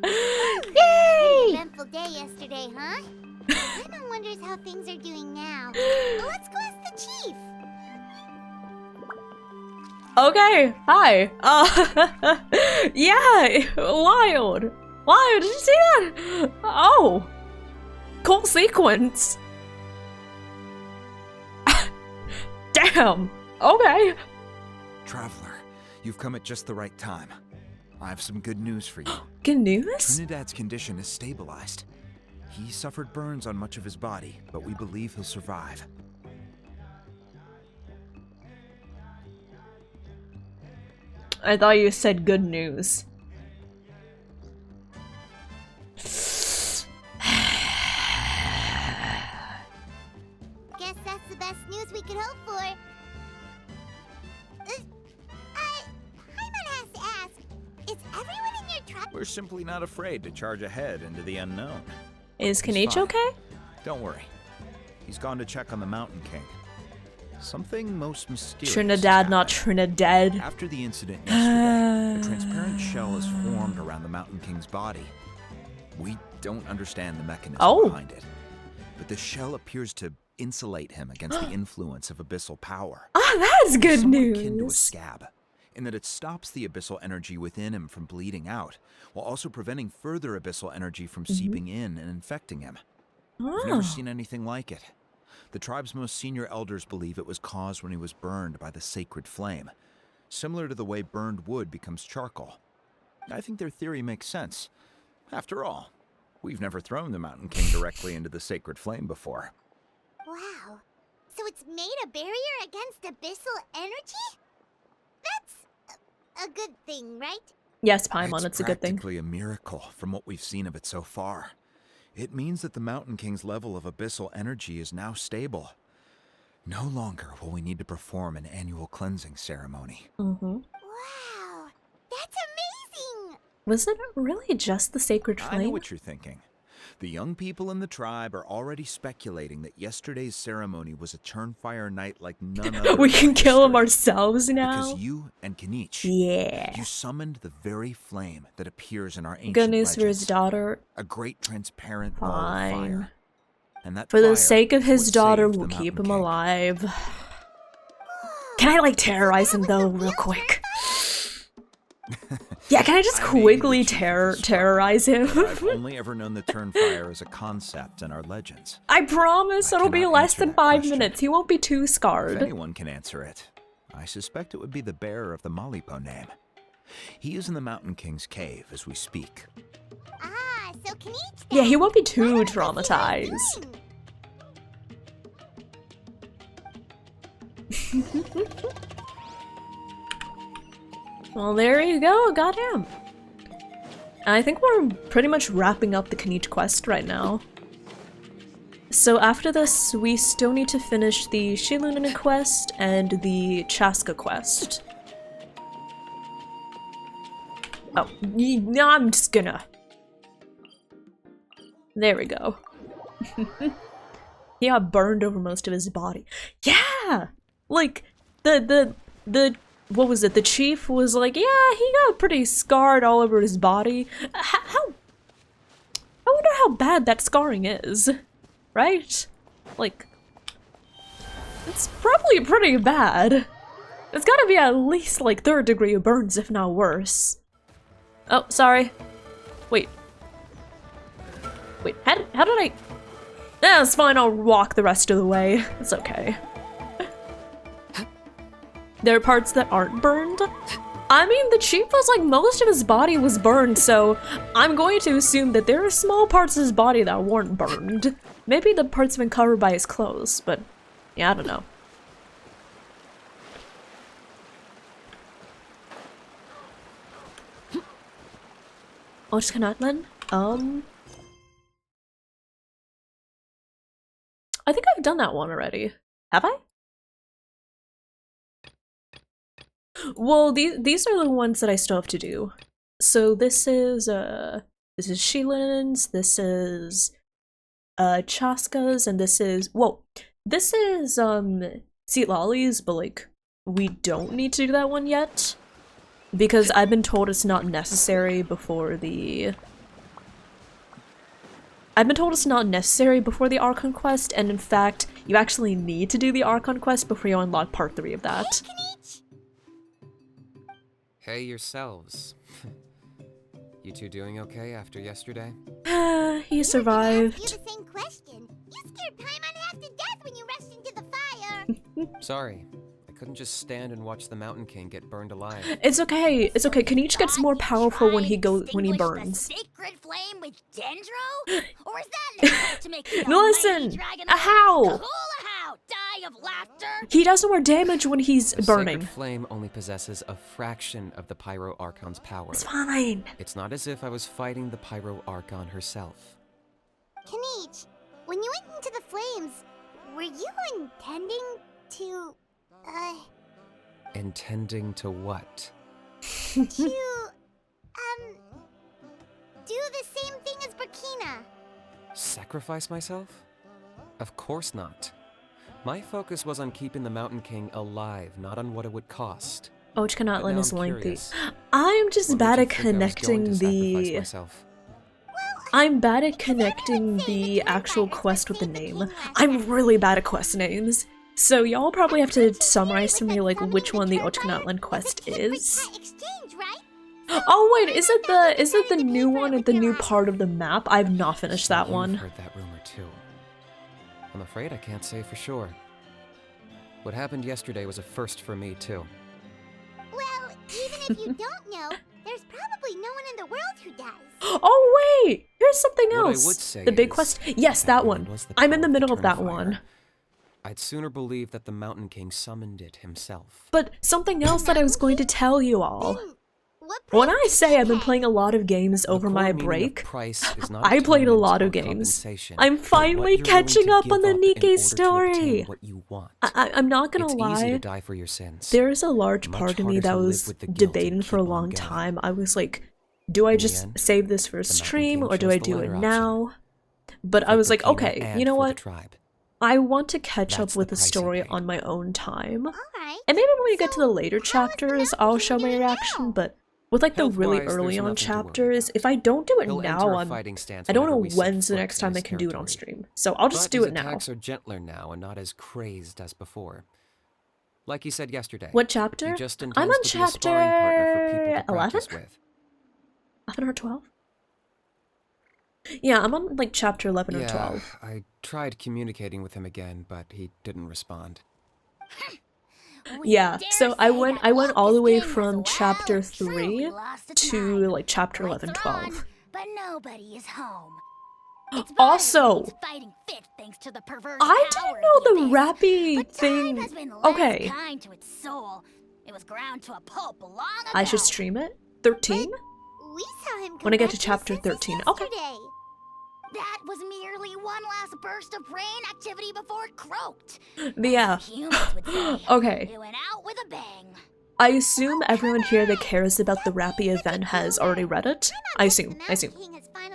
Yay! Eventful day yesterday, huh? Emma wonders how things are doing now. Let's go ask the chief. Okay, hi. Yeah, wild. Wild, did you see that? Oh. Cool sequence. Damn. Okay. Traveler, you've come at just the right time. I have some good news for you. Good news? Trinidad's condition is stabilized. He suffered burns on much of his body, but we believe he'll survive. I thought you said good news. Guess that's the best news we could hope for. Paimon has to ask, is everyone in your tribe? We're simply not afraid to charge ahead into the unknown. Is He's Kenichi fine. okay? Don't worry. He's gone to check on the Mountain King. Something most mysterious. Trinidad, not Trinidad. After the incident yesterday, a transparent shell is formed around the Mountain King's body. We don't understand the mechanism behind it, but the shell appears to insulate him against the influence of abyssal power. Ah, that's good Somewhat news. akin to a scab, in that it stops the abyssal energy within him from bleeding out, while also preventing further abyssal energy from seeping in and infecting him. I've never seen anything like it. The tribe's most senior elders believe it was caused when he was burned by the sacred flame, similar to the way burned wood becomes charcoal. I think their theory makes sense. After all, we've never thrown the Mountain King directly into the sacred flame before. Wow. So it's made a barrier against abyssal energy? That's a good thing, right? Yes, Paimon, it's a good thing. Practically a miracle from what we've seen of it so far. It means that the Mountain King's level of abyssal energy is now stable. No longer will we need to perform an annual cleansing ceremony. Wow. That's amazing! Was it really just the sacred I know flame? what you're thinking. The young people in the tribe are already speculating that yesterday's ceremony was a Turnfire night like none other. We in can kill him history. ourselves now. Because you and Kenichi, Yeah. you summoned the very flame that appears in our ancient Good news for his legends. daughter. A great transparent ball of Fine. fire. And that For the fire sake of is his what daughter, saved we'll the keep Mountain him King. alive. Can I, like, terrorize him, though, real quick? Yeah, can I just I may be the quickly chief of this tribe, terrorize him? but I've only ever known the Turnfire as a concept in our legends. I promise I it'll be cannot less answer than that 5 question. minutes. He won't be too If scarred. anyone can answer it, I suspect it would be the bearer of the Malipo name. He is in the Mountain King's cave as we speak. Ah, so Kenichi. Yeah, he won't be Why too don't we see what he's traumatized. doing? Well, there you go. Goddamn. I think we're pretty much wrapping up the Kenichi quest right now. So after this, we still need to finish the Shilunin quest and the Chasca quest. Oh, no, I'm just gonna... There we go. He got burned over most of his body. Yeah! Like, the what was it? The chief was like, yeah, he got pretty scarred all over his body. How? I wonder how bad that scarring is, right? Like, it's probably pretty bad. It's gotta be at least like 3rd degree burns, if not worse. Oh, sorry. Wait, how did I? Yeah, it's fine. I'll walk the rest of the way. It's okay. There are parts that aren't burned. I mean, the chief was like, most of his body was burned, so I'm going to assume that there are small parts of his body that weren't burned. Maybe the parts have been covered by his clothes, but yeah, I don't know. Oh, just cannot then? I think I've done that one already. Have I? Well, these are the ones that I still have to do. So this is Shilin's, this is Chasca's, and this is, well, this is Seat Lolly's, but like we don't need to do that one yet because I've been told it's not necessary before the Archon quest, and in fact, you actually need to do the Archon quest before you unlock part 3 of that. Hey yourselves. You two doing okay after yesterday? He You survived. the same question. You scared Paimon half to death when you rushed into the fire. Sorry, I couldn't just stand and watch the Mountain King get burned alive. It's okay. It's okay. Kenichi gets more powerful when he Extinguish burns. The sacred flame with Dendro? Or is that enough to make the No, listen. almighty dragon A how? Kahula how? Die die of laughter? He does more damage when he's The burning. sacred flame only possesses a fraction of the Pyro Archon's power. It's fine. It's not as if I was fighting the Pyro Archon herself. Kanichi, when you went into the flames, were you intending to, Intending to what? to, do the same thing as Burkina? Sacrifice myself? Of course not. My focus was on keeping the Mountain King alive, not on what it would cost. Ochkanatlan now is I'm lengthy. curious. I'm just What bad made at you think I was going connecting to sacrifice the... myself? I'm bad at connecting the actual quest with the name. I'm really bad at quest names. So y'all probably have to summarize for me like which one the Ochkanatlan quest is. Exchange, right? Oh wait, is it the new one at the new part of the map? I've not finished that You've one. heard that rumor too. I'm afraid I can't say for sure. What happened yesterday was a first for me too. Well, even if you don't know, there's probably no one in the world who does. Oh wait, here's something What I else. would say The big is quest. Yes, that one. was the I'm in the 12th middle of that Eternal one. Fire. I'd sooner believe that the Mountain King summoned it himself. But something else that I was going to tell you all. What When price I did say you I've been pay? playing a lot of games over The my core meaning of break, price is not I played a atonement lot of or games. compensation, I'm but what finally you're willing catching to up give on the up in Nikke order to story. obtain what you want. I'm not gonna It's lie. easy to die for your sins. There's a large Much part of me harder that to live was with the guilt debating and for a keep on long going. time. I was like, do I In the just end, save this for a the Mountain stream King or do chose I the do it latter option. now? But I For was like, Burkina okay, and you know for the what? tribe. I want to catch That's up with the the price he story paid. on my own time. Alright. And maybe when we get to the So, later how is the chapters, Mountain I'll King show my doing reaction, now? but with like the really Health-wise, early there's on nothing to worry chapters, about. if I don't do it He'll now enter a on... fighting stance I don't whenever know we set when's the foot next in time I his can do it on territory. stream. So I'll just But do his it now. attacks are gentler now and not as crazed as before. Like he said yesterday. What chapter? He just I'm intends on to be a sparring partner for people chapter to 11? practice with. 11 or 12? Yeah, I'm on like chapter 11 or Yeah, 12. I tried communicating with him again, but he didn't respond. We Yeah, dare so I say went that all the way Locust King from has chapter well, truly 3 lost its to mind. like chapter Lights 11, are 12. on, but nobody is home. Its Also, violence remains fighting fit thanks to the perverse I power didn't know of the abyss. rappy But thing. time has been less Okay, kind to its soul. It was ground to a pulp long ago. I should stream it. 13? We saw him When I get come to back chapter his senses 13. Okay. yesterday. That was merely one last burst of brain activity before it croaked. But yeah. Humans would say. Okay. It went out with a bang. I assume everyone here that cares about the rappy event has already read it. I assume.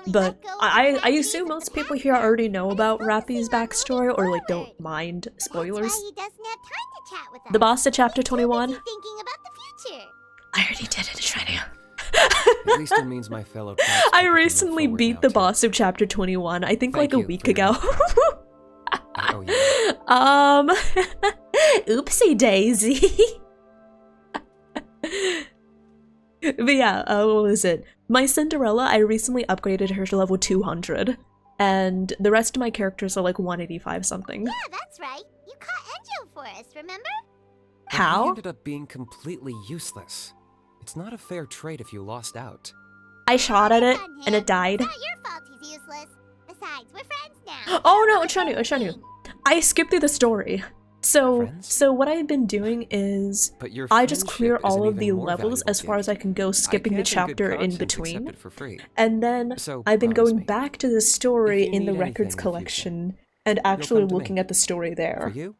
But I assume most people here already know about Rappy's backstory or like don't mind spoilers. That's why he doesn't have time to chat with us. The boss at chapter He's too 21. busy thinking about the future. I already did it, Shiny. At least it means my fellow I craftspeople can look recently forward beat now, the too. boss of chapter 21, I think like Thank a you week for your ago. I owe you. Oopsie daisy. But yeah, what was it? My Cinderella, I recently upgraded her to level 200, and the rest of my characters are like 185 something. Yeah, that's right. You caught Enjo for us, remember? But he How? ended up being completely useless. It's not a fair trade if you lost out. I shot at it, Come on, and him. it died. It's not your fault he's useless. Besides, we're friends now. Oh no, What's Shanu, your Shanu. thing? I skipped through the story. So Friends? what I've been doing is But your I just friendship clear is all an of the even more levels valuable as far gift. as I can go, skipping the I can't in good chapter in conscience between. accept it for free. And then So I've been promise going me, back to the story if you in the need records anything in the future, collection and actually come to me. looking at the story For there. you?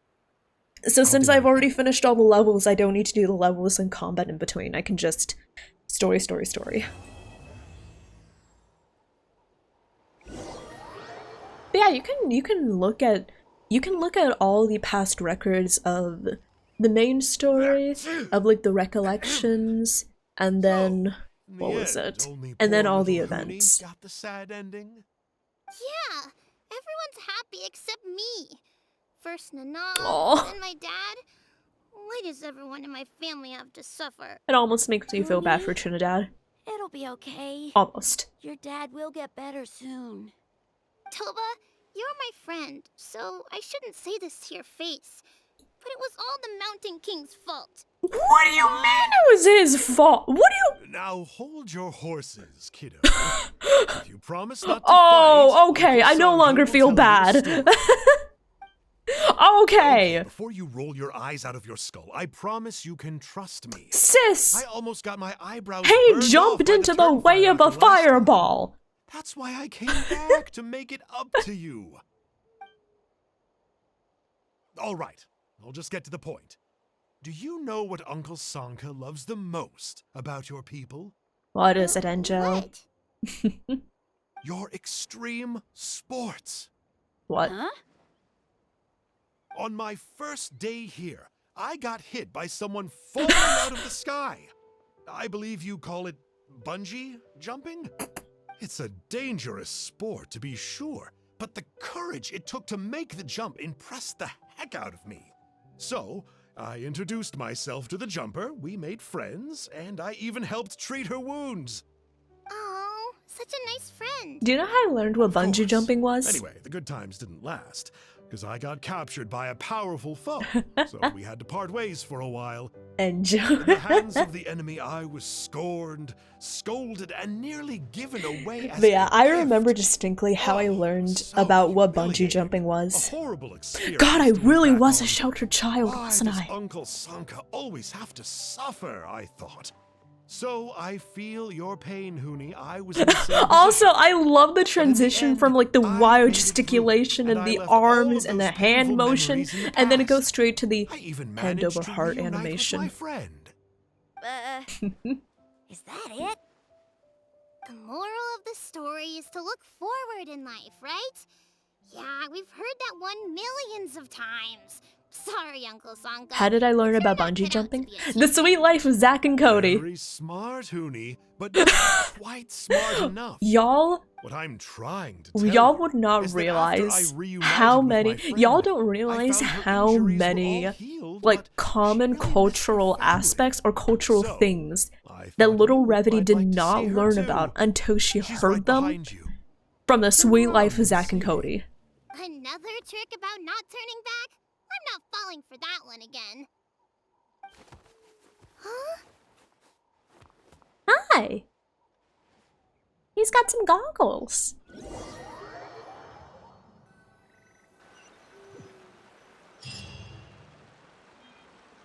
So I'll since do I've anything. already finished all the levels, I don't need to do the levels and combat in between. I can just story. But yeah, you can look at all the past records of the main story, of like the recollections, and then what was it? And then all the events. Got the sad ending. Yeah, everyone's happy except me. First Nana, Aw. then my dad. Why does everyone in my family have to suffer? It almost makes me feel bad for Trinidad. It'll be okay. Almost. Your dad will get better soon. Toba, you're my friend, so I shouldn't say this to your face. But it was all the Mountain King's fault. What do you mean it was his fault? What do you... Now hold your horses, kiddo. If you promise not to Oh, fight, okay, I no Uncle longer Sanjo feel will tell you bad. a story. Okay. Before you roll your eyes out of your skull, I promise you can trust me. Sis! I almost got my eyebrows He burned jumped off by into the way turnfire of a after last time. fireball! That's why I came back, to make it up to you. All right, I'll just get to the point. Do you know what Uncle Sanka loves the most about your people? What is it, Angel? What? Your extreme sports. What? Huh? On my first day here, I got hit by someone falling out of the sky. I believe you call it bungee jumping? It's a dangerous sport, to be sure, but the courage it took to make the jump impressed the heck out of me. So, I introduced myself to the jumper, we made friends, and I even helped treat her wounds. Oh, such a nice friend. Do you know how I learned what bungee course. jumping was? Anyway, the good times didn't last, because I got captured by a powerful foe, so we had to part ways for a while. Angel. In the hands of the enemy, I was scorned, scolded, and nearly given away as But yeah, a I gift. remember distinctly how I learned So about what bungee humiliating. jumping A was. horrible experience. God, I to look really back was a on. sheltered child, Why wasn't does I? Uncle Sanka always have to suffer, I thought. So I feel your pain, Huni. I was in the same Also, position. I love the But in the transition end, from like the I wild made it through, gesticulation and I the left all arms of and the those hand painful motion, memories in the and then it goes past. straight to the I even hand managed over to heart reunite animation. with my friend. Is that it? The moral of the story is to look forward in life, right? Yeah, we've heard that one millions of times. Sorry, Uncle Sanka. How did I learn It about turned out bungee to jumping? be a The cheat. Sweet Life of Zack and Cody. Very smart, Huni, but not quite smart enough. Y'all, What I'm trying to tell y'all you would not is that after I realize reunited how with many, my friend, y'all don't I realize found her how injuries were many all healed, like but she common really missed her cultural family. aspects or cultural So, things I that thought little you Revity might did like to not see her learn too. about until she She's heard right them behind you. from the Sweet Come Life of and Zack and see. Cody. Another trick about not turning back? I'm not falling for that one again. Huh? Hi! He's got some goggles.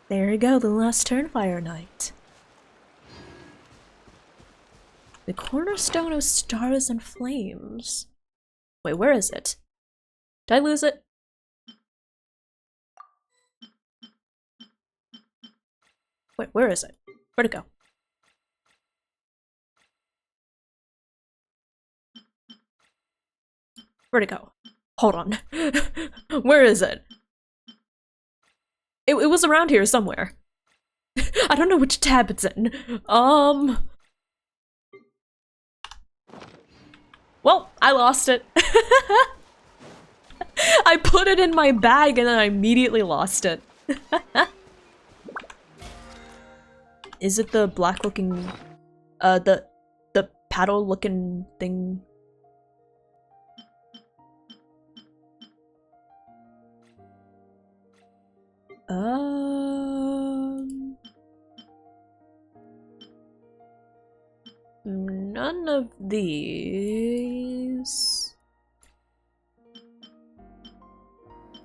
There you go, the last Turnfire Night. The cornerstone of stars and flames. Wait, where is it? Did I lose it? Wait, where is it? Where'd it go? Where'd it go? Hold on. Where is it? It was around here somewhere. I don't know which tab it's in. Well, I lost it. I put it in my bag and then I immediately lost it. Is it the black looking, the paddle looking thing? None of these.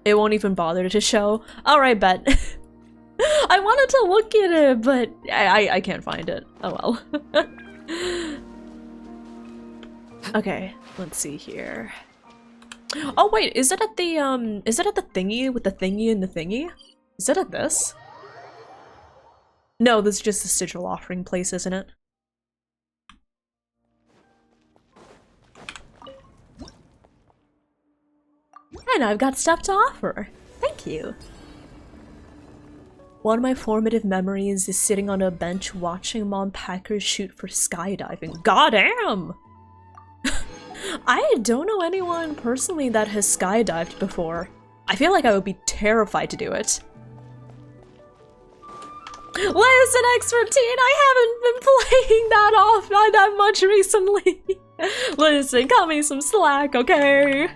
It won't even bother to show. Alright, bet. I wanted to look at it, but I can't find it. Oh well. Okay, let's see here. Oh wait, is it at the thingy with the thingy and the thingy? Is it at this? No, this is just the sigil offering place, isn't it? And I've got stuff to offer. Thank you. One of my formative memories is sitting on a bench watching Mom Packers shoot for skydiving. Goddamn! I don't know anyone personally that has skydived before. I feel like I would be terrified to do it. Listen, Expertine, I haven't been playing that much recently. Listen, cut me some slack, okay?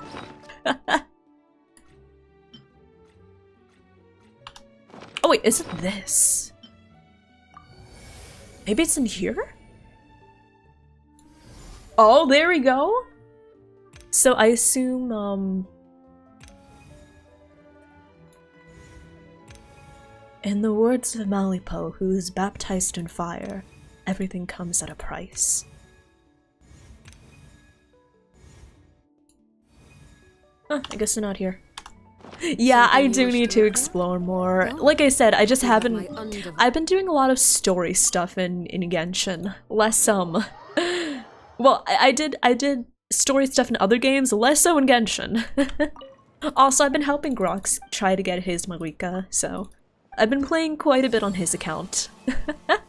Oh wait, is it this? Maybe it's in here? Oh, there we go. So I assume, In the words of Malipo, who is baptized in fire, everything comes at a price. Huh, I guess they're not here. Yeah, I do need to explore more. Like I said, I just haven't... I've been doing a lot of story stuff in Genshin. Less, well, I did story stuff in other games, less so in Genshin. Also, I've been helping Grox try to get his Marika, so... I've been playing quite a bit on his account. But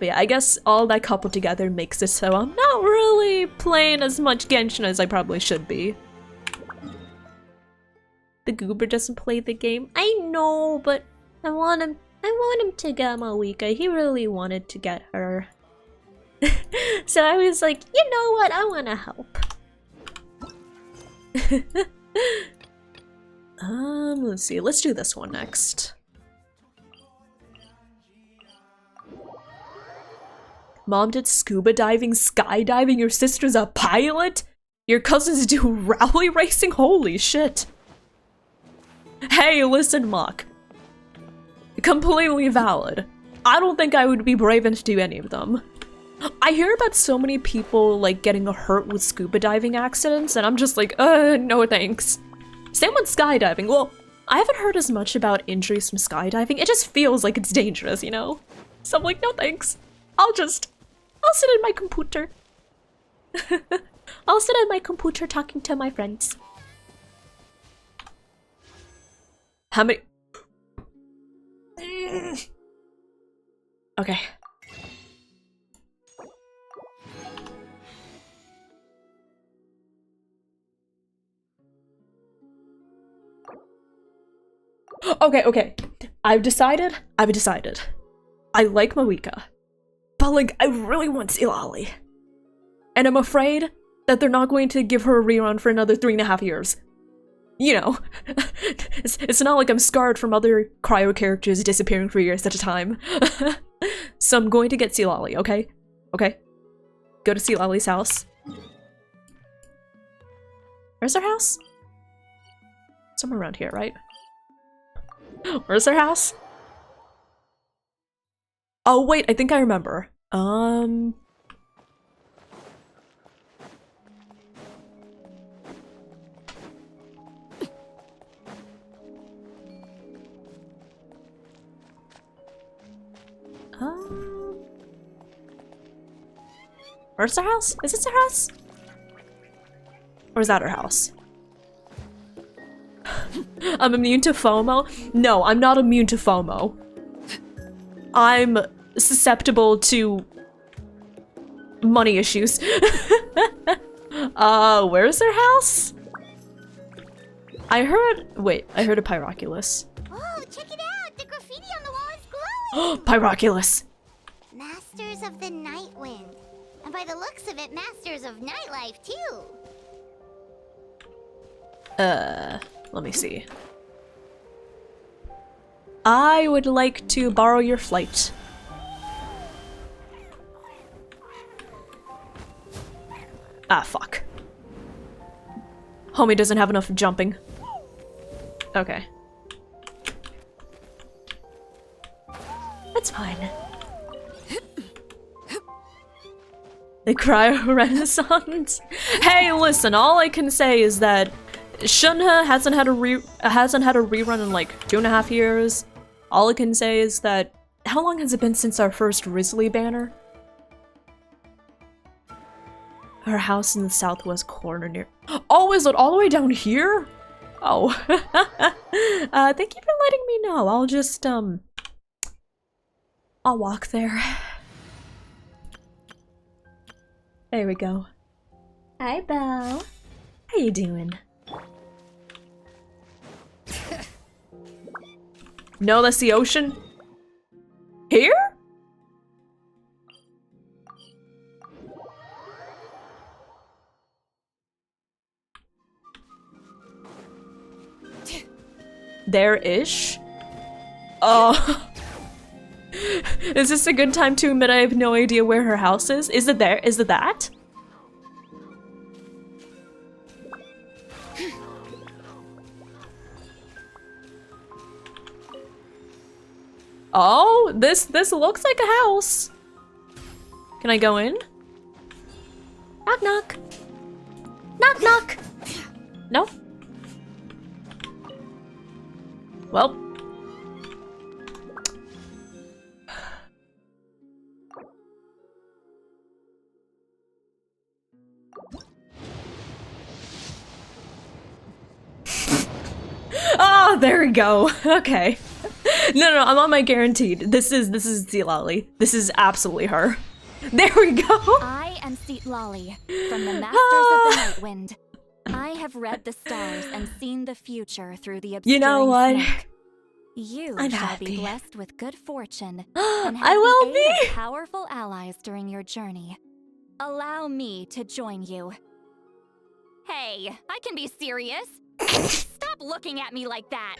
yeah, I guess all that coupled together makes it so I'm not really playing as much Genshin as I probably should be. The goober doesn't play the game. I know, but I want him to get Marika. He really wanted to get her. So I was like, you know what? I want to help. Let's see. Let's do this one next. Mom did scuba diving, skydiving, your sister's a pilot? Your cousins do rally racing? Holy shit. Hey, listen, Mock. Completely valid. I don't think I would be brave enough to do any of them. I hear about so many people, like, getting hurt with scuba diving accidents, and I'm just like, no thanks. Same with skydiving. Well, I haven't heard as much about injuries from skydiving. It just feels like it's dangerous, you know? So I'm like, no thanks. I'll sit at my computer. I'll sit at my computer talking to my friends. How many? Okay. Okay. I've decided. I like Marika. But, like, I really want Silali. And I'm afraid that they're not going to give her a rerun for another 3.5 years. You know, it's not like I'm scarred from other cryo characters disappearing for years at a time. So I'm going to get Silali, okay? Okay? Go to Silali's house. Where's her house? Somewhere around here, right? Where's her house? Oh wait, I think I remember. Where's her house? Is this her house? Or is that her house? I'm immune to FOMO? No, I'm not immune to FOMO. I'm susceptible to money issues. Where's her house? I heard a Pyroculus. Oh, check it out! The graffiti on the wall is glowing! Pyroculus! Masters of the Night Wind. And by the looks of it, masters of nightlife, too. Let me see. I would like to borrow your flight. Ah, fuck. Homie doesn't have enough jumping. Okay. That's fine. The cryo renaissance. Hey, listen, all I can say is that Shunha hasn't had a rerun in like 2.5 years. All I can say is that how long has it been since our first Risley banner? Her house in the southwest corner near. Oh, is it all the way down here? Oh. Thank you for letting me know. I'll just I'll walk there. There we go. Hi, Belle. How you doing? No, that's the ocean. Here? There-ish? Oh. Is this a good time to admit I have no idea where her house is? Is it there? Is it that? Oh, this looks like a house. Can I go in? Knock knock. Knock knock. No? Well. Oh, there we go. Okay. No, I'm on my guaranteed. This is Zitlali. This is absolutely her. There we go. I am Zitlali, from the Masters of the Night Wind. I have read the stars and seen the future through the obscuring You know what? smoke. You I'm shall happy. be blessed with good fortune and have I will the aid be. of powerful allies during your journey. Allow me to join you. Hey, I can be serious. Stop looking at me like that.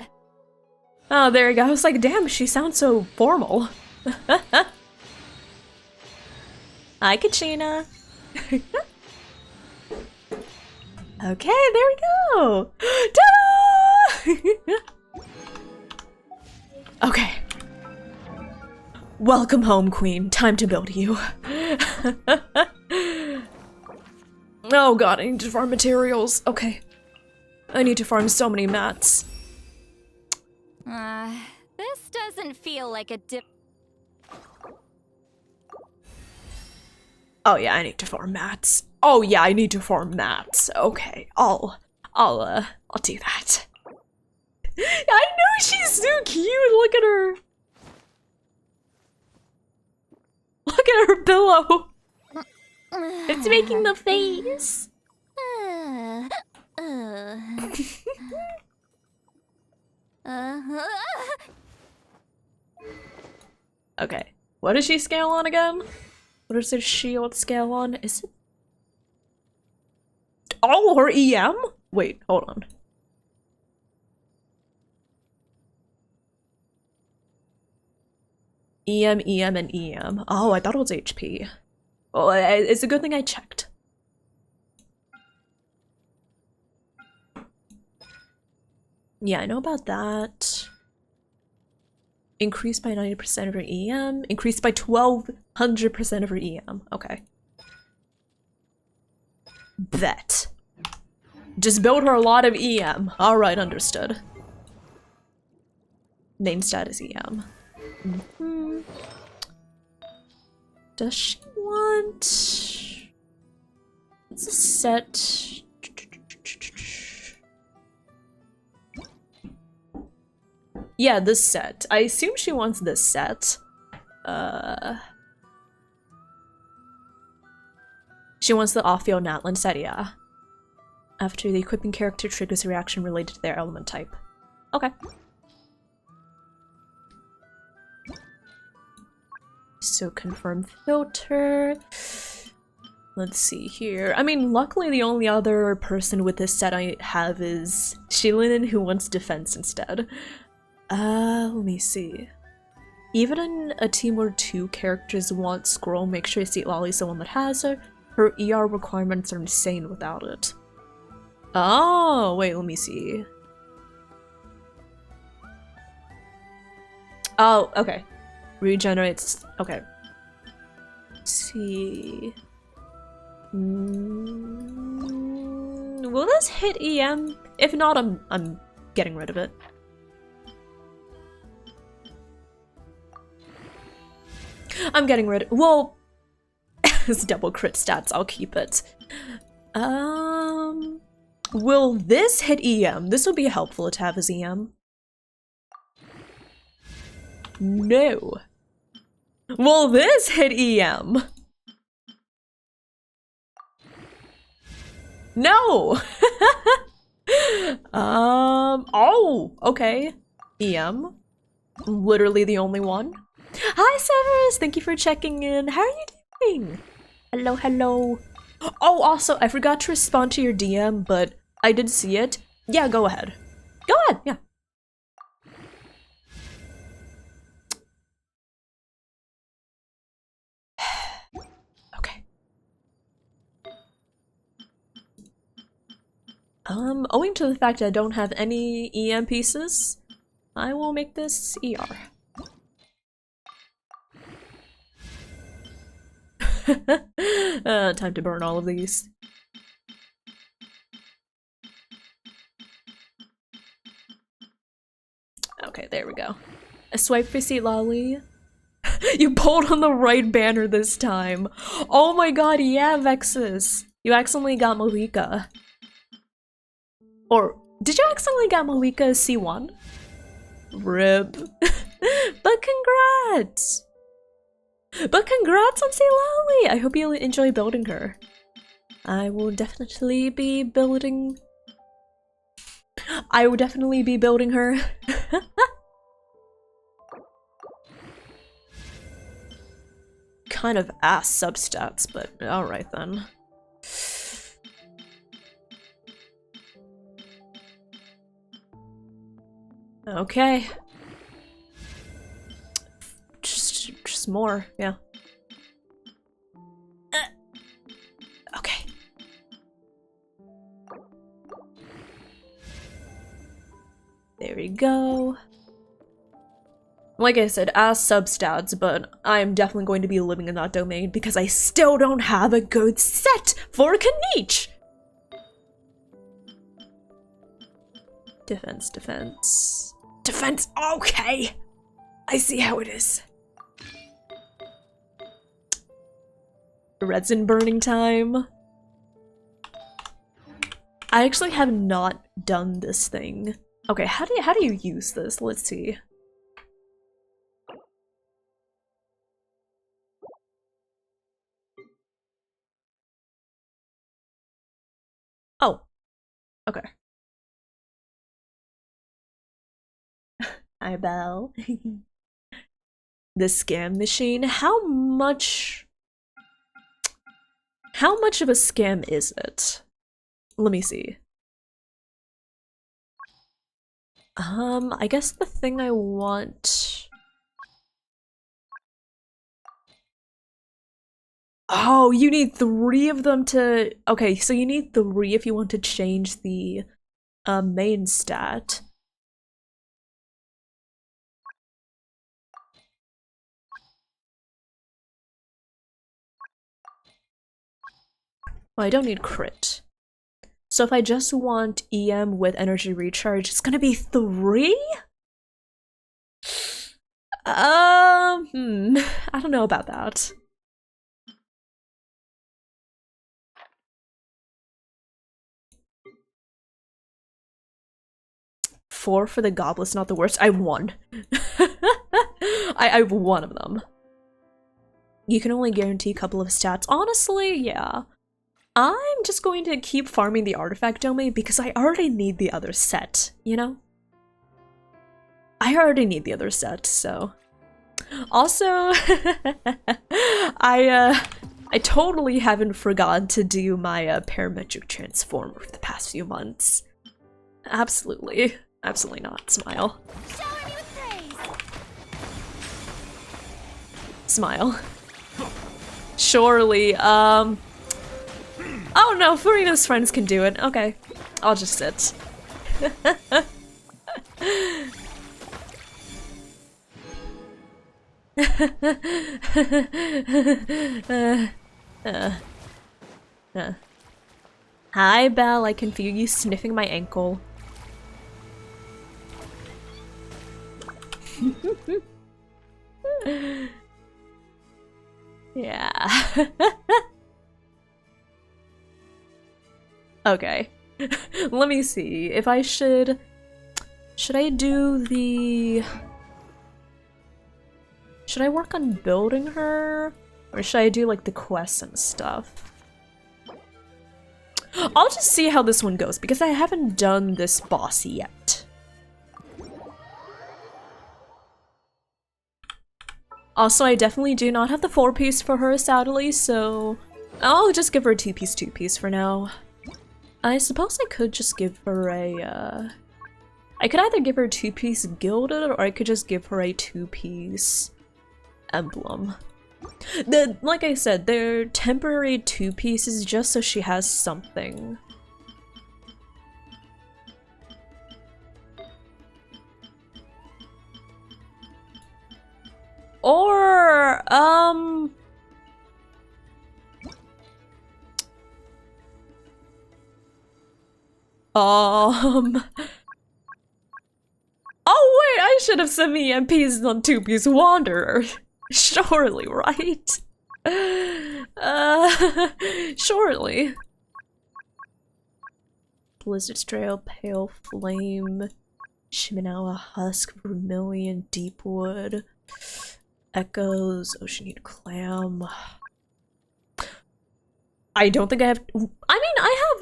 Oh, there we go. I was like, damn, she sounds so formal. Hi, Katrina. Okay, there we go. Ta-da! Okay. Welcome home, Queen. Time to build you. Oh god, I need to farm materials. Okay. I need to farm so many mats. This doesn't feel like a dip. Oh yeah, I need to farm mats. Oh yeah, I need to farm mats. Okay, I'll do that. I know she's so cute. Look at her. Look at her pillow. It's making the face. Okay, what does she scale on again? What is her shield scale on? Is it? Oh, her EM? Wait, hold on. EM, EM, and EM. Oh, I thought it was HP. Well, it's a good thing I checked. Yeah, I know about that. Increased by 90% of her EM. Increased by 1200% of her EM. Okay. Bet. Just build her a lot of EM. Alright, understood. Main stat is EM. Mm-hmm. Does she want... What's a set? Yeah, this set. I assume she wants this set. She wants the off-field Natlan set, yeah. After the equipping character triggers a reaction related to their element type. Okay. So confirm filter. Let's see here. I mean, luckily the only other person with this set I have is Shilin, who wants defense instead. Let me see. Even in a team where 2 characters want scroll, make sure Zitlali's the one that has her. Her ER requirements are insane without it. Oh, wait, let me see. Oh, okay. Regenerates, okay. Let's see. Will this hit EM? If not, I'm getting rid of it. I'm getting rid of, well, it's double crit stats, I'll keep it. Will this hit EM? This would be helpful to have as EM. No. Will this hit EM? No! Oh, okay. EM. Literally the only one. Hi, Severus! Thank you for checking in. How are you doing? Hello, hello. Oh, also, I forgot to respond to your DM, but I did see it. Yeah, go ahead. Go ahead, yeah. Okay. Owing to the fact I don't have any EM pieces, I will make this ER. Time to burn all of these. Okay, there we go. A swipe for seat lolly. You pulled on the right banner this time. Oh my god, yeah, Vexus. You accidentally got Malika. Or, did you accidentally get Malika as C1? RIP. But congrats! But congrats on C Lolly! I hope you enjoy building her. I will definitely be building... I will definitely be building her. Kind of ass substats, but alright then. Okay. Just more, yeah. Okay. There we go. Like I said, as substats, but I'm definitely going to be living in that domain because I still don't have a good set for Kaniche! Defense, defense. Defense, okay! I see how it is. Resin burning time. I actually have not done this thing. Okay, how do you use this? Let's see. Oh. Okay. Hi, Belle. The scam machine. How much of a scam is it? Let me see. I guess the thing I want... Oh, you need 3 of them to... Okay, so you need 3 if you want to change the main stat. Oh, I don't need crit. So if I just want EM with energy recharge, it's gonna be 3? I don't know about that. Four for the goblet's not the worst. I won. I have 1 of them. You can only guarantee a couple of stats. Honestly, yeah. I'm just going to keep farming the artifact domain because I already need the other set, you know? I already need the other set, so... Also, I totally haven't forgotten to do my parametric transformer for the past few months. Absolutely. Absolutely not. Smile. Smile. Surely, oh no, Furina's friends can do it. Okay. I'll just sit. Hi, Belle. I can feel you sniffing my ankle. Yeah. Okay. Let me see. If I should I do the... Should I work on building her? Or should I do like the quests and stuff? I'll just see how this one goes because I haven't done this boss yet. Also, I definitely do not have the 4-piece for her, sadly, so I'll just give her a 2-piece for now. I suppose I could just give her a, I could either give her a 2-piece gilded, or I could just give her a 2-piece emblem. Like I said, they're temporary 2-pieces just so she has something. Or, Oh wait, I should have sent me EMPs on two-piece Wanderer. Surely, right? Surely. Blizzard's Trail, Pale Flame, Shiminawa Husk, Vermilion, Deepwood, Echoes, Oceanid Clam. I don't think I have. I mean,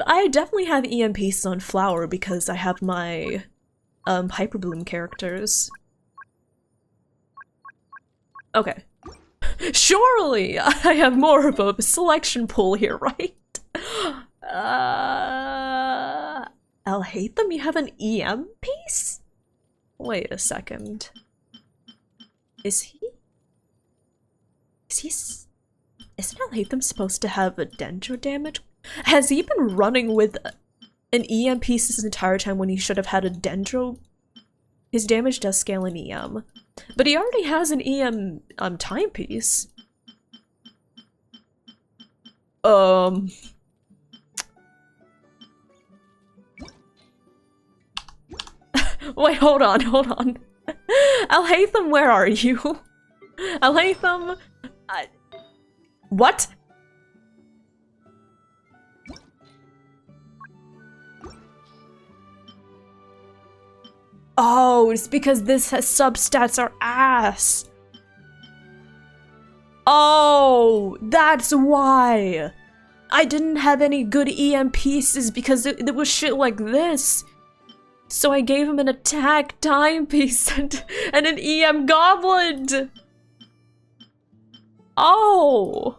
I definitely have EMPs on Flower because I have my Hyperbloom characters. Okay. Surely I have more of a selection pool here, right? I'll hate them. You have an EM piece? Wait a second. Isn't I'll hate them supposed to have a dendro damage? Has he been running with an EM piece this entire time when he should have had a dendro? His damage does scale in EM. But he already has an EM timepiece. Wait, hold on. Alhaitham, where are you? Alhaitham, what? Oh, it's because this has substats are ass. Oh, that's why. I didn't have any good EM pieces because it was shit like this. So I gave him an attack timepiece and an EM goblin. Oh.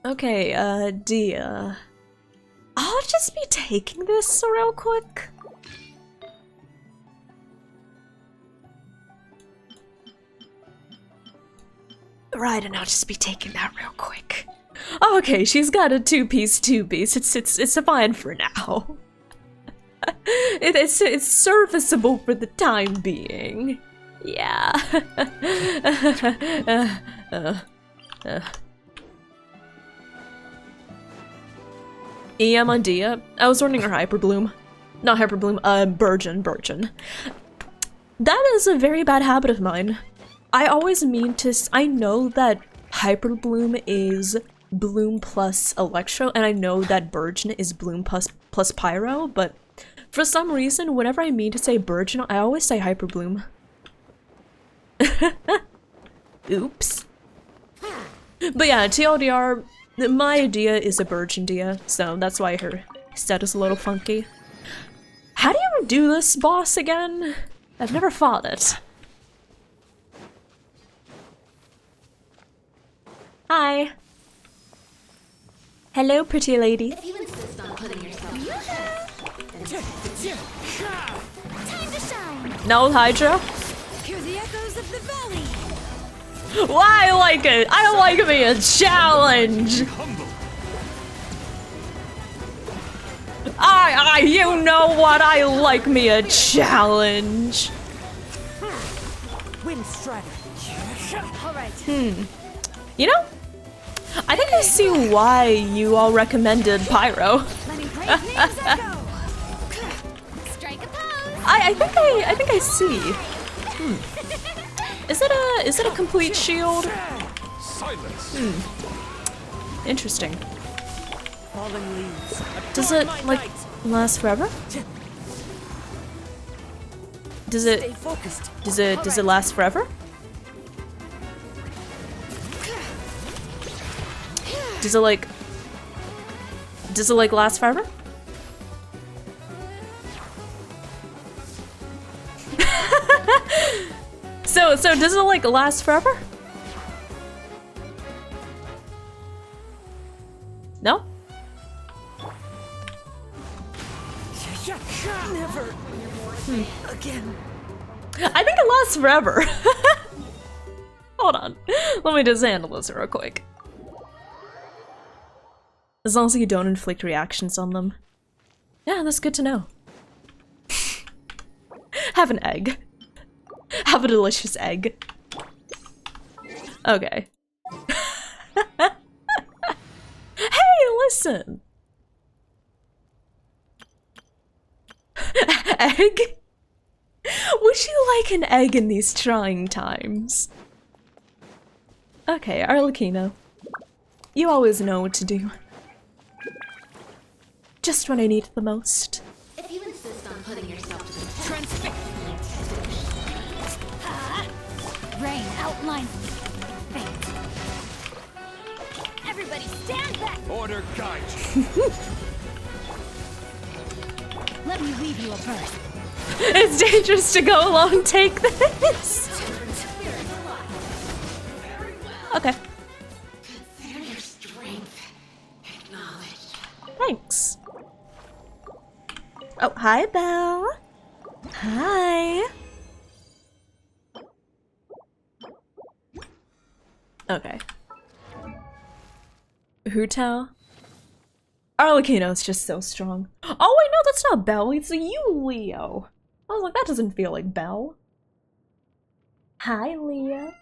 Okay, Dia. I'll just be taking this real quick. Right, and I'll just be taking that real quick. Okay, she's got a two-piece. It's fine for now. It's serviceable for the time being. Yeah. EM on Dia? I was running her Hyperbloom. Not Hyperbloom, Burgeon. That is a very bad habit of mine. I always mean to I know that Hyperbloom is Bloom plus Electro, and I know that Burgeon is Bloom plus Pyro, but for some reason, whenever I mean to say Burgeon, I always say Hyperbloom. Oops. But yeah, TLDR, my Dia is a Burgeon Dia, so that's why her stat is a little funky. How do you do this boss again? I've never fought it. Hi. Hello, pretty lady. If you insist on putting yourself time to shine. No, Hydra. Hear the echoes of the valley. Why I like it? I like me a challenge. You know what? I like me a challenge. Wind strider. All right. You know, I think I see why you all recommended Pyro. Letting brave names echo. Strike a pose. I think I see. Is it a complete shield? Interesting. Falling leaves. Does it like last forever? Does it last forever? Does it like last forever? So does it like last forever? No? Never again. I think it lasts forever. Hold on. Let me just handle this real quick. As long as you don't inflict reactions on them. Yeah, that's good to know. Have an egg. Have a delicious egg. Okay. person. Egg? Would you like an egg in these trying times? Okay, Arlecchino. You always know what to do. Just when I need it the most. If you insist on putting yourself to the Rain outlines fate. Everybody stand back! Order guide. Let me weave you a verse. It's dangerous to go alone. Take this. Okay. Consider your strength acknowledged. Thanks. Oh, hi, Belle. Hi. Okay. Hutao? Arlecchino's just so strong. Oh, wait, no, that's not Belle. It's you, Leo. I was like, that doesn't feel like Belle. Hi, Leo.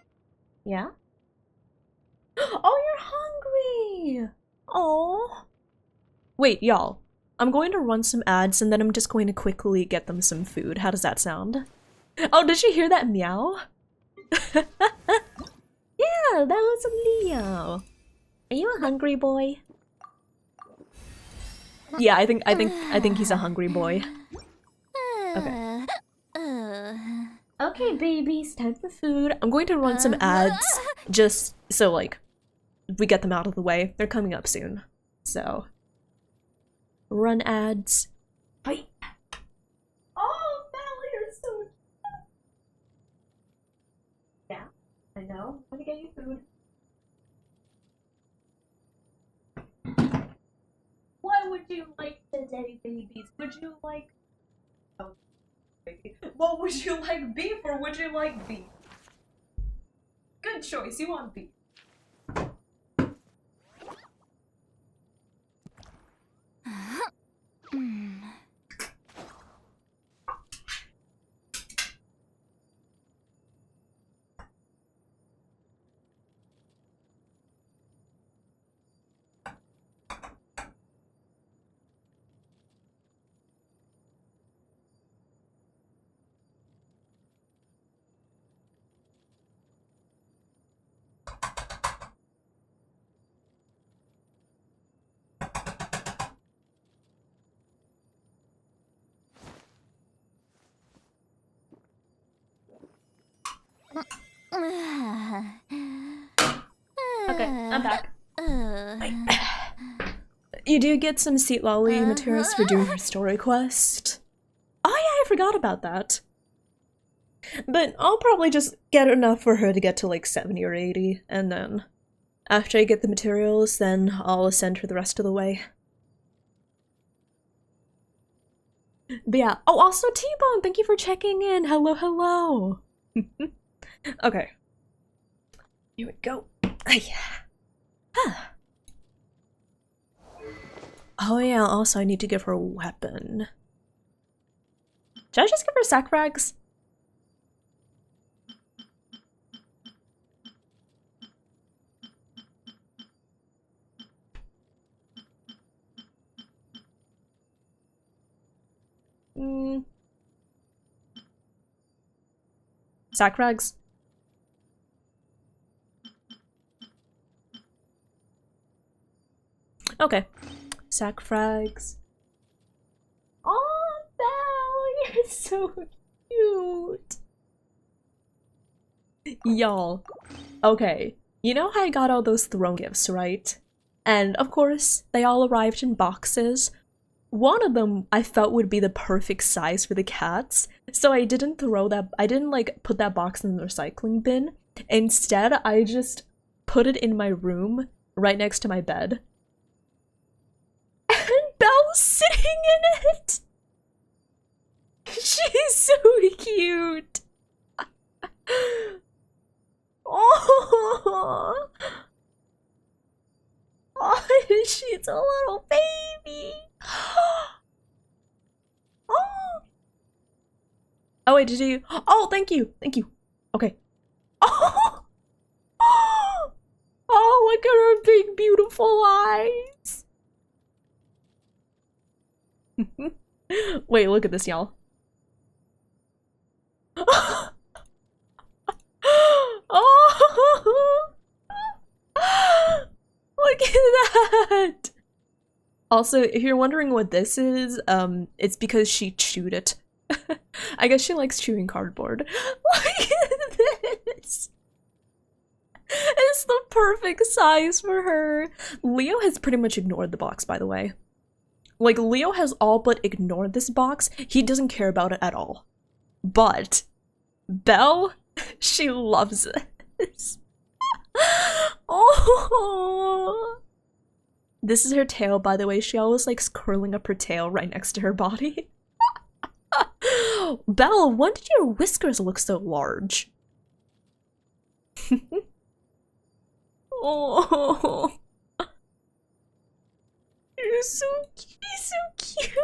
Yeah? Oh, you're hungry! Oh. Wait, y'all. I'm going to run some ads and then I'm just going to quickly get them some food. How does that sound? Oh, did you hear that meow? Yeah, that was Leo. Are you a hungry boy? Yeah, I think he's a hungry boy. Okay. Okay, babies, time for food. I'm going to run some ads just so like we get them out of the way. They're coming up soon. So run ads. Hi. Oh, Belle, you're so cute. Yeah, I know. I'm gonna get you food. What would you like today, babies? Would you like... Oh, baby. What would you like, beef or would you like beef? Good choice, you want beef. Okay, I'm back. You do get some Seat Lolly materials for doing her story quest. Oh yeah, I forgot about that. But I'll probably just get enough for her to get to like 70 or 80, and then after I get the materials, then I'll send her the rest of the way. But yeah, oh also T-Bone, thank you for checking in. Hello, hello. Okay. Here we go. Oh yeah, also I need to give her a weapon. Should I just give her sack frags? Sack frags? Okay. Sack frags. Oh, Belle, you're so cute. Y'all. Okay. You know how I got all those throne gifts, right? And of course, they all arrived in boxes. One of them I felt would be the perfect size for the cats, so I didn't like put that box in the recycling bin. Instead, I just put it in my room right next to my bed. And Belle's sitting in it! She's so cute! Oh, oh, she's a little baby! Oh! Oh wait, did you? Oh, thank you! Thank you! Okay. Oh! Oh, look at her big, beautiful eyes! Wait, look at this, y'all. Oh! Look at that! Also, if you're wondering what this is, it's because she chewed it. I guess she likes chewing cardboard. Look at this! It's the perfect size for her. Leo has pretty much ignored the box, by the way. Like, Leo has all but ignored this box. He doesn't care about it at all. But Belle, she loves this. Oh! This is her tail, by the way. She always likes curling up her tail right next to her body. Belle, when did your whiskers look so large? Oh, you're so cute.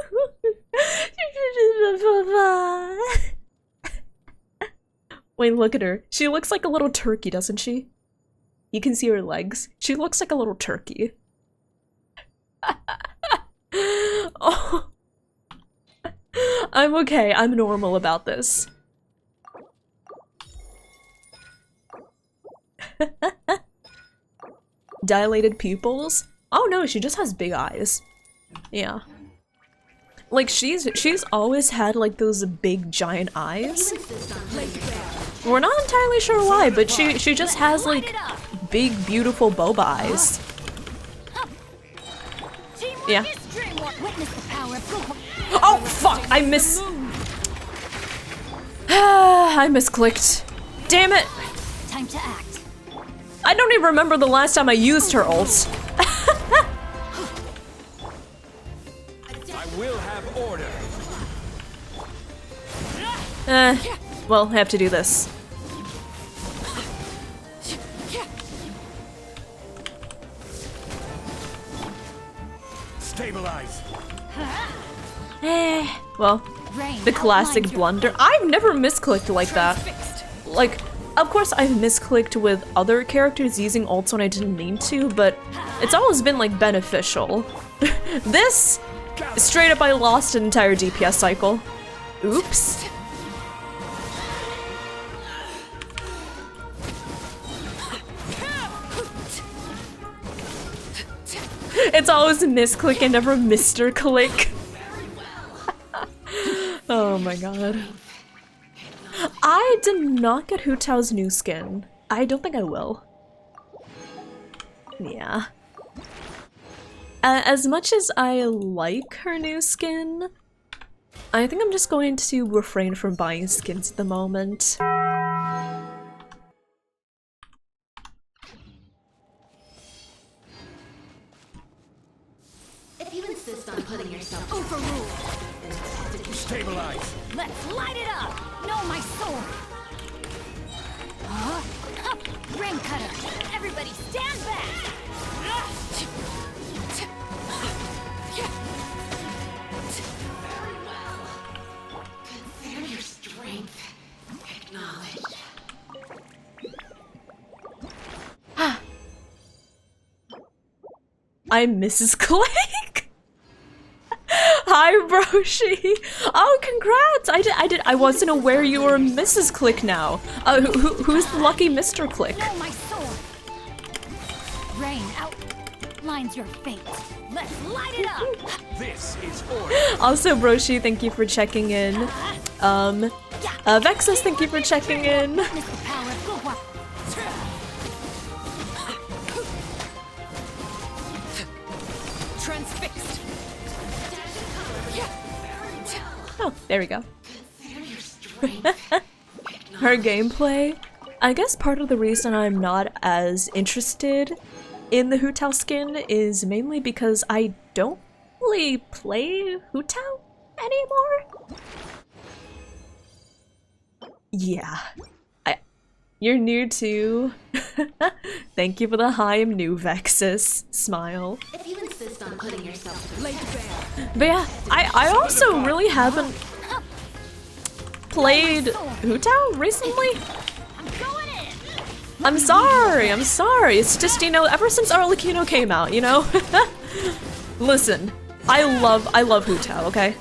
Wait, look at her. She looks like a little turkey, doesn't she? You can see her legs. She looks like a little turkey. Oh. I'm okay. I'm normal about this. Dilated pupils? Oh no, she just has big eyes. Yeah. Like she's always had like those big giant eyes. We're not entirely sure why, but she just has like big beautiful boba eyes. Yeah. Oh fuck! I misclicked. Damn it! Time to act. I don't even remember the last time I used her ult. I will have order. Well, I have to do this. Stabilize. Well, the classic blunder. I've never misclicked like that. Like, of course I've misclicked with other characters using ults when I didn't mean to, but it's always been like beneficial. This, straight up I lost an entire DPS cycle. Oops. It's always a misclick and never Mr. Click. Oh my god. I did not get Hu Tao's new skin. I don't think I will. Yeah. As much as I like her new skin, I think I'm just going to refrain from buying skins at the moment. If you insist on putting yourself overruled, Stabilize. let's light it up. Know my sword. Ring cutter. Everybody stand back. Very well. Consider your strength acknowledged. I'm Mrs. Click. Hi, Broshi. Oh, congrats! I wasn't aware you were Mrs. Click now. Who's the lucky Mr. Click? Know my sword. Rain outlines your fate. Let's light it up. This is order. Also, Broshi, thank you for checking in. Vexus, thank you for checking in. Witness the power of Gugwa. Transfixed. Oh, there we go. Her gameplay. I guess part of the reason I'm not as interested in the Hu Tao skin is mainly because I don't really play Hu Tao anymore. Yeah. You're new too. Thank you for the hi, I'm new, Vexus. Smile. If you insist on putting yourself to bear. But yeah, I also really haven't played Hu Tao recently. I'm going in. I'm sorry. It's just, you know, ever since Arlecchino came out, you know? Listen, I love Hu Tao, okay?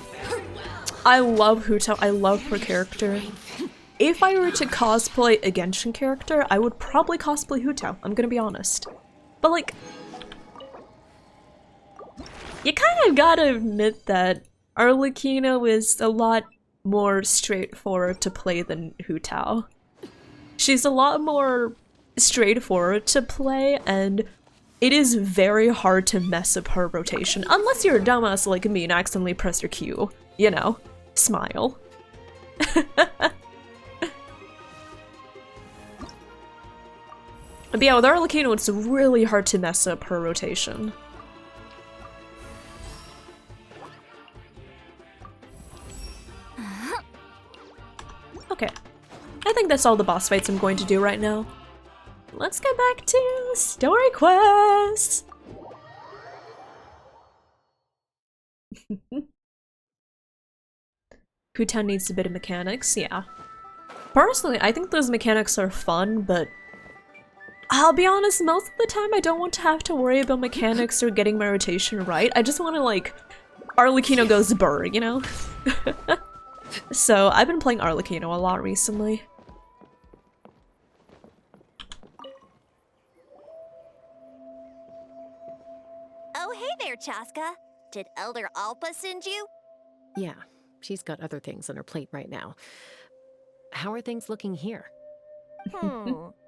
I love Hu Tao, I love her character. If I were to cosplay a Genshin character, I would probably cosplay Hu Tao, I'm gonna be honest. But like, you kind of gotta admit that Arlecchino is a lot more straightforward to play than Hu Tao. She's a lot more straightforward to play, and it is very hard to mess up her rotation, unless you're a dumbass like me and accidentally press your Q. You know, smile. But yeah, with Arlecchino, it's really hard to mess up her rotation. Okay, I think that's all the boss fights I'm going to do right now. Let's get back to story quests! Hu Tao needs a bit of mechanics, yeah. Personally, I think those mechanics are fun, but I'll be honest, most of the time I don't want to have to worry about mechanics or getting my rotation right. I just want to, like, Arlecchino goes burr, you know? So, I've been playing Arlecchino a lot recently. Oh, hey there, Chasca. Did Elder Alpa send you? Yeah, she's got other things on her plate right now. How are things looking here?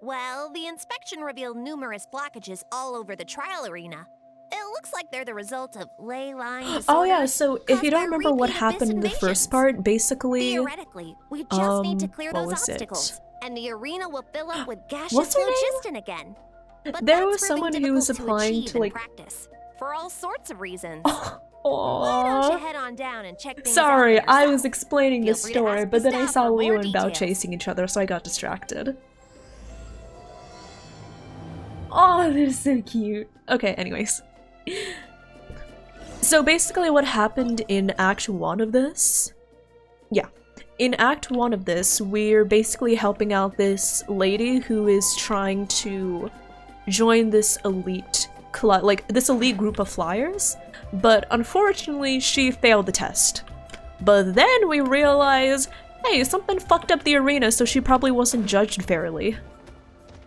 Well, the inspection revealed numerous blockages all over the trial arena. It looks like they're the result of ley line disorders. Oh yeah, so if you don't caused by remember what repeat happened in the abyss first invasions. part, basically, Theoretically, we just need to clear what those was it? obstacles, and the arena will fill up with gaseous What's her name? phlogiston again. But There that's was proving someone who was difficult applying achieve to, in like- practice, for all sorts of reasons. Why don't you Aww. head on down and check things Sorry, out for I yourself? was explaining the Feel free to story, ask but the then I staff saw for Leo more and Bao details. chasing each other, so I got distracted. Oh, they're so cute. Okay, anyways. So basically what happened in Act 1 of this... Yeah. In Act 1 of this, we're basically helping out this lady who is trying to join this elite this elite group of flyers, but unfortunately she failed the test. But then we realize, hey, something fucked up the arena, so she probably wasn't judged fairly.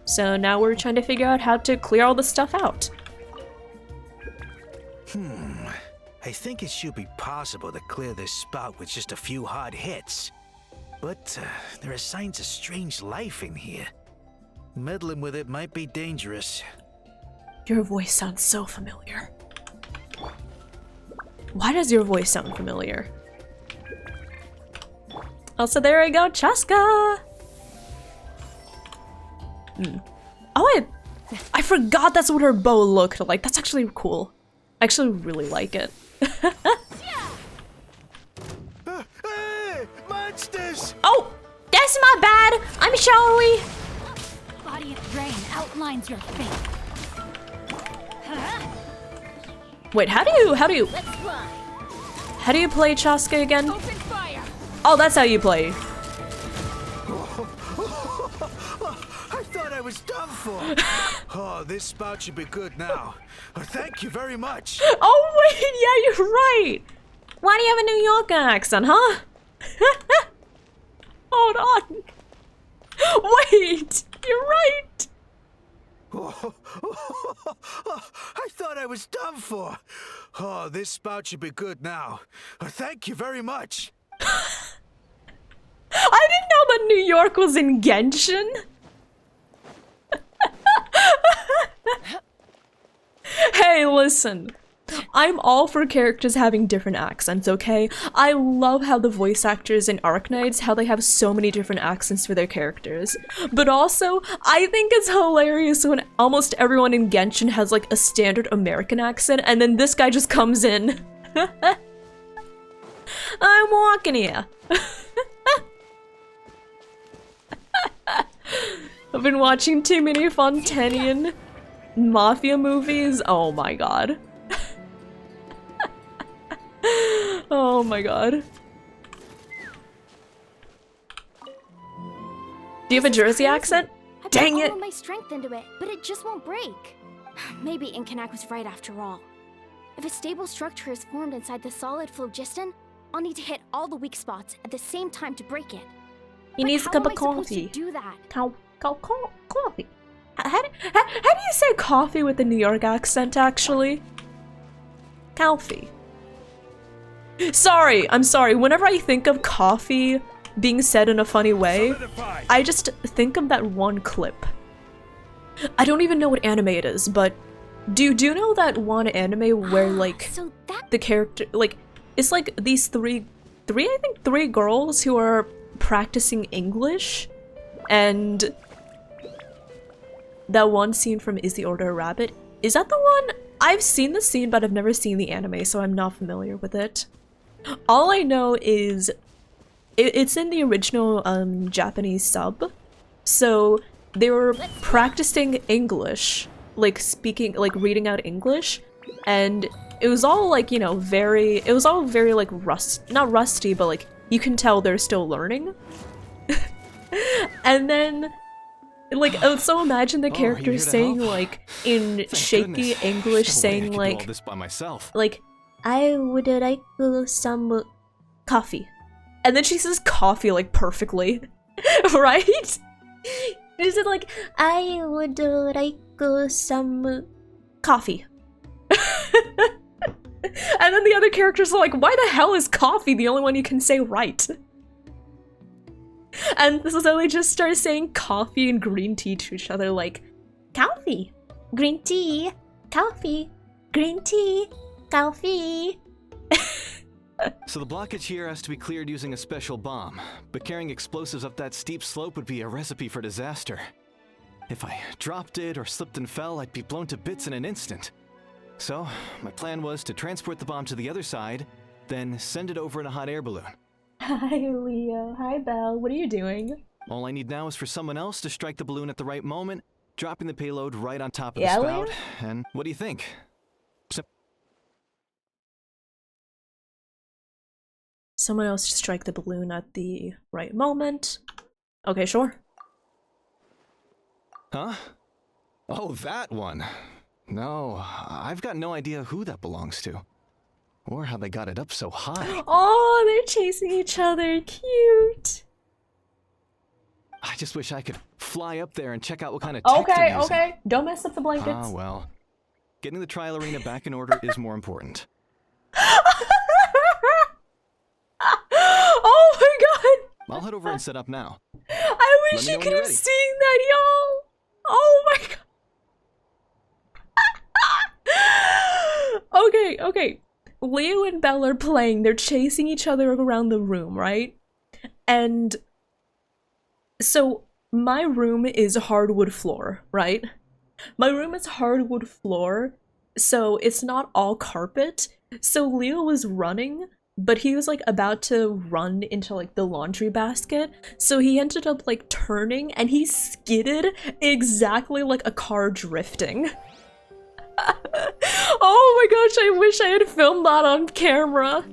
So now we're trying to figure out how to clear all this stuff out. I think it should be possible to clear this spout with just a few hard hits. But there are signs of strange life in here. Meddling with it might be dangerous. Your voice sounds so familiar. Why does your voice sound familiar? Also, there we go, Chasca! Oh, I forgot that's what her bow looked like. That's actually cool. I actually really like it. Hey, monsters! Oh, that's my bad. I'm sorry. Body of Drain outlines your fate. Wait, how do you play Chasca again? Open fire! Oh, that's how you play. I thought I was done for. Oh, this spout should be good now. Thank you very much. Oh wait, yeah, you're right. Why do you have a New York accent, huh? Hold on. Wait, you're right. I thought I was done for. Oh, this spout should be good now. Thank you very much. I didn't know that New York was in Genshin. Hey, listen. I'm all for characters having different accents, okay? I love how the voice actors in Arknights, how they have so many different accents for their characters. But also, I think it's hilarious when almost everyone in Genshin has like a standard American accent, and then this guy just comes in. I'm walking here. I've been watching too many Fontanian mafia movies. Oh my god. Oh my god. Do you have a Jersey accent? I Dang put it! all of my strength into it, but it just won't break. Maybe Inkanak was right after all. If a stable structure is formed inside the solid phlogiston, I'll need to hit all the weak spots at the same time to break it. He needs a cup of coffee. How am I supposed to do that? Coffee. How do you say coffee with the New York accent, actually? Coffee. Sorry, I'm sorry. Whenever I think of coffee being said in a funny way, I just think of that one clip. I don't even know what anime it is, but do you know that one anime where, like, the character, like, it's like these three girls who are practicing English, and that one scene from Is the Order a Rabbit? Is that the one? I've seen the scene, but I've never seen the anime, so I'm not familiar with it. All I know is it's in the original Japanese sub, so they were practicing English, like speaking, like reading out English, and it was all like, you know, very like not rusty, but like you can tell they're still learning. And then, like, so imagine the characters saying, like, in shaky English, saying, like, this by myself. Like, I would like some coffee. And then she says coffee, like, perfectly. Right? She said, like, I would like some coffee. And then the other characters are like, why the hell is coffee the only one you can say right? And so they just start saying coffee and green tea to each other, like, coffee, green tea, coffee, green tea, coffee. So the blockage here has to be cleared using a special bomb, but carrying explosives up that steep slope would be a recipe for disaster. If I dropped it or slipped and fell, I'd be blown to bits in an instant. So my plan was to transport the bomb to the other side, then send it over in a hot air balloon. Hi, Leo. Hi, Belle. What are you doing? All I need now is for someone else to strike the balloon at the right moment, dropping the payload right on top of the spout. Leo? And what do you think? Someone else to strike the balloon at the right moment. Okay, sure. Huh? Oh, that one. No, I've got no idea who that belongs to. Or how they got it up so high. Oh, they're chasing each other. Cute. I just wish I could fly up there and check out what kind of tech they're using. Okay. Don't mess up the blankets. Ah, well. Getting the trial arena back in order is more important. Oh my god! I'll head over and set up now. I wish you could have seen that, y'all! Oh my god! Okay. Leo and Belle are playing. They're chasing each other around the room, right? And so my room is hardwood floor, right? My room is hardwood floor, so it's not all carpet. So Leo was running, but he was like about to run into like the laundry basket, so he ended up like turning and he skidded exactly like a car drifting. Oh my gosh, I wish I had filmed that on camera.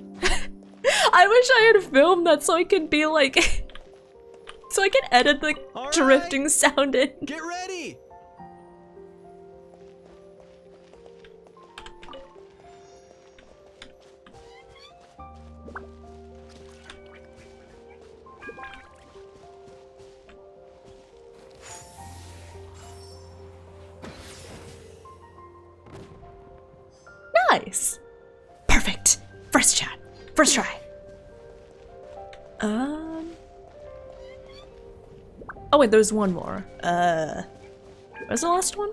I wish I had filmed that so I could be like so I can edit the drifting sound in. Get ready! Nice. Perfect. First shot. First try. Oh wait, there's one more. Where's the last one?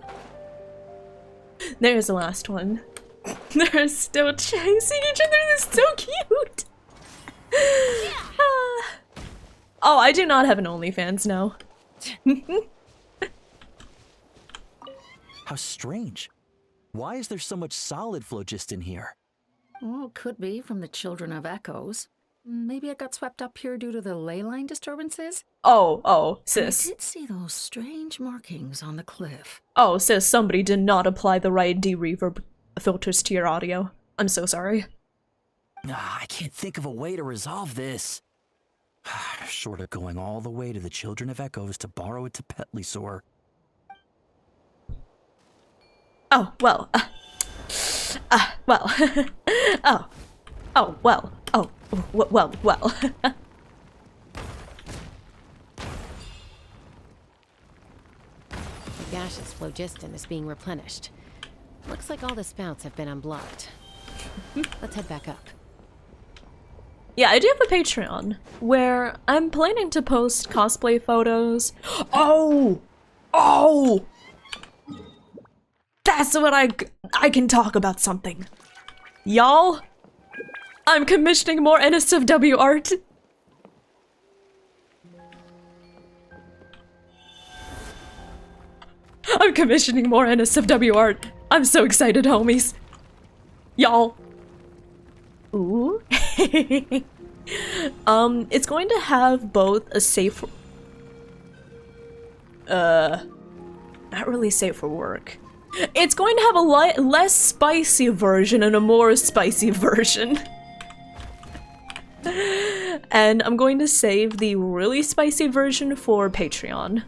There's the last one. They're still chasing each other. This is so cute. Oh, I do not have an OnlyFans now. How strange. Why is there so much solid phlogiston here? Well, could be from the Children of Echoes. Maybe it got swept up here due to the ley line disturbances? Oh, sis. I did see those strange markings on the cliff. Oh, sis, somebody did not apply the right de-reverb filters to your audio. I'm so sorry. I can't think of a way to resolve this. Short of going all the way to the Children of Echoes to borrow it to Petlisaur. Oh, well, Well. Oh, well. Oh, well. The gaseous phlogiston is being replenished. Looks like all the spouts have been unblocked. Let's head back up. Yeah, I do have a Patreon where I'm planning to post cosplay photos. Oh! That's what I can talk about something. Y'all, I'm commissioning more NSFW art. I'm commissioning more NSFW art. I'm so excited, homies. Y'all. Ooh. It's going to have both a safe... not really safe for work. It's going to have a less spicy version and a more spicy version. And I'm going to save the really spicy version for Patreon.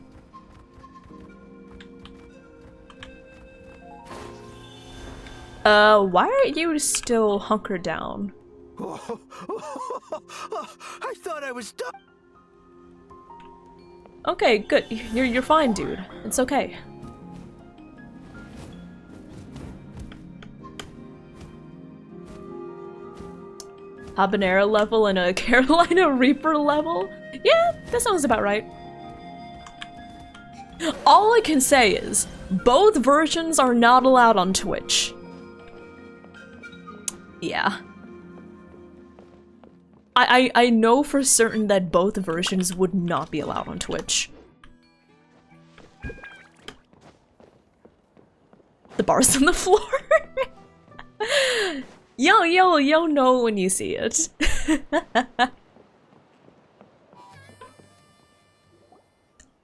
Why are you still hunkered down? I thought I was done. Okay, good. You're fine, dude. It's okay. Habanero level and a Carolina Reaper level? Yeah, that sounds about right. All I can say is, both versions are not allowed on Twitch. Yeah. I know for certain that both versions would not be allowed on Twitch. The bar's on the floor. You'll know when you see it.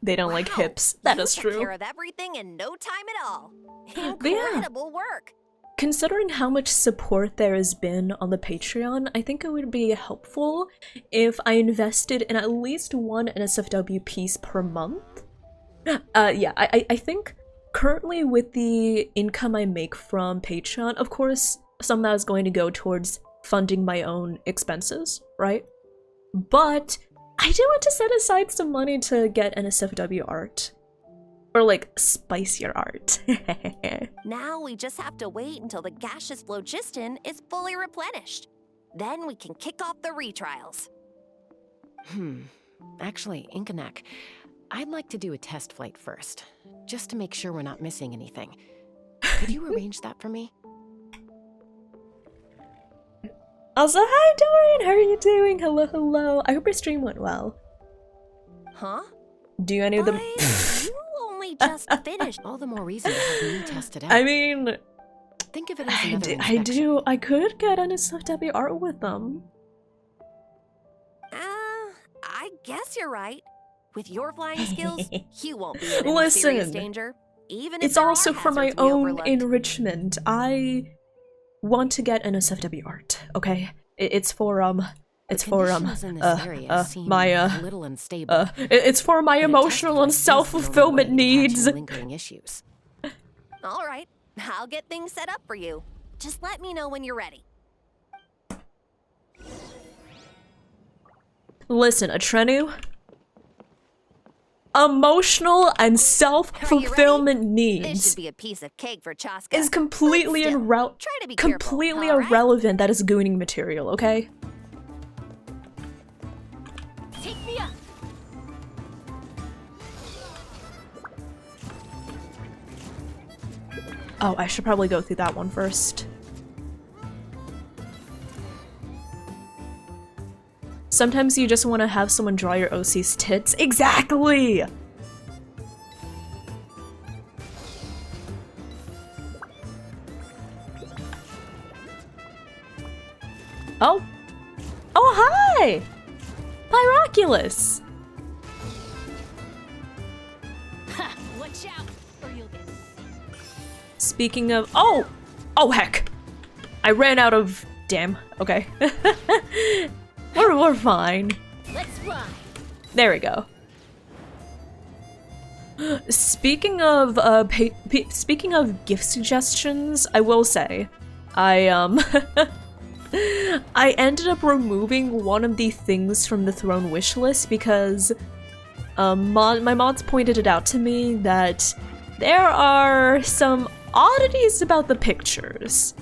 They don't like hips. That is true. Took care of everything in no time at all. Incredible work. Considering how much support there has been on the Patreon, I think it would be helpful if I invested in at least one NSFW piece per month. Yeah, I think currently with the income I make from Patreon, of course, some of that is going to go towards funding my own expenses, right? But I do want to set aside some money to get NSFW art. Or like, spicier art. Now we just have to wait until the gaseous phlogiston is fully replenished. Then we can kick off the retrials. Actually, Inkanak, I'd like to do a test flight first, just to make sure we're not missing anything. Could you arrange that for me? Also, hi Dorian, how are you doing? Hello, hello. I hope your stream went well. Huh? Do any of them? You only just finished. All the more reason to have me test it out. I mean, think of it as another inspection. I could get NSFW art with them. I guess you're right. With your flying skills, you won't be in any serious danger. Even if it's there also are for my hazards we own overlooked. enrichment. I want to get NSFW art, okay? It's for it's for my emotional and self-fulfillment needs. Issues. All right, I'll get things set up for you. Just let me know when you're ready. Listen, Atrenu. Emotional and self-fulfillment This needs should be a piece of cake for Chasca. is completely irrelevant. That is gooning material, okay? Take me up. Oh, I should probably go through that one first. Sometimes you just want to have someone draw your OC's tits. Exactly! Oh. Oh, hi! Pyroculus! Watch out, or you'll get... Speaking of... Oh! Oh, heck! I ran out of... Damn. Okay. We're fine. Let's fly. There we go. Speaking of gift suggestions, I will say, I I ended up removing one of the things from the throne wish list because my mods pointed it out to me that there are some oddities about the pictures.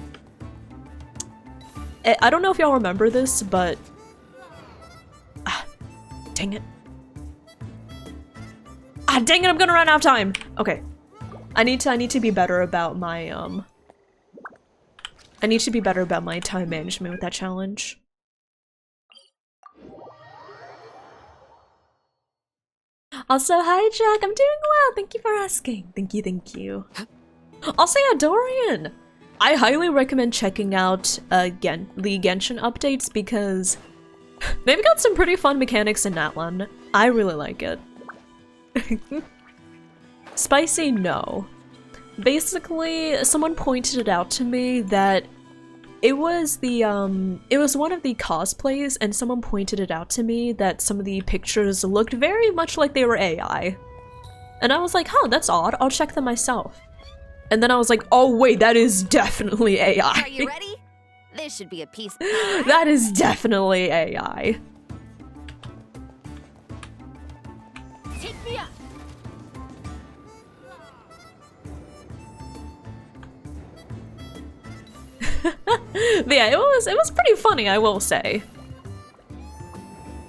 I don't know if y'all remember this, but dang it. Dang it, I'm gonna run out of time. Okay. I need to be better about my I need to be better about my time management with that challenge. Also, hi Jack, I'm doing well. Thank you for asking. Thank you, thank you. Also, yeah, Dorian. I highly recommend checking out the Genshin updates because they've got some pretty fun mechanics in that one. I really like it. Spicy, no. Basically, someone pointed it out to me that it was one of the cosplays, and someone pointed it out to me that some of the pictures looked very much like they were AI. And I was like, huh, that's odd, I'll check them myself. And then I was like, oh wait, that is definitely AI. Are you ready? This should be a piece of pie. That is definitely AI. Take me up. But yeah, it was pretty funny, I will say.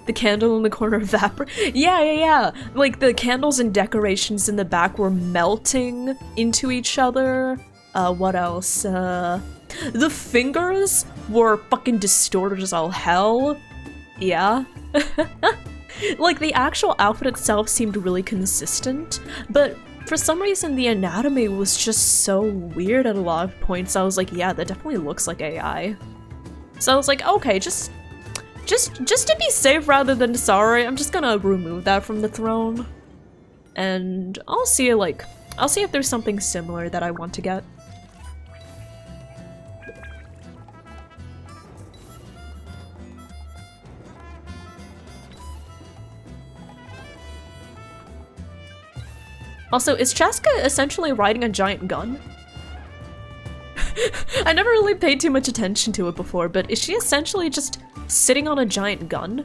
The candle in the corner evaporated. Yeah. Like the candles and decorations in the back were melting into each other. What else? The fingers were fucking distorted as all hell. Yeah. Like the actual outfit itself seemed really consistent, but for some reason the anatomy was just so weird at a lot of points. I was like, yeah, that definitely looks like AI. So I was like, okay, just to be safe rather than sorry, I'm just gonna remove that from the throne. And I'll see if there's something similar that I want to get. Also, is Chasca essentially riding a giant gun? I never really paid too much attention to it before, but is she essentially just sitting on a giant gun?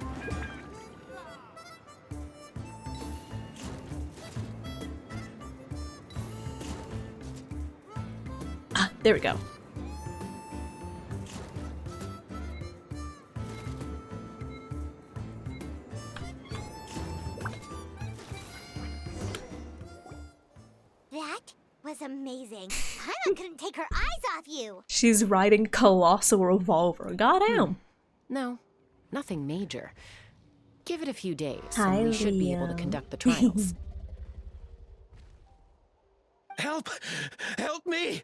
There we go. That was amazing. Paimon couldn't take her eyes off you. She's riding colossal revolver. Goddamn. No, nothing major. Give it a few days, Hi, and we should be able to conduct the trials. Help! Help me!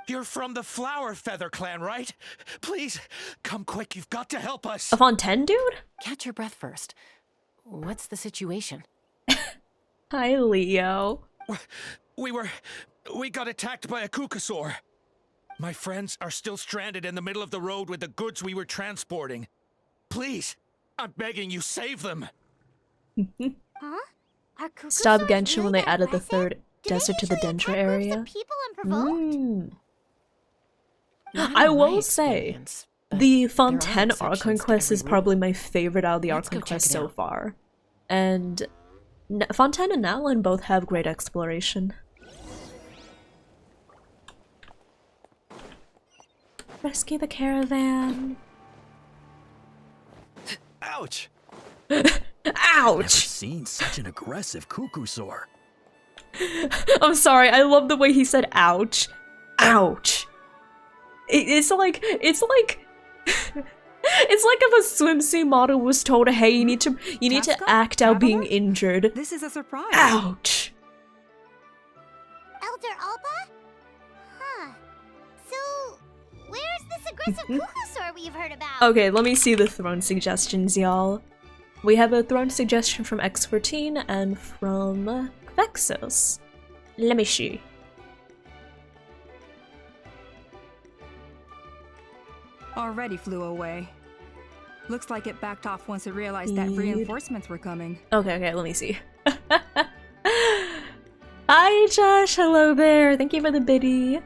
You're from the Flower Feather clan, right? Please, come quick, you've got to help us! A Fontaine dude? Catch your breath first. What's the situation? Hi, Leo. We got attacked by a Kukasaur. My friends are still stranded in the middle of the road with the goods we were transporting. Please, I'm begging you, save them! Huh? Are Kukasaurs Stop Genshin really when they that added the aggressive? third Do desert they to the usually Dendra attack groups area. of people unprovoked? I will say, the Fontaine Archon quest is probably my favorite out of the Archon quest so far. And Fontaine and Natlan both have great exploration. Rescue the caravan. Ouch! Ouch! Never seen such an aggressive Kukusaur. I'm sorry, I love the way he said ouch. Ouch. It's like it's like if a swimsuit model was told, hey, you need to act out being injured. This is a surprise. Ouch. Elder Alba? Huh. So, where's this aggressive Kukasaur we've heard about? Okay, let me see the throne suggestions, y'all. We have a throne suggestion from X14 and from Vexos. Let me see. Already flew away. Looks like it backed off once it realized that reinforcements were coming. Okay, let me see. Hi, Josh. Hello there. Thank you for the biddy.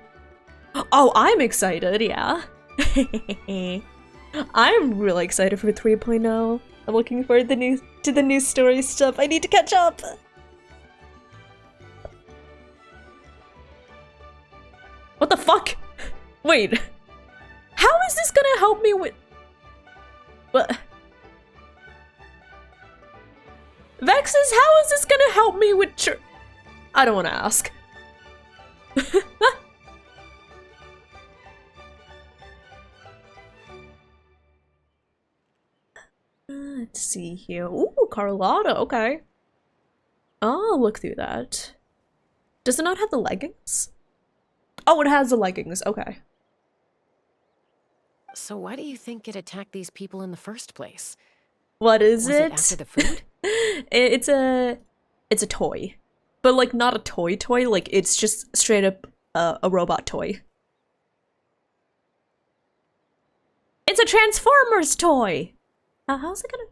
Oh, I'm excited, yeah. I'm really excited for 3.0. I'm looking forward to the new story stuff. I need to catch up. What the fuck? Wait. How is this gonna help me with... What? Vexes, how is this gonna help me with I don't want to ask. Let's see here. Ooh, Carlotta, okay. I'll look through that. Does it not have the leggings? Oh, it has the leggings, okay. So why do you think it attacked these people in the first place? What is Was it after the food? It's a toy. But like not a toy, like it's just straight up a robot toy. It's a Transformers toy! How's it gonna...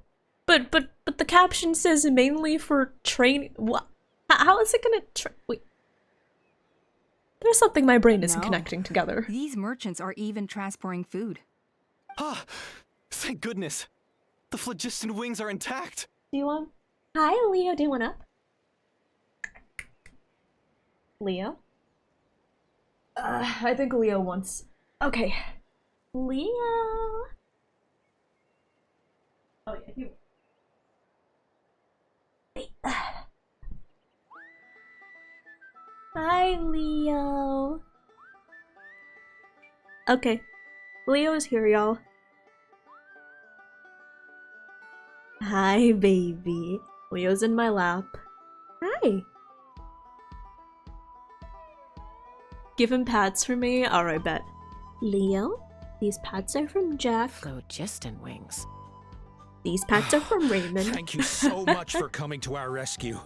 But the caption says mainly for training... What? How is it gonna wait. There's something my brain isn't connecting together. These merchants are even transporting food. Ah! Thank goodness! The phlogiston wings are intact! Do you want... Hi, Leo, do you want up? Leo? I think Leo wants... Okay. Leo! Oh yeah, you... Wait. Hi, Leo. Okay. Leo's here, y'all. Hi, baby. Leo's in my lap. Hi. Give him pats for me? Alright, bet. Leo, these pats are from Jack. Phlogiston wings. These pats are from Raymond. Thank you so much for coming to our rescue.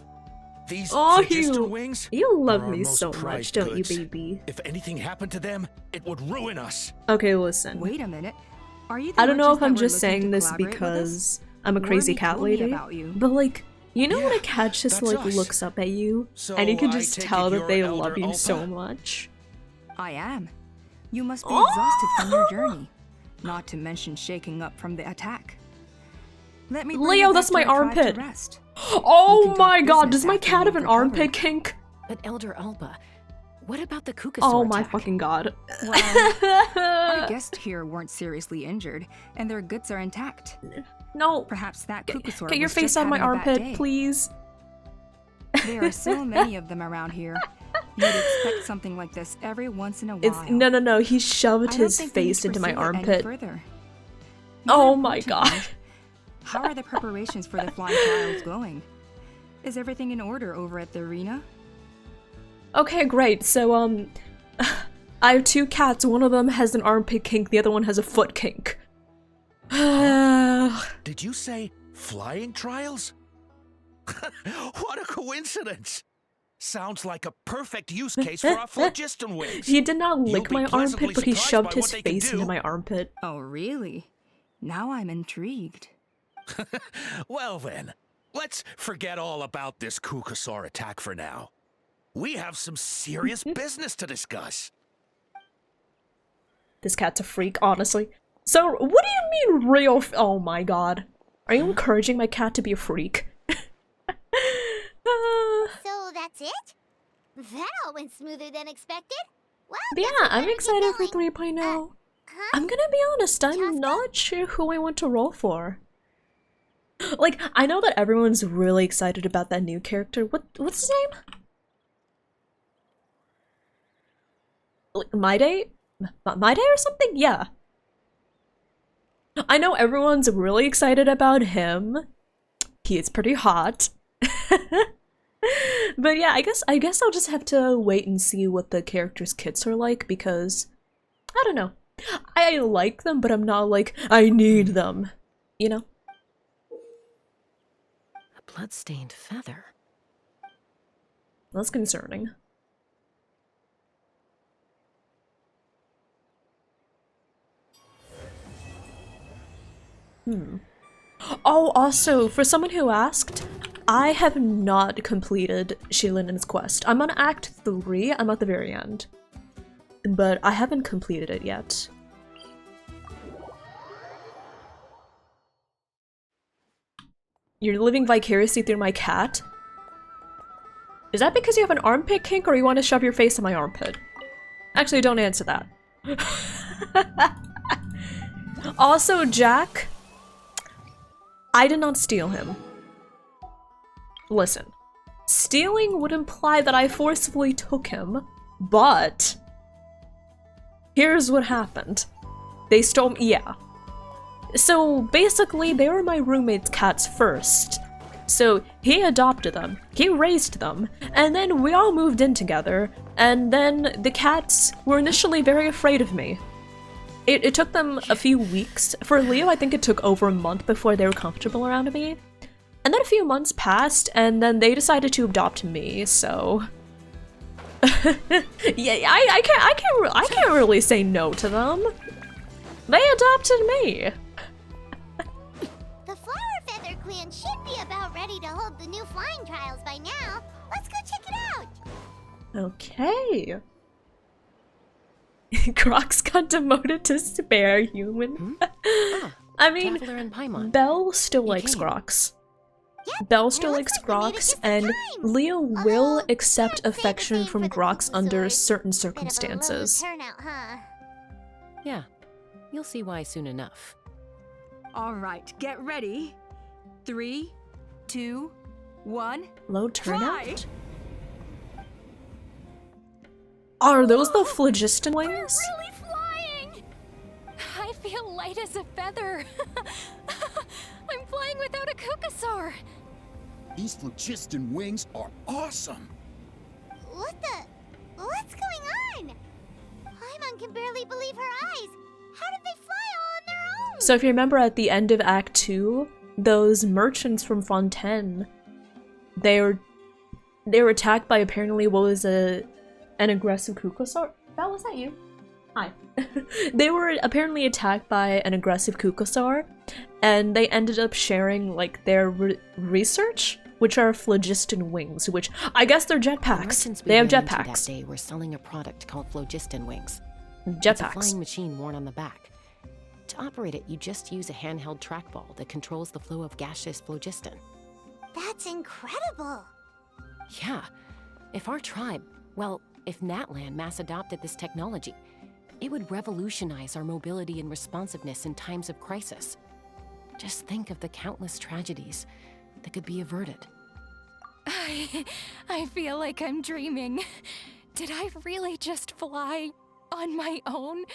These phlogiston wings you love are our me most so much, prized don't goods. you, baby? If anything happened to them, it would ruin us. Okay, listen. Wait a minute. Are you the I don't know if merchants I'm that were just looking to saying this collaborate with because us? I'm a crazy Warby cat told me lady, about you. but like, you know when a cat just that's like us. looks up at you So and you can I just take tell it that you're they Elder love you so Alpa? much? I am. You must be exhausted from your journey, not to mention shaking up from the attack. Let me bring Leo, you that's back my to your tribe to armpit. rest. Oh my god, business does my after cat have you've an armpit recovered. kink? But Elder Alba, what about the Kukasaur Oh my attack? fucking god. Our guests here weren't seriously injured, and their goods are intact. No. Perhaps that Kukasaur Get your was face just out of my having a bad armpit, day. please. There are so many of them around here. You'd expect something like this every once in a while. It's no, he shoved I don't his think we need face to into my pursue it any armpit. further. Oh More my importantly, god. How are the preparations for the flying trials going? Is everything in order over at the arena? Okay, great. So, I have two cats. One of them has an armpit kink, the other one has a foot kink. Did you say flying trials? What a coincidence! Sounds like a perfect use case for our phlogiston wings. He did not You'll lick be my pleasantly armpit, but he surprised shoved by his what they can face into do. my armpit. Oh, really? Now I'm intrigued. Well then, let's forget all about this Kukasaur attack for now. We have some serious business to discuss. This cat's a freak, honestly. So, what do you mean real oh my god. Are you encouraging my cat to be a freak? So that's it? That all went smoother than expected. Well, Yeah, guess we I'm better excited for get going. 3.0. Huh? I'm gonna be honest, I'm not sure who I want to roll for. Like, I know that everyone's really excited about that new character. What's his name? Like, My Day? My Day or something? Yeah. I know everyone's really excited about him. He is pretty hot. But yeah, I guess I'll just have to wait and see what the characters' kits are like because I don't know. I like them, but I'm not like I need them. You know? A blood-stained feather. That's concerning. Oh, also, for someone who asked, I have not completed Shaylin's quest. I'm on Act 3, I'm at the very end. but I haven't completed it yet. You're living vicariously through my cat? Is that because you have an armpit kink or you want to shove your face in my armpit? Actually, don't answer that. Also, Jack, I did not steal him. Listen, stealing would imply that I forcibly took him, but here's what happened. They stole me, yeah. So basically, they were my roommate's cats first. So he adopted them, he raised them, and then we all moved in together, and then the cats were initially very afraid of me. It took them a few weeks. For Leo, I think it took over a month before they were comfortable around me. And then a few months passed, and then they decided to adopt me, so... yeah, I can't really say no to them. They adopted me. The Flower Feather Clan should be about ready to hold the new flying trials by now. Let's go check it out. Okay. Crocs got demoted to spare human. I mean, Belle still likes Crocs. Belle still likes Grox, and Leo will accept affection from Grox under certain circumstances. Yeah, you'll see why soon enough. All right, get ready. 3, 2, 1. Low turnout? Fly! Are those the phlogiston wings? Really flying! I feel light as a feather. I'm flying without a kukasaur. These phlogiston wings are awesome. What's going on? Paimon can barely believe her eyes. How did they fly all on their own? So if you remember at the end of Act 2, those merchants from Fontaine, they were attacked by apparently what was an aggressive kukasaur. Was that you? Hi. They were apparently attacked by an aggressive kukasaur, and they ended up sharing like their research, which are phlogiston wings, which I guess they're jetpacks. They have jetpacks. That day were selling a product called phlogiston wings. Jetpacks. It's a flying machine worn on the back. To operate it, you just use a handheld trackball that controls the flow of gaseous phlogiston. That's incredible. Yeah. If our tribe, well, if Natlan mass adopted this technology, it would revolutionize our mobility and responsiveness in times of crisis. Just think of the countless tragedies that could be averted. I feel like I'm dreaming. Did I really just fly on my own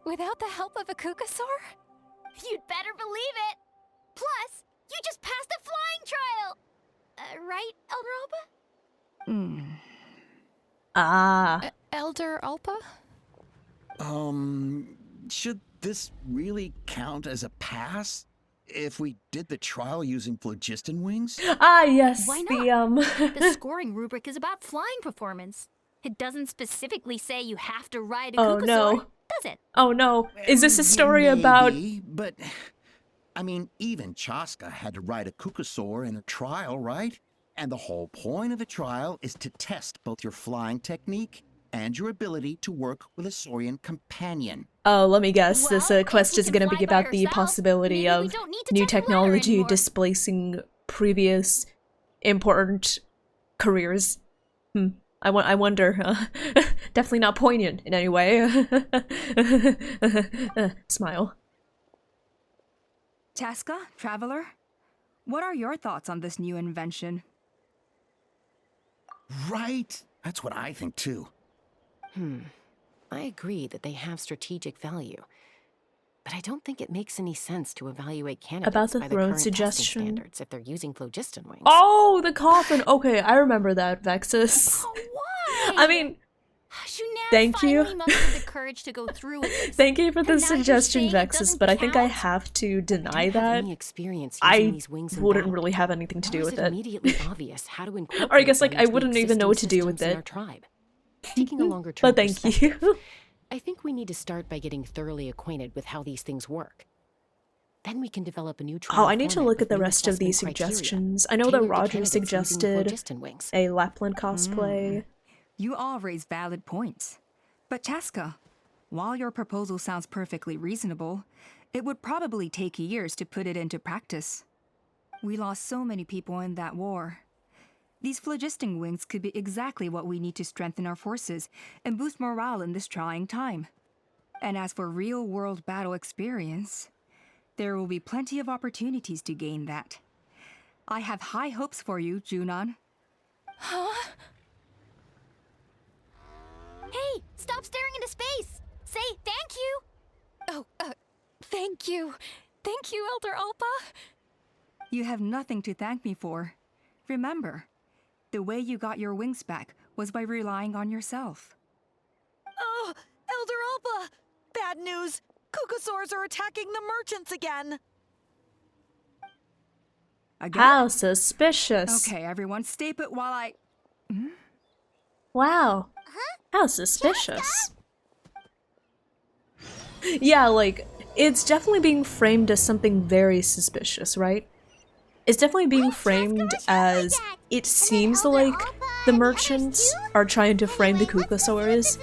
without the help of a kukasaur? You'd better believe it. Plus, you just passed the flying trial. Right, Elder Alba? Elder Alpa? Should this really count as a pass? If we did the trial using phlogiston wings? Ah, yes. Why not? The scoring rubric is about flying performance. It doesn't specifically say you have to ride a kukasaur, no. does it? Oh no. Is this a story about... But, I mean, even Chasca had to ride a kukasaur in a trial, right? And the whole point of the trial is to test both your flying technique and your ability to work with a Saurian companion. Oh, let me guess. This quest is going to be about the possibility of new technology displacing previous important careers. I wonder. Definitely not poignant in any way. Smile. Chasca, Traveler, what are your thoughts on this new invention? Right? That's what I think too. I agree that they have strategic value, but I don't think it makes any sense to evaluate candidates about the by throne current suggestion standards if they're using phlogiston wings. Oh, the coffin. Okay, I remember that, Vexus. Why? I mean, thank you. The courage to go through with this. Thank you for the suggestion, Vexus, but I think I have to deny that. I wouldn't really have anything to do with it. Immediately obvious how to or I guess like I wouldn't even know what to do with it. Taking a longer term but thank you. I think we need to start by getting thoroughly acquainted with how these things work. Then we can develop a new trial. Oh, I need to look at the rest of these suggestions. I know that Roger suggested a Lapland cosplay. You all raise valid points. But Chasca, while your proposal sounds perfectly reasonable, it would probably take years to put it into practice. We lost so many people in that war. These phlogisting wings could be exactly what we need to strengthen our forces and boost morale in this trying time. And as for real-world battle experience, there will be plenty of opportunities to gain that. I have high hopes for you, Junon. Huh? Hey, stop staring into space! Say thank you! Oh, thank you. Thank you, Elder Alpa. You have nothing to thank me for. Remember, the way you got your wings back was by relying on yourself. Oh, Elder Alpa! Bad news! Kukosaurs are attacking the merchants again! Again? How suspicious. Okay, everyone, stay put while I... Wow. How suspicious. Yeah, like, it's definitely being framed as something very suspicious, right? It's definitely being framed as it seems like the merchants are trying to frame the Kukosaurs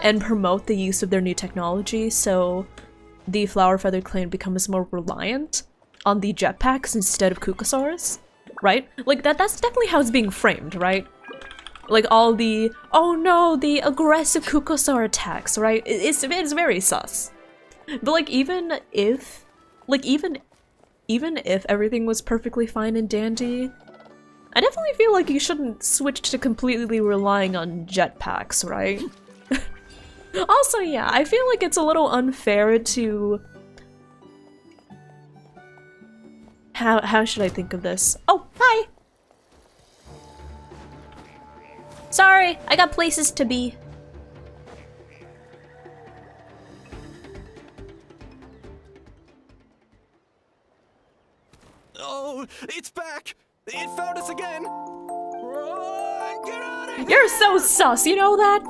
and promote the use of their new technology, so the Flower Feather clan becomes more reliant on the jetpacks instead of Kukosaurs, right? Like, that's definitely how it's being framed, right? Like, all the, oh no, the aggressive Kukosaur attacks, right? It's very sus. But, like, even if everything was perfectly fine and dandy, I definitely feel like you shouldn't switch to completely relying on jetpacks, right? Also, yeah, I feel like it's a little unfair to... How should I think of this? Oh, hi! Sorry, I got places to be. Oh, it's back! It found us again! Run! Get out of here! You're so sus, you know that?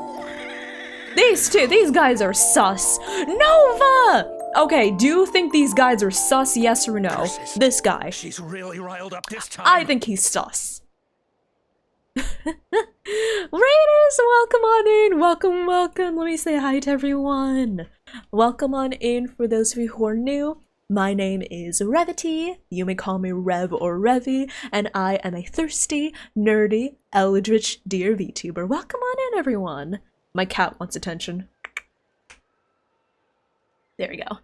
These guys are sus. Nova! Okay, do you think these guys are sus, yes or no? This guy. She's really riled up this time. I think he's sus. Raiders, welcome on in. Welcome. Let me say hi to everyone. Welcome on in for those of you who are new. My name is Revity. You may call me Rev or Revy, and I am a thirsty, nerdy, eldritch dear VTuber. Welcome on in, everyone. My cat wants attention. There we go.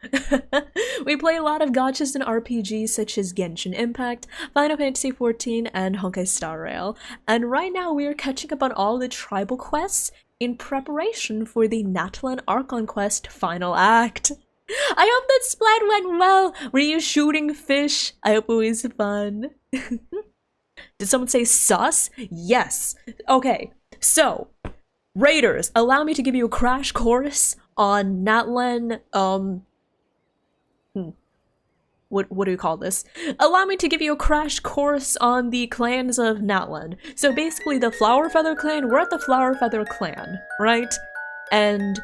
We play a lot of gachas and RPGs such as Genshin Impact, Final Fantasy XIV, and Honkai Star Rail. And right now we are catching up on all the tribal quests in preparation for the Natlan Archon quest final act. I hope that Splat went well. Were you shooting fish? I hope it was fun. Did someone say sus? Yes. Okay, so Raiders, allow me to give you a crash course on Natlan, what do you call this? Allow me to give you a crash course on the clans of Natlan. So basically the Flower Feather clan, we're at the Flower Feather clan, right? And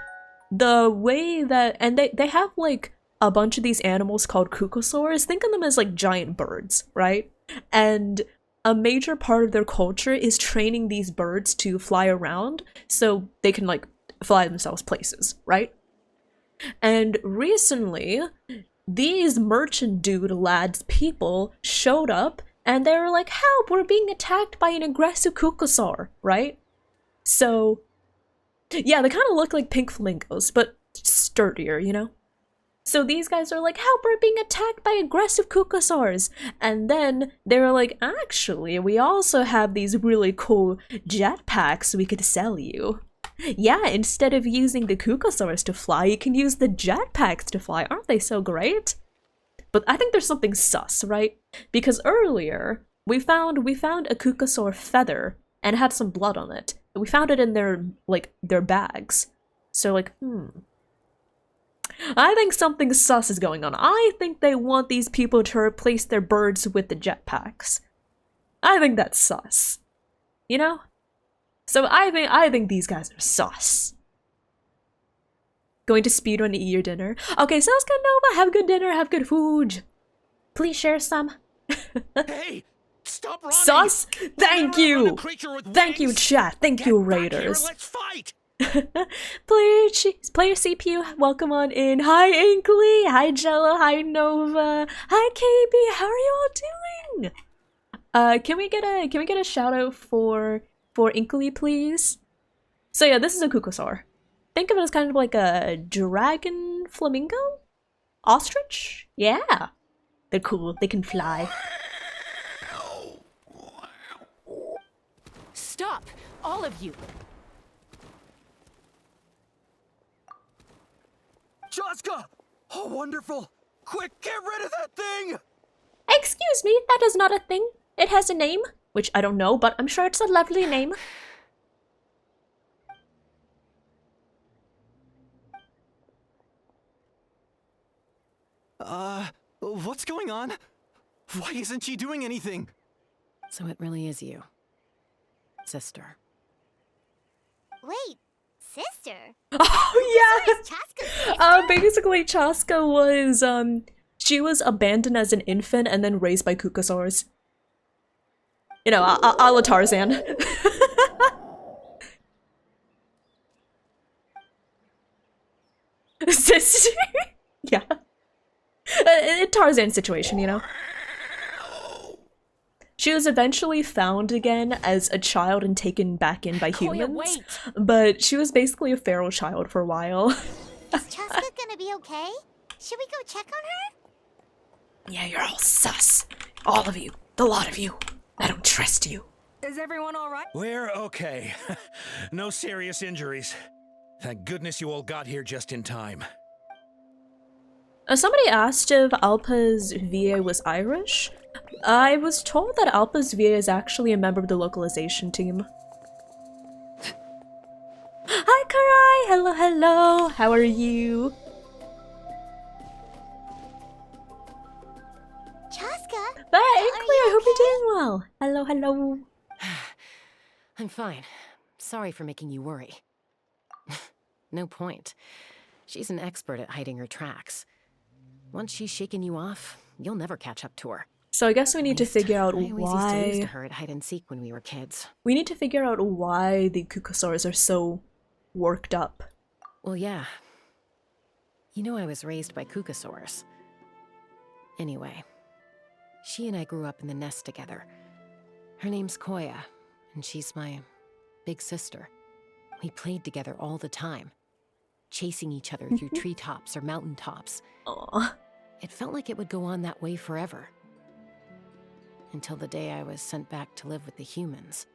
the way that, and they have like a bunch of these animals called Kukosaurs. Think of them as like giant birds, right? And a major part of their culture is training these birds to fly around so they can like fly themselves places, right? And recently, these merchant dude lads people showed up and they were like, help, we're being attacked by an aggressive Kukosaur, right? So, yeah, they kind of look like pink flamingos, but sturdier, you know? So these guys are like, help, we're being attacked by aggressive Kukosaurs. And then they were like, actually, we also have these really cool jetpacks we could sell you. Yeah, instead of using the Kukosaurs to fly, you can use the jetpacks to fly. Aren't they so great? But I think there's something sus, right? Because earlier, we found a Kukosaur feather and it had some blood on it. We found it in their bags. So like, I think something sus is going on. I think they want these people to replace their birds with the jetpacks. I think that's sus. You know? So I think these guys are sus. Going to speedrun to eat your dinner. Okay, sounds good, Nova. Have good dinner, have good food. Please share some. Hey! Stop running! Sus? Thank you! Thank you, chat. Thank you, Raiders. Let's fight! Player CPU, welcome on in. Hi Inkley, hi Jello, hi Nova, hi KB. How are you all doing? Can we get a shout out for Inkley, please? So yeah, this is a Kukosaur. Think of it as kind of like a dragon flamingo? Ostrich? Yeah. They're cool, they can fly. Stop! All of you! Chasca! Oh, wonderful! Quick, get rid of that thing! Excuse me, that is not a thing. It has a name, which I don't know, but I'm sure it's a lovely name. What's going on? Why isn't she doing anything? So it really is you. Sister. Wait, sister? Oh yeah! Basically Chasca was, she was abandoned as an infant and then raised by Kukosaurs. You know, a la Tarzan. Sister? Yeah. A Tarzan situation, you know? She was eventually found again as a child and taken back in by humans, but she was basically a feral child for a while. Is Chasca gonna be okay? Should we go check on her? Yeah, you're all sus. All of you. The lot of you. I don't trust you. Is everyone all right? We're okay. No serious injuries. Thank goodness you all got here just in time. Somebody asked if Alpa's VA was Irish. I was told that Alpa's VA is actually a member of the localization team. Hi Karai! Hello, hello! How are you? Chasca? Bye, Inkley, I hope you're doing well. Hello, hello. I'm fine. Sorry for making you worry. No point. She's an expert at hiding her tracks. Once she's shaken you off, you'll never catch up to her. So I guess we need to figure out I always used to lose to why... her at hide and seek when we were kids. We need to figure out why the Kukosaurs are so worked up. Well, yeah. You know I was raised by Kukosaurs. Anyway, she and I grew up in the nest together. Her name's Koya, and she's my big sister. We played together all the time, chasing each other through treetops or mountaintops. Aww. It felt like it would go on that way forever. Until the day I was sent back to live with the humans.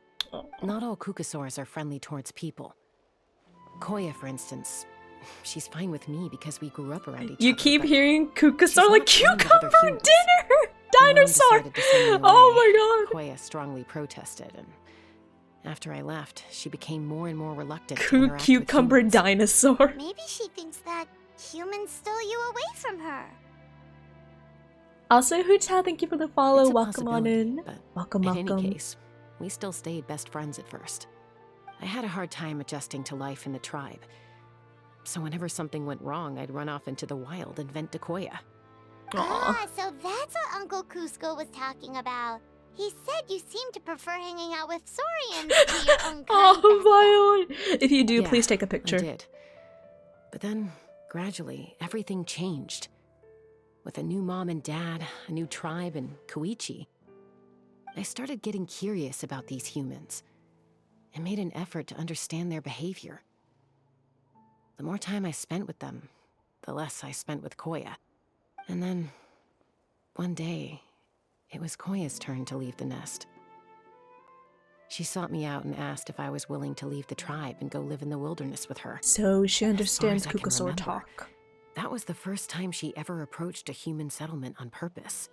Not all Kukosaurs are friendly towards people. Koya, for instance, she's fine with me because we grew up around each other. You keep hearing Kukosaur like cucumber dinner! Dinosaur! Oh my god! Koya strongly protested, and after I left, she became more and more reluctant to interact Cucumber with humans. dinosaur. Maybe she thinks that humans stole you away from her. Also, Hucha, thank you for the follow. It's a Welcome on in. possibility, but Welcome, in welcome. any case, we still stayed best friends at first. I had a hard time adjusting to life in the tribe. So whenever something went wrong, I'd run off into the wild and vent to Koya. Ah, so that's what Uncle Cusco was talking about. He said you seem to prefer hanging out with Saurians to your own kind. Oh, Violet! If you do, Yeah, please take a picture. I did. But then, gradually, everything changed. With a new mom and dad, a new tribe, and Koichi, I started getting curious about these humans and made an effort to understand their behavior. The more time I spent with them, the less I spent with Koya. And then, one day, it was Koya's turn to leave the nest. She sought me out and asked if I was willing to leave the tribe and go live in the wilderness with her. So she understands As far as I can Kukosaur remember, talk. That was the first time she ever approached a human settlement on purpose.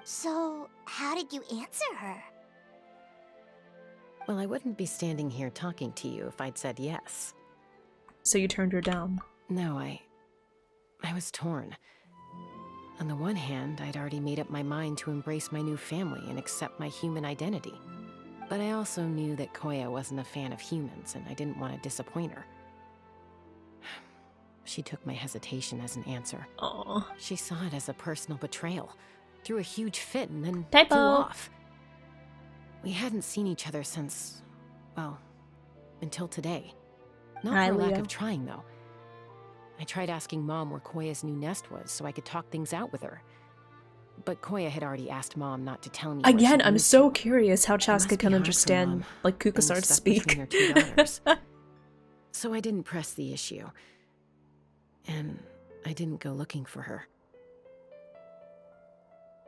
So, how did you answer her? Well, I wouldn't be standing here talking to you if I'd said yes. So you turned her down? No, I was torn. On the one hand, I'd already made up my mind to embrace my new family and accept my human identity. But I also knew that Koya wasn't a fan of humans, and I didn't want to disappoint her. She took my hesitation as an answer. Aww. She saw it as a personal betrayal, threw a huge fit, and then Typo. flew off. We hadn't seen each other since, well, until today. Not Hi, for lack Leo. of trying, though. I tried asking Mom where Koya's new nest was so I could talk things out with her. But Koya had already asked Mom not to tell me where Again, she'd I'm moved so to. curious how It must Chasca be can hard for understand, Mom, like, being Kukasar stuck speak. between her two daughters. So I didn't press the issue. And I didn't go looking for her.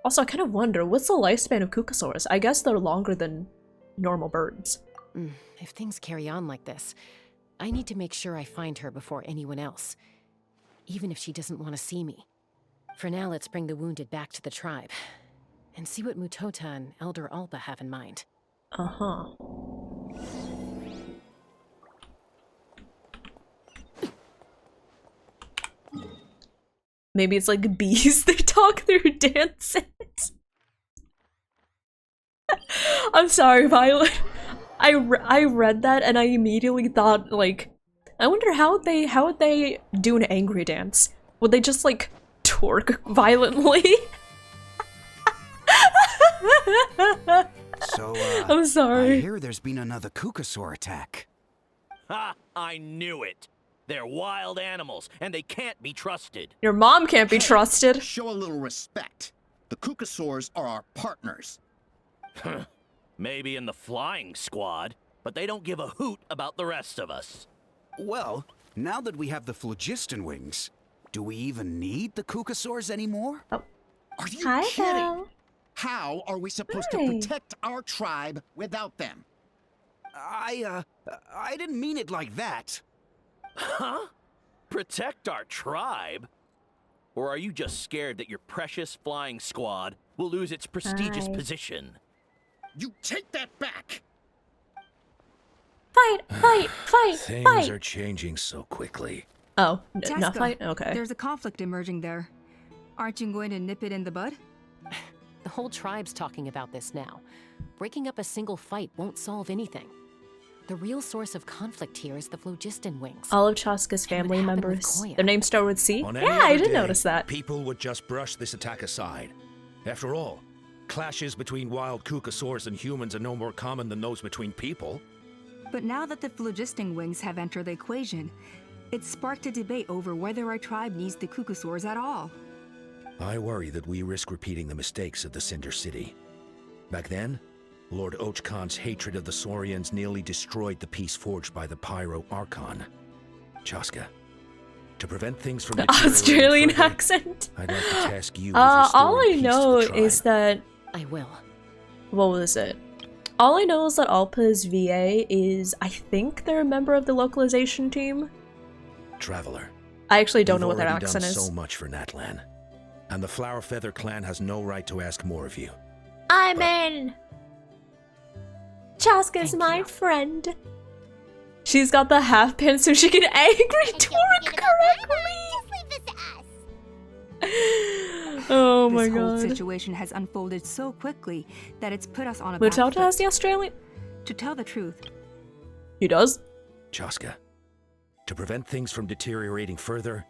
Also, I kind of wonder, what's the lifespan of Kukasaurs? I guess they're longer than normal birds. If things carry on like this, I need to make sure I find her before anyone else. Even if she doesn't want to see me. For now, let's bring the wounded back to the tribe. And see what Mutota and Elder Alba have in mind. Uh-huh. Maybe it's like bees, they talk through dances. I'm sorry, Violet. I read that and I immediately thought, like, I wonder how would they do an angry dance? Would they just, like, twerk violently? So, I'm sorry. I hear there's been another Kukasaur attack. Ha! I knew it! They're wild animals, and they can't be trusted. Your mom can't be trusted. Show a little respect. The Kukasaurs are our partners. Maybe in the flying squad, but they don't give a hoot about the rest of us. Well, now that we have the phlogiston wings, do we even need the Kukasaurs anymore? Oh. Are you Hi, kidding? Belle. How are we supposed Hi. to protect our tribe without them? I didn't mean it like that. Huh? Protect our tribe? Or are you just scared that your precious flying squad will lose its prestigious Hi. position? You take that back! Fight! Fight! Fight! Things Fight! are changing so quickly. Oh, no Chasca, fight? Okay. There's a conflict emerging there. Aren't you going to nip it in the bud? The whole tribe's talking about this now. Breaking up a single fight won't solve anything. The real source of conflict here is the phlogiston wings. All of Chasca's family happened with members. Koya? Their names start with C? On Yeah, any I other did day, notice that. People would just brush this attack aside. After all, clashes between wild Kukasaurs and humans are no more common than those between people. But now that the phlogiston wings have entered the equation, it's sparked a debate over whether our tribe needs the Kukasaurs at all. I worry that we risk repeating the mistakes of the Cinder City. Back then, Lord Ochkon's hatred of the Saurians nearly destroyed the peace forged by the Pyro Archon. Chasca, to prevent things from deteriorating Australian further, accent. I'd like to task you with All restoring I peace know to the tribe. is that I will. what was it? All I know is that Alpa's VA is, I think they're a member of the localization team. Traveler, I actually don't you've know what their already accent done is. so much for Natlan, and the Flower Feather clan has no right to ask more of you. I'm in. Chasca's my friend. She's got the half pin so she can angry twerk correctly. Oh my This whole god. situation has unfolded so quickly that it's put us on a back Mutota foot. has the Australian. To tell the truth, He does? Chasca, to prevent things from deteriorating further,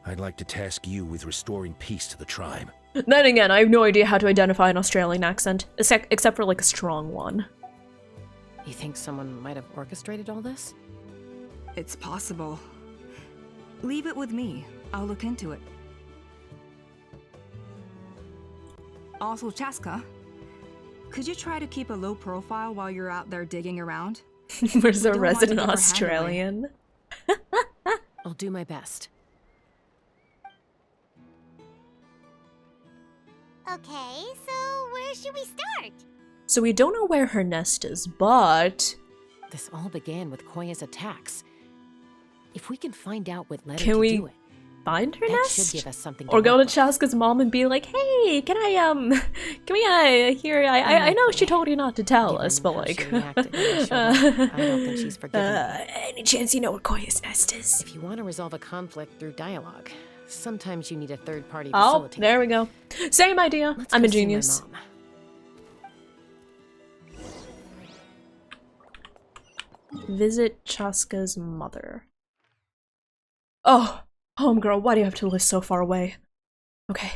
I'd like to task you with restoring peace to the tribe. Then again, I have no idea how to identify an Australian accent, except for like a strong one. You think someone might have orchestrated all this? it's possible. Leave it with me. I'll look into it. Also, Chasca, could you try to keep a low profile while you're out there digging around? Where's We a don't want to resident give our hand away. Australian? I'll do my best. Okay, so where should we start? So we don't know where her nest is, but This all began with Koya's attacks. If we can find out what led her can to we do it, find her that nest? should give us something to Or go to work with. Chasca's mom and be like, "Hey, can we hear? I know she told you not to tell us, but how like, she reacted when I showed up, I don't think she's forgiven me. any chance you know where Koya's nest is?" If you want to resolve a conflict through dialogue, sometimes you need a third-party Oh, facilitator. there we go. Same idea. Let's I'm go a see my genius. mom. Visit Chasca's mother. Oh, homegirl, why do you have to live so far away? Okay.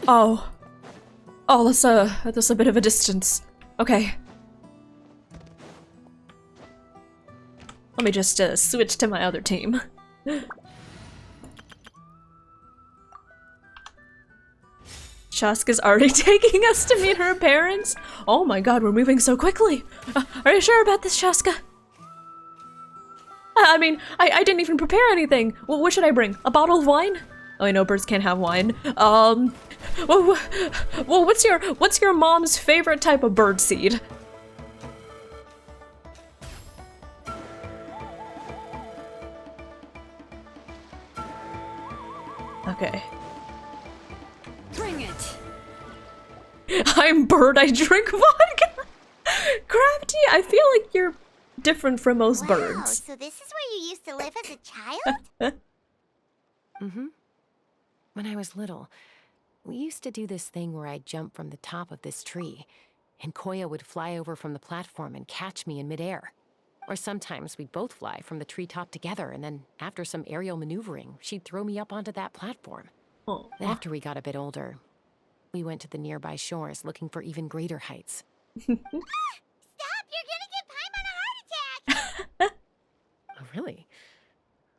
Oh, Oh, that's a bit of a distance. Okay. Let me just switch to my other team. Chasca's already taking us to meet her parents? Oh my god, we're moving so quickly! Are you sure about this, Chasca? I mean, I didn't even prepare anything! Well, what should I bring? A bottle of wine? Oh, I know birds can't have wine. Well, what's your mom's favorite type of bird seed? Okay. Bring it. I'm bird, I drink vodka! Crafty, I feel like you're different from most birds. So this is where you used to live as a child? Mm-hmm. When I was little, we used to do this thing where I'd jump from the top of this tree, and Koya would fly over from the platform and catch me in midair. Or sometimes we'd both fly from the treetop together, and then after some aerial maneuvering, she'd throw me up onto that platform. Oh. After we got a bit older, we went to the nearby shores looking for even greater heights. Stop! You're gonna get Paimon a heart attack! Oh, really?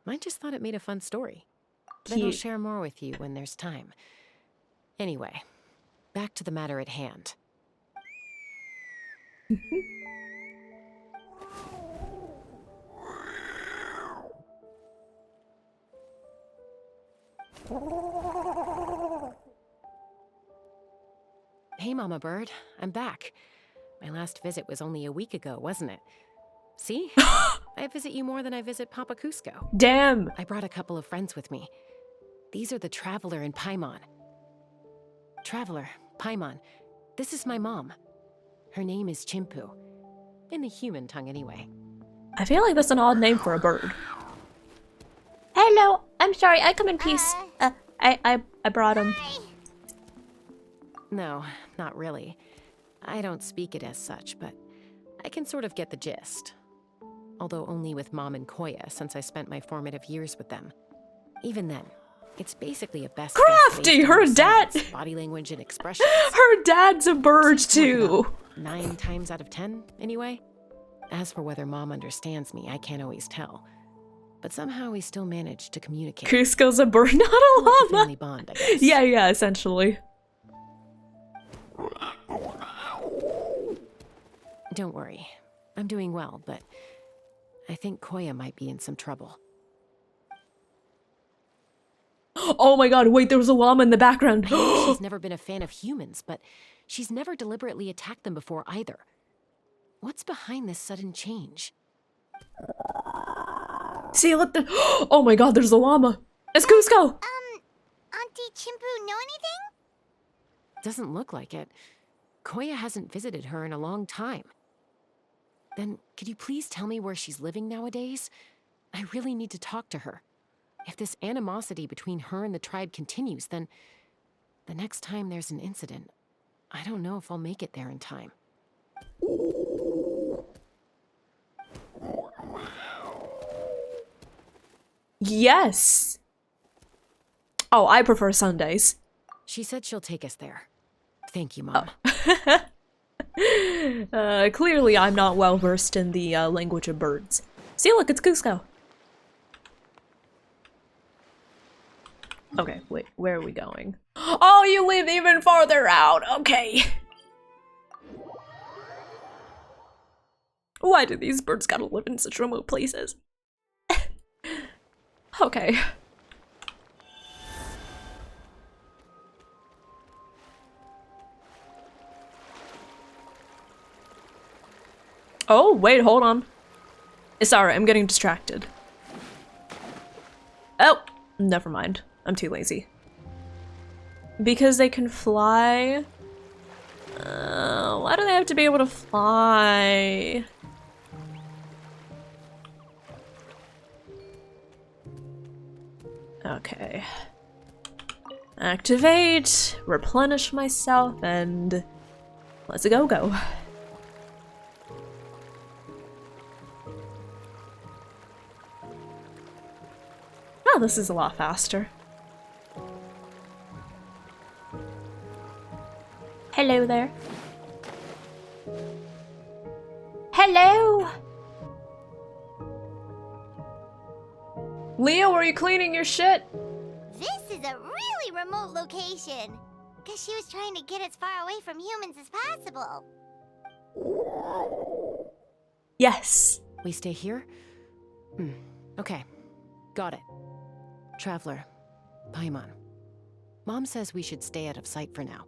I just thought it made a fun story. Then I'll share more with you when there's time. Anyway, back to the matter at hand. Hey, Mama Bird. I'm back. My last visit was only a week ago, wasn't it? See? I visit you more than I visit Papa Cusco. Damn! I brought a couple of friends with me. These are the Traveler and Paimon. Traveler, Paimon, this is my mom. Her name is Chimpu. In the human tongue, anyway. I feel like that's an odd name for a bird. Hello, I'm sorry, I come in peace. I brought him. No, not really. I don't speak it as such, but I can sort of get the gist. Although only with Mom and Koya, since I spent my formative years with them. Even then, it's basically a best Crafty! Her dad! Body language and expressions. Her dad's a bird too! 9 times out of 10, anyway. As for whether Mom understands me, I can't always tell. But somehow we still manage to communicate. Cusco's a bird, not a llama! Family bond, I guess. Yeah, essentially. Don't worry. I'm doing well, but I think Koya might be in some trouble. Oh my god, wait, there was a llama in the background. She's never been a fan of humans, but she's never deliberately attacked them before either. What's behind this sudden change? See, look, oh my god, there's a llama. It's Cusco! Auntie Chimpu know anything? Doesn't look like it. Koya hasn't visited her in a long time. Then, could you please tell me where she's living nowadays? I really need to talk to her. If this animosity between her and the tribe continues, then the next time there's an incident, I don't know if I'll make it there in time. Yes! Oh, I prefer Sundays. She said she'll take us there. Thank you, Mom. Clearly I'm not well versed in the language of birds. See, look, it's Cusco. Okay, wait, where are we going? Oh, you live even farther out, okay. Why do these birds gotta live in such remote places? Okay. Oh, wait, hold on. It's alright, I'm getting distracted. Oh, never mind. I'm too lazy. Because they can fly? Why do they have to be able to fly? Okay. Activate, replenish myself, and let's go. Oh, this is a lot faster. Hello there. Hello! Leo, are you cleaning your shit? This is a really remote location. Because she was trying to get as far away from humans as possible. Yes. We stay here? Okay. Got it. Traveler. Paimon. Mom says we should stay out of sight for now.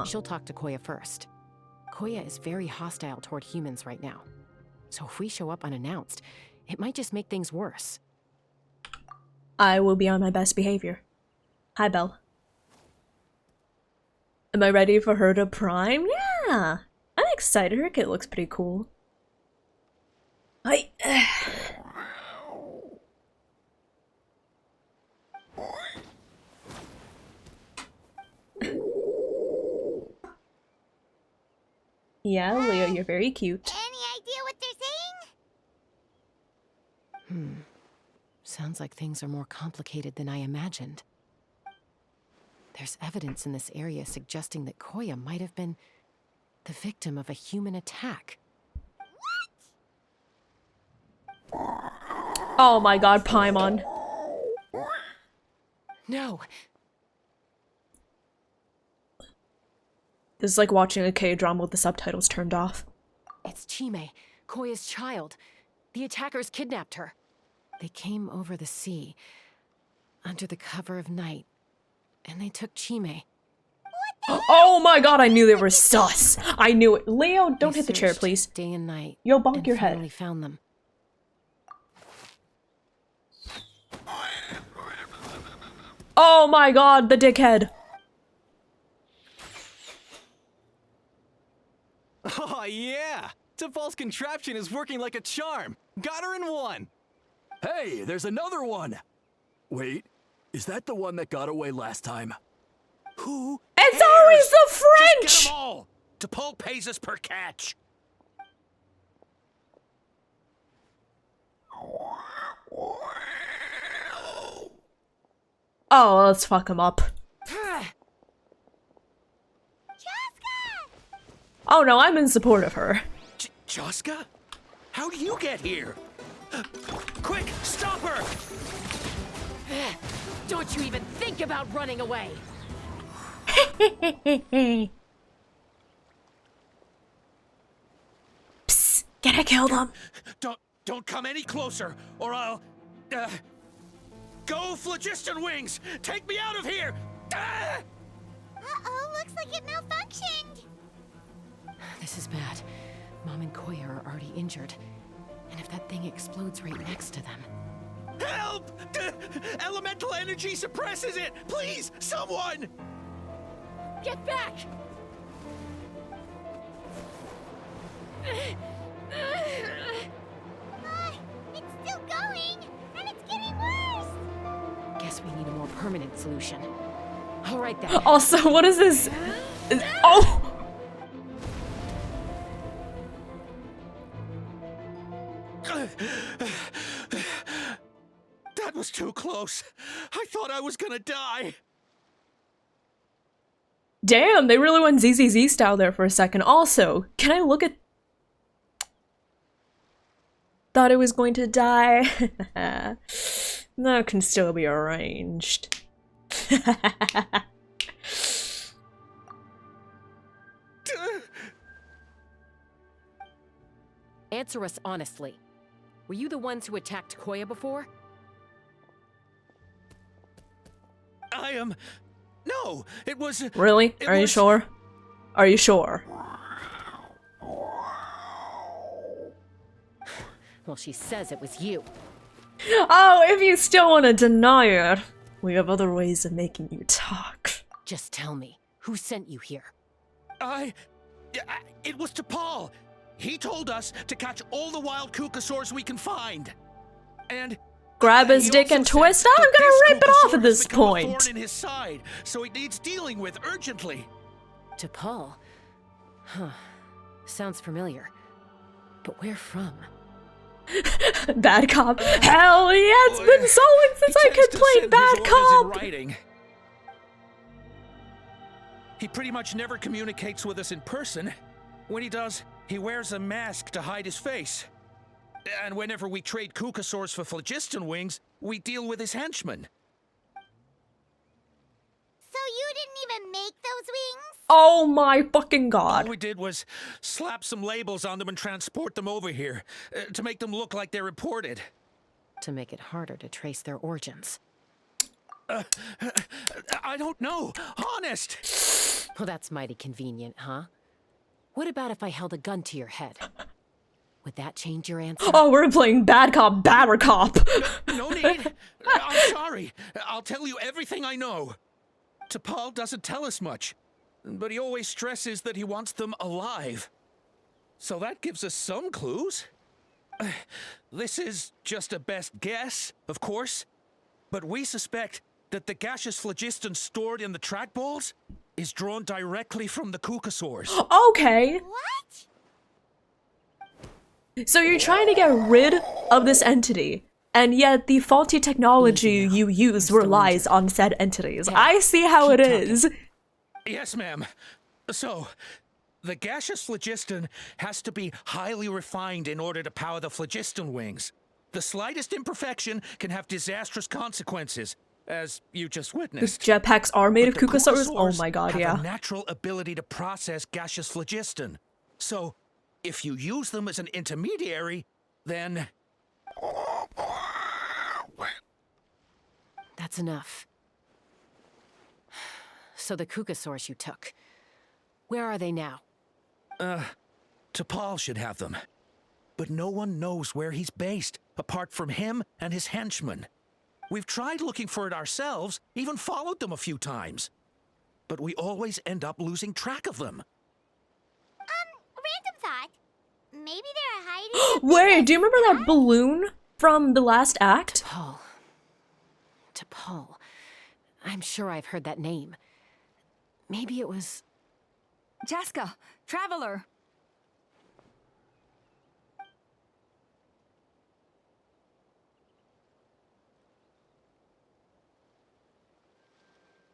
She'll talk to Koya first. Koya is very hostile toward humans right now. So if we show up unannounced, it might just make things worse. I will be on my best behavior. Hi, Belle. Am I ready for her to prime? Yeah! I'm excited. Her kit looks pretty cool. Yeah, Leo, you're very cute. Any idea what they're saying? Sounds like things are more complicated than I imagined. There's evidence in this area suggesting that Koya might have been the victim of a human attack. Oh my god, Paimon. No. This is like watching a K-drama with the subtitles turned off. It's Chime, Koya's child. The attackers kidnapped her. They came over the sea, under the cover of night, and they took Chime. Oh my god, I knew they were sus. I knew it. Leo, don't hit the chair, searched please. Day and night. Yo, bonk and your head. finally found them. Oh my god, the dickhead. Oh yeah! T'Pol's contraption is working like a charm. Got her in one. Hey, there's another one! Wait, is that the one that got away last time? Who? It's always the French! Just get them all! T'Pol pays us per catch. Oh, let's fuck him up. Oh no, I'm in support of her. Chasca? How do you get here? Quick, stop her! Don't you even think about running away! Psst, gotta kill them. Don't come any closer, or I'll... Go, Phlogiston Wings! Take me out of here! Uh-oh, looks like it malfunctioned. This is bad. Mom and Koya are already injured. And if that thing explodes right next to them... Help! Elemental energy suppresses it! Please, someone! Get back! It's still going, and it's getting worse. Guess we need a more permanent solution. All right then. Also, what is this? Oh! That was too close. I thought I was gonna die. Damn, they really went ZZZ style there for a second. Also, can I look at... Thought I was going to die. That can still be arranged. Answer us honestly. Were you the ones who attacked Koya before? I am... No, it was... Really? Are you sure? Are you sure? Well, she says it was you. Oh, if you still want to deny it, we have other ways of making you talk. Just tell me, who sent you here? It was T'Pol. He told us to catch all the wild Kukasaurs we can find. And... Grab his dick and twist? I'm gonna rip it off at this point. A thorn in his side, so it needs dealing with urgently. T'Pol? Huh. Sounds familiar. But where from? Bad cop. Hell yeah, it's been so long since I could play bad cop. He pretty much never communicates with us in person. When he does, he wears a mask to hide his face. And whenever we trade Kukasaurs for phlogiston wings, we deal with his henchmen. So you didn't even make those wings? Oh my fucking god. All we did was slap some labels on them and transport them over here, to make them look like they're imported. To make it harder to trace their origins. I don't know, honest! Well, that's mighty convenient, huh? What about if I held a gun to your head? Would that change your answer? Oh, we're playing bad cop, badder cop. No need. I'm sorry. I'll tell you everything I know. T'Pol doesn't tell us much, but he always stresses that he wants them alive. So that gives us some clues. This is just a best guess, of course, but we suspect that the gaseous phlogiston stored in the trackballs is drawn directly from the Kukasaurs. Okay. What? So you're trying to get rid of this entity, and yet the faulty technology you used relies on said entities. I see how it is. Yes, ma'am. So, the gaseous phlogiston has to be highly refined in order to power the phlogiston wings. The slightest imperfection can have disastrous consequences, as you just witnessed. Jetpacks are made of But the Kukasaurs? Oh Kukasaurs my god, have yeah. a natural ability to process gaseous phlogiston. So, if you use them as an intermediary, then... That's enough. So the Kukasaurs you took, where are they now? T'Pol should have them. But no one knows where he's based, apart from him and his henchmen. We've tried looking for it ourselves, even followed them a few times. But we always end up losing track of them. Random thought. Maybe they're hiding. Wait, do you remember that balloon from the last act? T'Pol. I'm sure I've heard that name. Maybe it was... Chasca, Traveler!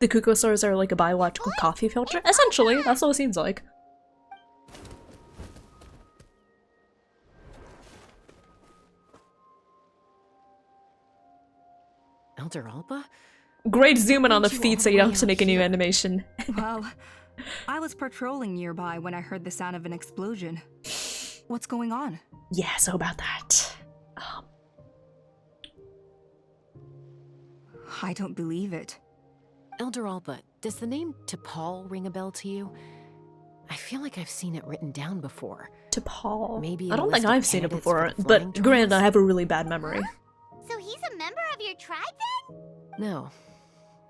The Kukasaurs are like a biological coffee filter? Essentially, that's what it seems like. Elder Alba? Great zoom in on the feet so you don't have to make a new animation. Well, I was patrolling nearby when I heard the sound of an explosion. What's going on? Yeah, so about that. I don't believe it. Elder Alba, does the name T'Pol ring a bell to you? I feel like I've seen it written down before. T'Pol? Maybe I don't think I've seen it before, but flying granted, I have a really bad memory. So he's a member of your tribe then? No.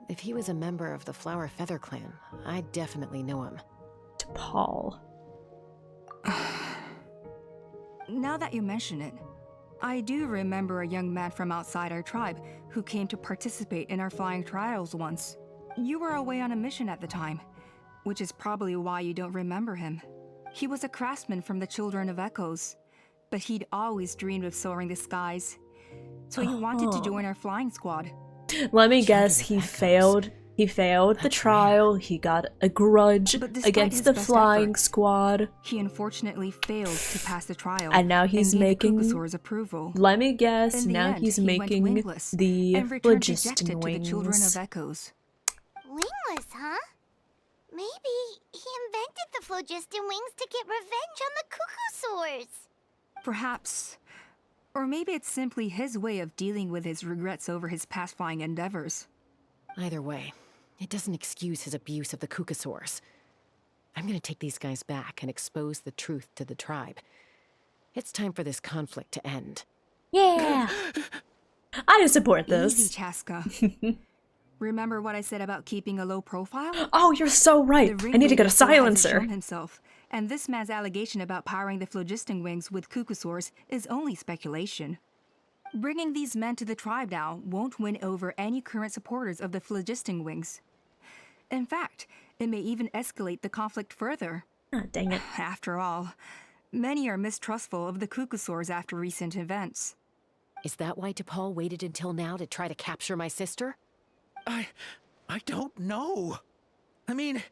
If he was a member of the Flower Feather Clan, I'd definitely know him. T'Pol. Now that you mention it, I do remember a young man from outside our tribe who came to participate in our flying trials once. You were away on a mission at the time, which is probably why you don't remember him. He was a craftsman from the Children of Echoes, but he'd always dreamed of soaring the skies. So he wanted to join our flying squad. Let me guess, he failed. He failed the trial, he got a grudge against the flying squad. He unfortunately failed to pass the trial. And now he's making... Kukasaur's approval. Let me guess, In the now end, he's he went making wingless the and returned phlogiston dejected to the Children wings. of Echoes. Wingless, huh? Maybe he invented the phlogiston wings to get revenge on the Kukasaurs. Perhaps. Or maybe it's simply his way of dealing with his regrets over his past flying endeavors. Either way, it doesn't excuse his abuse of the Kukasaurs. I'm gonna take these guys back and expose the truth to the tribe. It's time for this conflict to end. Yeah! I support this. Easy, Chasca. Remember what I said about keeping a low profile? Oh, you're so right. I need to get a silencer. Himself, and this man's allegation about powering the phlogiston wings with Kukasaurs is only speculation. Bringing these men to the tribe now won't win over any current supporters of the phlogiston wings. In fact, it may even escalate the conflict further. Ah, dang it. After all, many are mistrustful of the Kukasaurs after recent events. Is that why T'Pol waited until now to try to capture my sister? I don't know. I mean,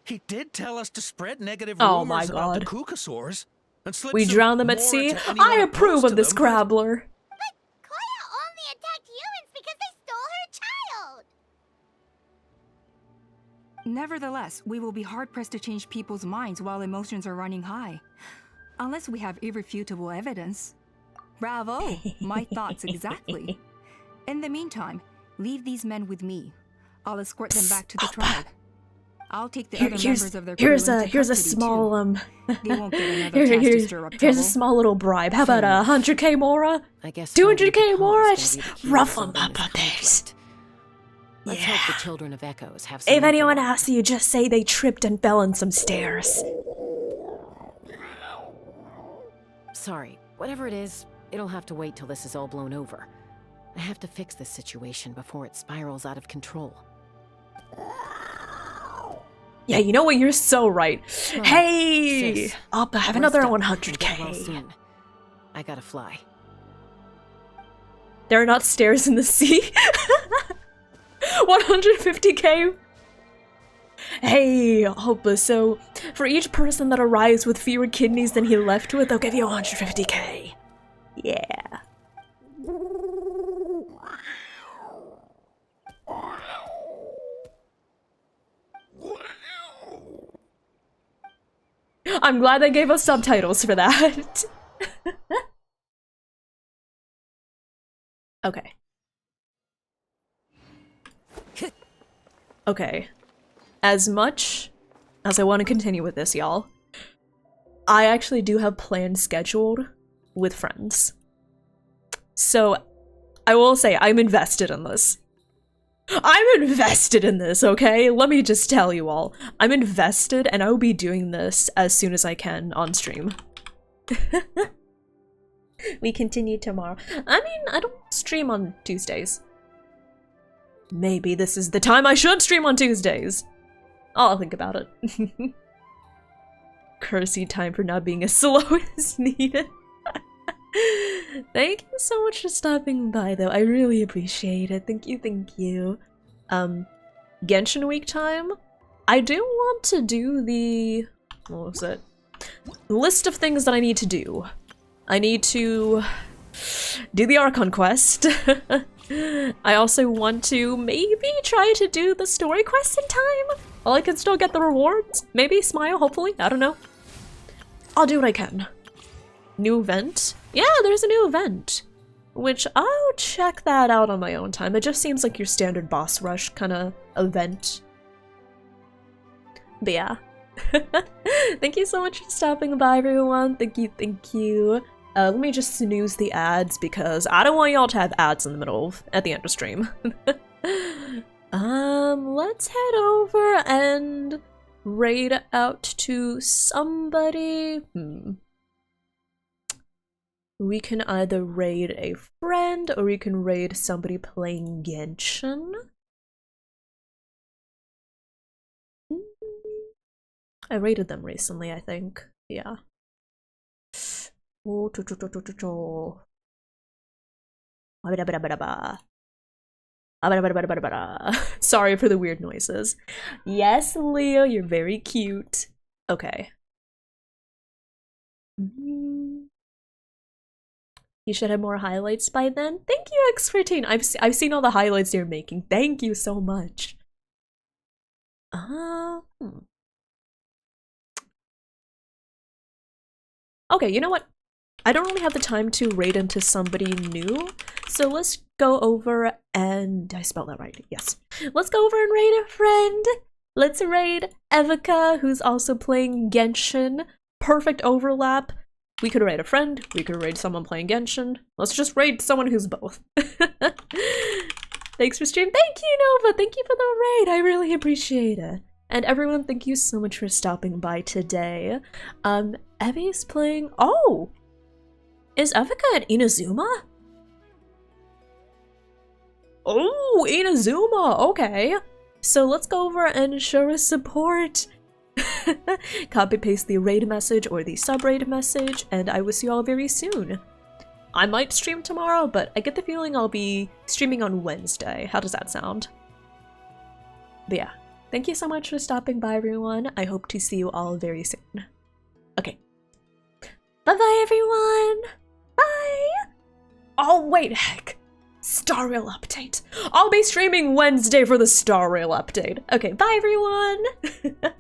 He did tell us to spread negative Oh my rumors about the god. Kukasaurs and slip We some drown them at more sea? into anyone I approve opposed of to this them, crabbler. Koya only attacked humans because they stole her child! Nevertheless, we will be hard-pressed to change people's minds while emotions are running high. Unless we have irrefutable evidence. Bravo! My thoughts exactly. In the meantime, leave these men with me. I'll escort them back to the tribe. I'll take the other members of their crew into here's a custody, small They won't get another chance to stir up here's a trouble. small little bribe. How about 100k Mora? I guess 200k Mora? Just Just ruffle them up a bit. Let's Yeah. hope the children of Echoes have some If anyone info. asks you, just say they tripped and fell on some stairs. Sorry, whatever it is, it'll have to wait till this is all blown over. I have to fix this situation before it spirals out of control. Yeah, you know what? You're so right. Well, Hey! sis, Up, I have rest another up. 100k. Get well soon. I gotta fly. There are not stairs in the sea. 150k. Hey, Hopa, so for each person that arrives with fewer kidneys than he left with, they'll give you 150k. Yeah. I'm glad they gave us subtitles for that. Okay. Okay. As much as I want to continue with this, y'all, I actually do have plans scheduled with friends. So, I will say, I'm invested in this. I'm invested in this, okay? Let me just tell you all. I'm invested, and I will be doing this as soon as I can on stream. We continue tomorrow. I mean, I don't stream on Tuesdays. Maybe this is the time I should stream on Tuesdays. I'll think about it. Cursey time for not being as slow as needed. Thank you so much for stopping by, though. I really appreciate it. Thank you, thank you. Genshin Week time? I do want to do the... what was it? List of things that I need to do. I need to do the Archon quest. I also want to maybe try to do the story quest in time. Well, I can still get the rewards. Maybe smile, hopefully. I don't know. I'll do what I can. New event? Yeah, there's a new event. Which I'll check that out on my own time. It just seems like your standard boss rush kind of event. But yeah. Thank you so much for stopping by, everyone. Thank you, thank you. Let me just snooze the ads because I don't want y'all to have ads in the middle at the end of stream. Let's head over and raid out to somebody. We can either raid a friend or we can raid somebody playing Genshin. I raided them recently, I think. Yeah. Oh, sorry for the weird noises. Yes, Leo, you're very cute. Okay. You should have more highlights by then. Thank you, X14. I've seen all the highlights you're making. Thank you so much. Okay, you know what? I don't really have the time to raid into somebody new, so let's go over and... did I spell that right? Yes. Let's go over and raid a friend. Let's raid Evica, who's also playing Genshin. Perfect overlap. We could raid a friend, we could raid someone playing Genshin. Let's just raid someone who's both. Thanks for stream. Thank you, Nova. Thank you for the raid. I really appreciate it. And everyone, thank you so much for stopping by today. Evie's playing... oh! Is Evica at Inazuma? Oh, Inazuma! Okay. So let's go over and show us support. Copy paste the raid message or the sub raid message, and I will see you all very soon. I might stream tomorrow, but I get the feeling I'll be streaming on Wednesday. How does that sound? But yeah. Thank you so much for stopping by, everyone. I hope to see you all very soon. Okay. Bye-bye, everyone! Bye! Oh, wait, heck. Star Rail update. I'll be streaming Wednesday for the Star Rail update. Okay, bye, everyone!